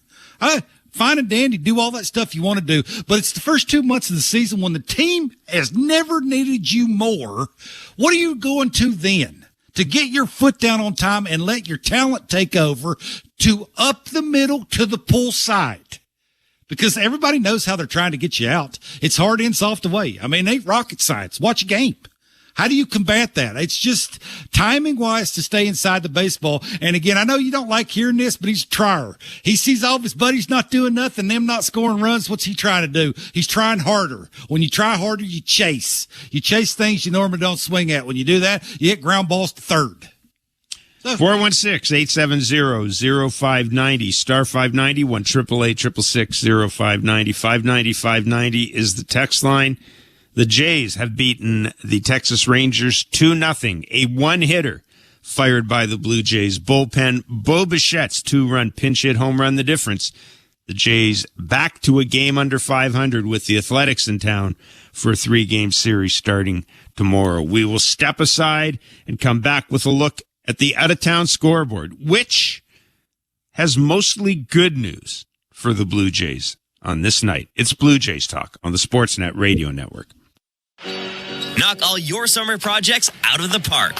Fine and dandy, do all that stuff you want to do, but it's the first 2 months of the season when the team has never needed you more. What are you going to then? To get your foot down on time and let your talent take over, to up the middle to the pull side. Because everybody knows how they're trying to get you out. It's hard in, soft away. I mean, it ain't rocket science. Watch a game. How do you combat that? It's just timing-wise to stay inside the baseball. And again, I know you don't like hearing this, but he's a trier. He sees all of his buddies not doing nothing, them not scoring runs. What's he trying to do? He's trying harder. When you try harder, you chase. You chase things you normally don't swing at. When you do that, you hit ground balls to third. 416-870-0590, star 590, 1-888-666-0590. 590 is the text line. The Jays have beaten the Texas Rangers 2-0. A one-hitter fired by the Blue Jays bullpen. Bo Bichette's 2-run pinch hit home run, the difference. The Jays back to a game under 500 with the Athletics in town for a 3-game series starting tomorrow. We will step aside and come back with a look at the out-of-town scoreboard, which has mostly good news for the Blue Jays on this night. It's Blue Jays Talk on the Sportsnet Radio Network. Knock all your summer projects out of the park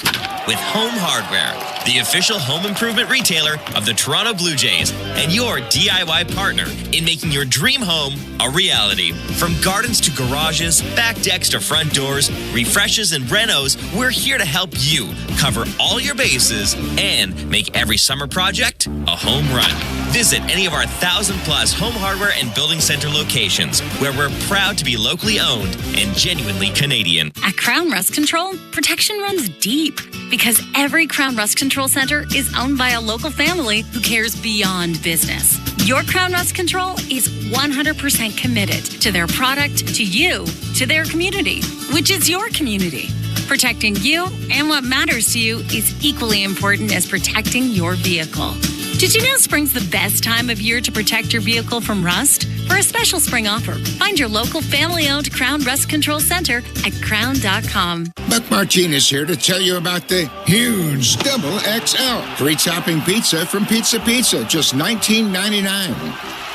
with Home Hardware, the official home improvement retailer of the Toronto Blue Jays and your DIY partner in making your dream home a reality. From gardens to garages, back decks to front doors, refreshes and renos, we're here to help you cover all your bases and make every summer project a home run. Visit any of our 1,000+ home hardware and building center locations where we're proud to be locally owned and genuinely Canadian. At Crown Rust Control, protection runs deep because every Crown Rust Control Center is owned by a local family who cares beyond business. Your Crown Rust Control is 100% committed to their product, to you, to their community, which is your community. Protecting you and what matters to you is equally important as protecting your vehicle. Did you know spring's the best time of year to protect your vehicle from rust? For a special spring offer, find your local family-owned Crown Rust Control Center at crown.com. Buck Martinez here to tell you about the huge Double XL free topping pizza from Pizza Pizza, just $19.99.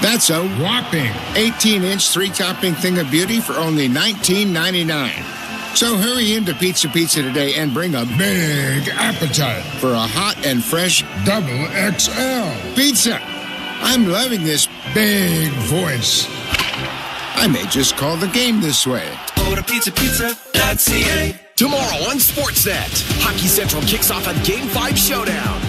That's a whopping 18-inch three-topping thing of beauty for only $19.99. So hurry into Pizza Pizza today and bring a big appetite for a hot and fresh Double XL pizza. I'm loving this big voice. I may just call the game this way. Go to pizzapizza.ca. Tomorrow on Sportsnet, Hockey Central kicks off a Game 5 showdown.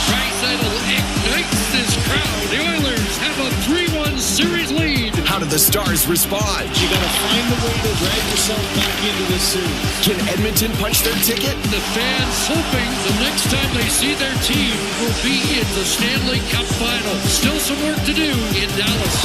Draisaitl ignites this crowd. The Oilers have a 3-1 series lead. How do the Stars respond? You got to find a way to drag yourself back into this series. Can Edmonton punch their ticket? The fans hoping the next time they see their team will be in the Stanley Cup Final. Still some work to do in Dallas.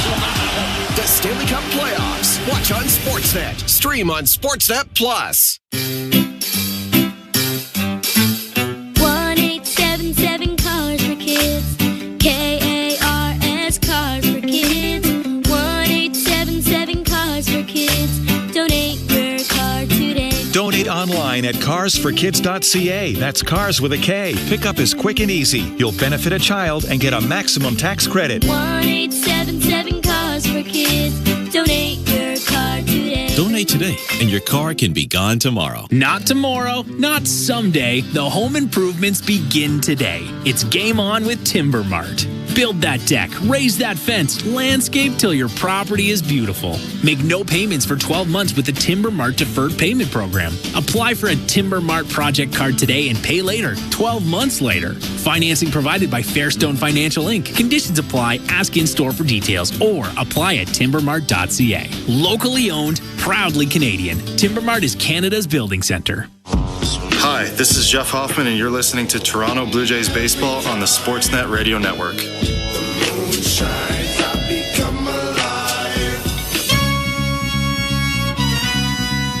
The Stanley Cup Playoffs. Watch on Sportsnet. Stream on Sportsnet Plus. 1-877 Cars for Kids. KARS Cars for Kids. 1-877 Cars for Kids. Donate your car today. Donate online at carsforkids.ca. That's cars with a K. Pickup is quick and easy. You'll benefit a child and get a maximum tax credit. 1-877 Cars for Kids. Donate your car today. Donate today, and your car can be gone tomorrow. Not tomorrow, not someday. The home improvements begin today. It's game on with Timber Mart. Build that deck, raise that fence, landscape till your property is beautiful. Make no payments for 12 months with the Timber Mart Deferred Payment Program. Apply for a Timber Mart project card today and pay later, 12 months later. Financing provided by Fairstone Financial Inc. Conditions apply. Ask in-store for details or apply at timbermart.ca. Locally owned, proudly Canadian. Timber Mart is Canada's building center. Hi, this is Jeff Hoffman, and you're listening to Toronto Blue Jays baseball on the Sportsnet Radio Network.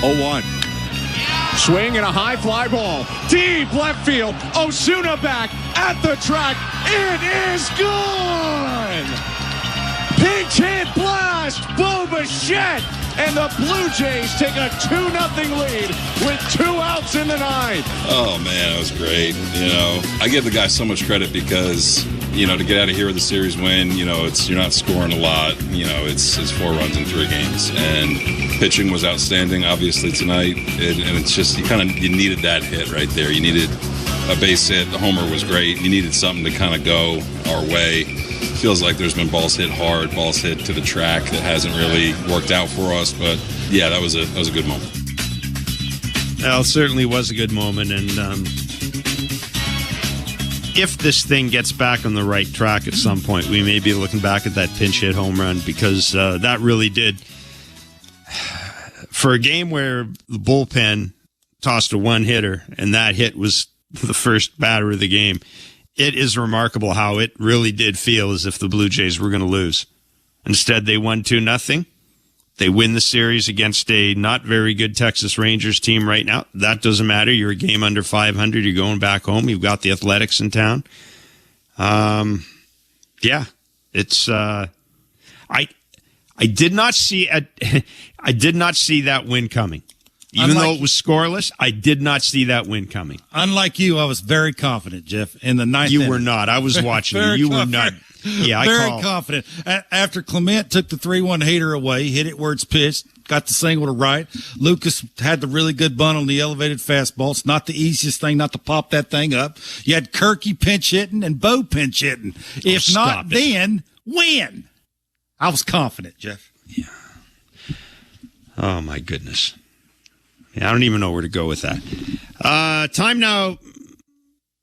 0-1. Swing and a high fly ball. Deep left field. Osuna back at the track. It is gone! Pinch hit blast. Bo Bichette. And the Blue Jays take a 2-0 lead with 2 outs in the ninth. Oh, man, that was great. You know, I give the guy so much credit because, you know, to get out of here with a series win, you know, you're not scoring a lot. You know, it's 4 runs in 3 games. And pitching was outstanding, obviously, tonight. And it's just, you needed that hit right there. You needed a base hit. The homer was great. You needed something to kind of go our way. Feels like there's been balls hit hard, balls hit to the track that hasn't really worked out for us. But yeah, that was a good moment. Well, it certainly was a good moment, and if this thing gets back on the right track at some point, we may be looking back at that pinch hit home run, because that really did, for a game where the bullpen tossed a one-hitter and that hit was the first batter of the game. It is remarkable how it really did feel as if the Blue Jays were going to lose. Instead, they won 2-0. They win the series against a not very good Texas Rangers team right now. That doesn't matter. You're a game under 500. You're going back home. You've got the Athletics in town. Yeah, it's. I did not see I did not see that win coming. Even though it was scoreless, I did not see that win coming. Unlike you, I was very confident, Jeff, in the ninth inning. You were not. I was watching you. You were not. Yeah, very confident. After Clement took the 3-1 hater away, hit it where it's pitched, got the single to right. Lucas had the really good bunt on the elevated fastball. It's not the easiest thing not to pop that thing up. You had Kirky pinch hitting and Bo pinch hitting. If not, then win. I was confident, Jeff. Yeah. Oh, my goodness. Yeah, I don't even know where to go with that. Time now.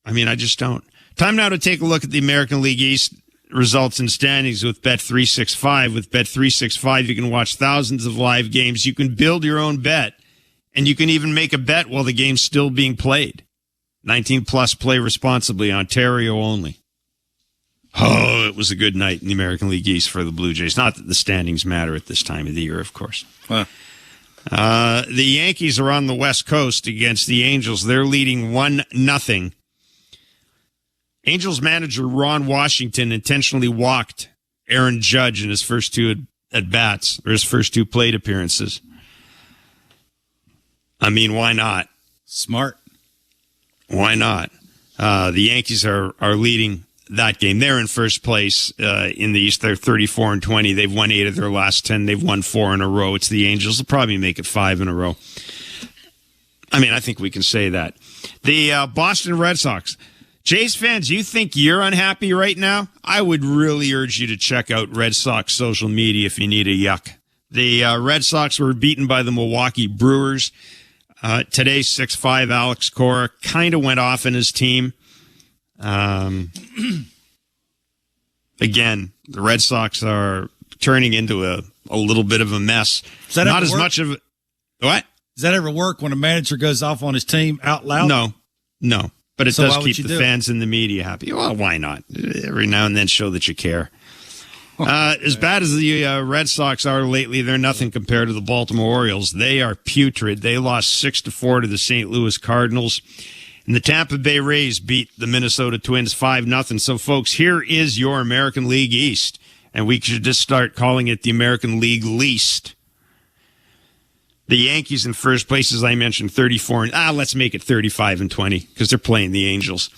I mean, I just don't. Time now to take a look at the American League East results and standings with Bet365. With Bet365, you can watch thousands of live games. You can build your own bet, and you can even make a bet while the game's still being played. 19 plus, play responsibly, Ontario only. Oh, it was a good night in the American League East for the Blue Jays. Not that the standings matter at this time of the year, of course. Huh. The Yankees are on the West Coast against the Angels. They're leading 1-0. Angels manager Ron Washington intentionally walked Aaron Judge in his first two at-bats, or his first two plate appearances. I mean, why not? Smart. Why not? The Yankees are leading that game. They're in first place in the East. They're 34-20. They've won 8 of their last 10. They've won 4 in a row. It's the Angels. They'll probably make it 5 in a row. I mean, I think we can say that. The Boston Red Sox. Jays fans, you think you're unhappy right now? I would really urge you to check out Red Sox social media if you need a yuck. The Red Sox were beaten by the Milwaukee Brewers. Today, 6-5, Alex Cora kind of went off in his team. Again, the Red Sox are turning into a little bit of a mess. Not as much of it. What? Does that ever work when a manager goes off on his team out loud? No. But it does keep the fans and the media happy. Well, why not? Every now and then show that you care. As bad as the Red Sox are lately, they're nothing compared to the Baltimore Orioles. They are putrid. They lost 6-4 to the St. Louis Cardinals. And the Tampa Bay Rays beat the Minnesota Twins 5-0. So, folks, here is your American League East. And we should just start calling it the American League Least. The Yankees in first place, as I mentioned, 34. Let's make it 35-20 because they're playing the Angels.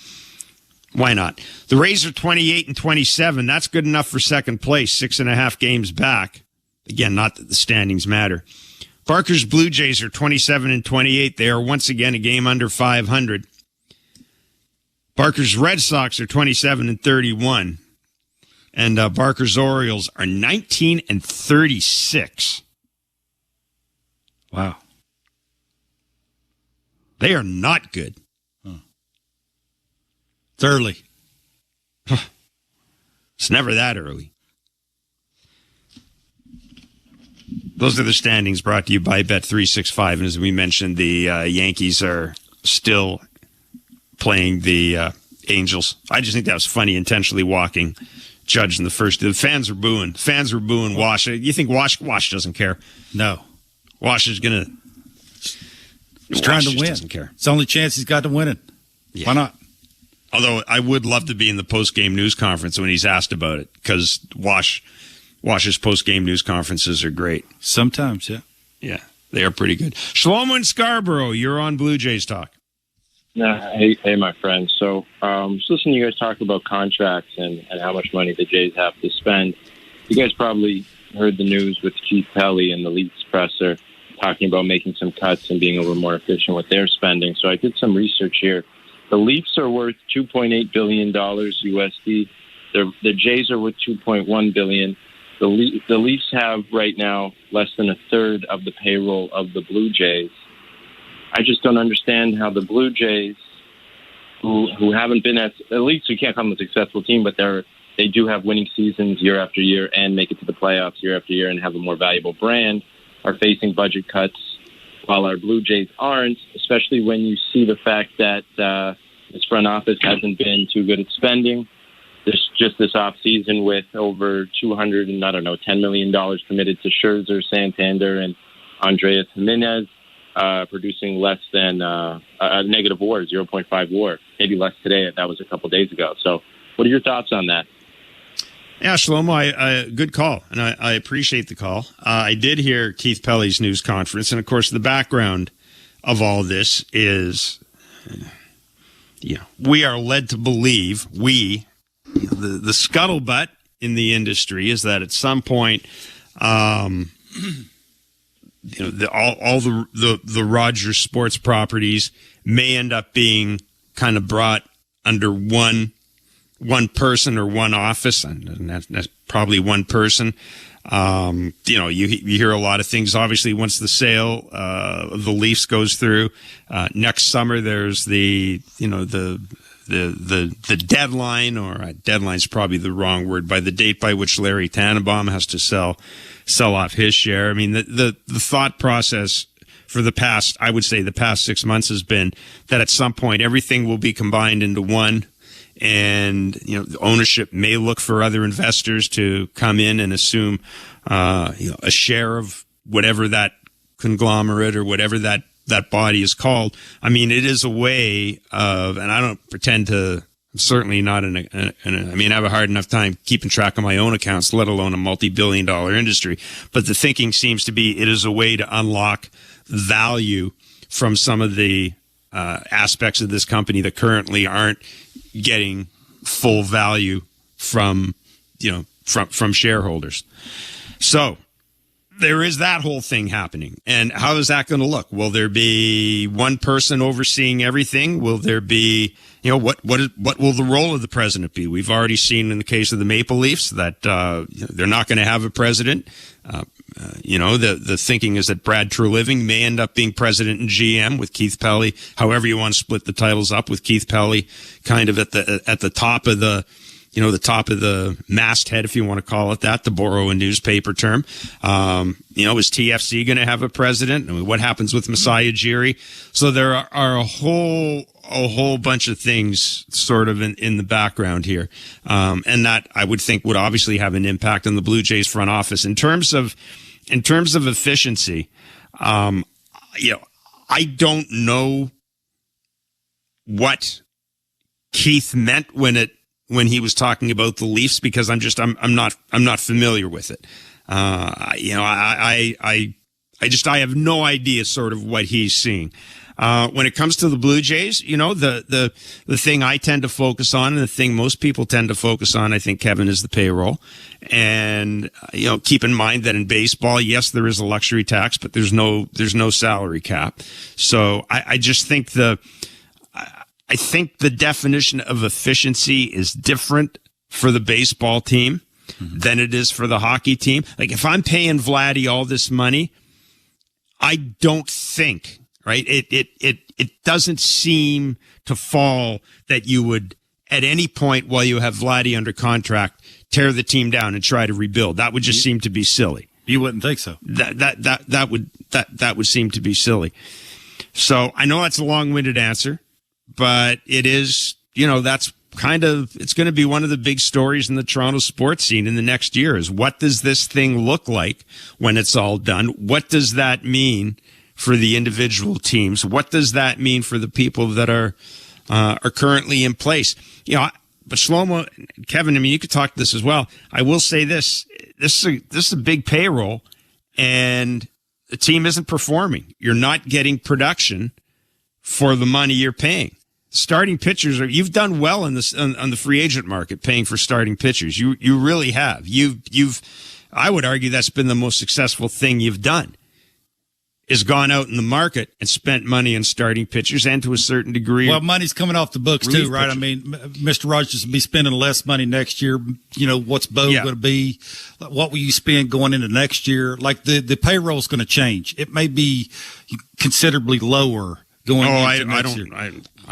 Why not? The Rays are 28-27. That's good enough for second place, 6.5 games back. Again, not that the standings matter. Parker's Blue Jays are 27-28. They are once again a game under 500. Barker's Red Sox are 27-31. And Barker's Orioles are 19-36. Wow. They are not good. It's early. It's never that early. Those are the standings brought to you by Bet365. And as we mentioned, the Yankees are still playing the Angels. I just think that was funny, intentionally walking Judge in the first. The fans are booing. Fans were booing Wash. You think Wash doesn't care? No. Wash is going to... He's trying to win. Doesn't care. It's the only chance he's got to win it. Yeah. Why not? Although I would love to be in the post-game news conference when he's asked about it, because Wash's post-game news conferences are great. Sometimes, yeah. Yeah, they are pretty good. Shlomo in Scarborough, you're on Blue Jays Talk. Hey, my friend. So just listening to you guys talk about contracts and how much money the Jays have to spend. You guys probably heard the news with Keith Pelly and the Leafs presser talking about making some cuts and being a little more efficient with their spending. So I did some research here. The Leafs are worth $2.8 billion USD. The Jays are worth $2.1 billion. The Leafs have right now less than a third of the payroll of the Blue Jays. I just don't understand how the Blue Jays, who haven't been at least we can't call them a successful team, but they do have winning seasons year after year and make it to the playoffs year after year and have a more valuable brand, are facing budget cuts while our Blue Jays aren't, especially when you see the fact that this front office hasn't been too good at spending. This offseason with over $10 million committed to Scherzer, Santander, and Andreas Jimenez, producing less than a negative WAR, 0.5 WAR, maybe less today. That was a couple days ago. So what are your thoughts on that? Yeah, Shlomo, good call, and I appreciate the call. I did hear Keith Pelly's news conference, and of course the background of all this is, we are led to believe, the scuttlebutt in the industry is that at some point, all the Rogers sports properties may end up being kind of brought under one person or one office, and that's probably one person. You hear a lot of things. Obviously, once the sale of the Leafs goes through next summer, there's the deadline, or deadline's probably the wrong word, by the date by which Larry Tannenbaum has to sell off his share. I mean, the thought process for the past 6 months has been that at some point everything will be combined into one. And, the ownership may look for other investors to come in and assume, a share of whatever that conglomerate or whatever that body is called. I mean, it is a way of, and I don't pretend to certainly not I have a hard enough time keeping track of my own accounts, let alone a multi-billion-dollar industry. But the thinking seems to be it is a way to unlock value from some of the aspects of this company that currently aren't getting full value from shareholders. So there is that whole thing happening. And how is that going to look? Will there be one person overseeing everything? Will there be, what will the role of the president be? We've already seen in the case of the Maple Leafs that they're not going to have a president. The thinking is that Brad Treliving may end up being president and GM with Keith Pelley, however you want to split the titles up, with Keith Pelley kind of at the top of the top of the masthead, if you want to call it that, to borrow a newspaper term. Is TFC going to have a president? I mean, what happens with Masai Ujiri? So there are a whole bunch of things sort of in the background here. And that I would think would obviously have an impact on the Blue Jays front office. In terms of efficiency, I don't know what Keith meant when he was talking about the Leafs, because I'm not familiar with it. I have no idea sort of what he's seeing. When it comes to the Blue Jays, the thing I tend to focus on, and the thing most people tend to focus on, I think, Kevin, is the payroll. And, keep in mind that in baseball, yes, there is a luxury tax, but there's no salary cap. So I just think I think the definition of efficiency is different for the baseball team than it is for the hockey team. Like, if I'm paying Vladdy all this money, I don't think, right? It doesn't seem to fall that you would, at any point while you have Vladdy under contract, tear the team down and try to rebuild. That would just seem to be silly. You wouldn't think so. That would seem to be silly. So I know that's a long-winded answer, but it is, it's going to be one of the big stories in the Toronto sports scene in the next year is, what does this thing look like when it's all done? What does that mean for the individual teams? What does that mean for the people that are currently in place? But Shlomo, Kevin, you could talk to this as well. I will say this is a big payroll, and the team isn't performing. You're not getting production for the money you're paying. Starting pitchers you've done well on the free agent market, paying for starting pitchers. You really have. I would argue that's been the most successful thing you've done, is gone out in the market and spent money on starting pitchers, and to a certain degree. Well, money's coming off the books too, right? Pitchers. I mean, Mr. Rogers will be spending less money next year. What's Bo going to be? What will you spend going into next year? Like the payroll's going to change. It may be considerably lower going into next year.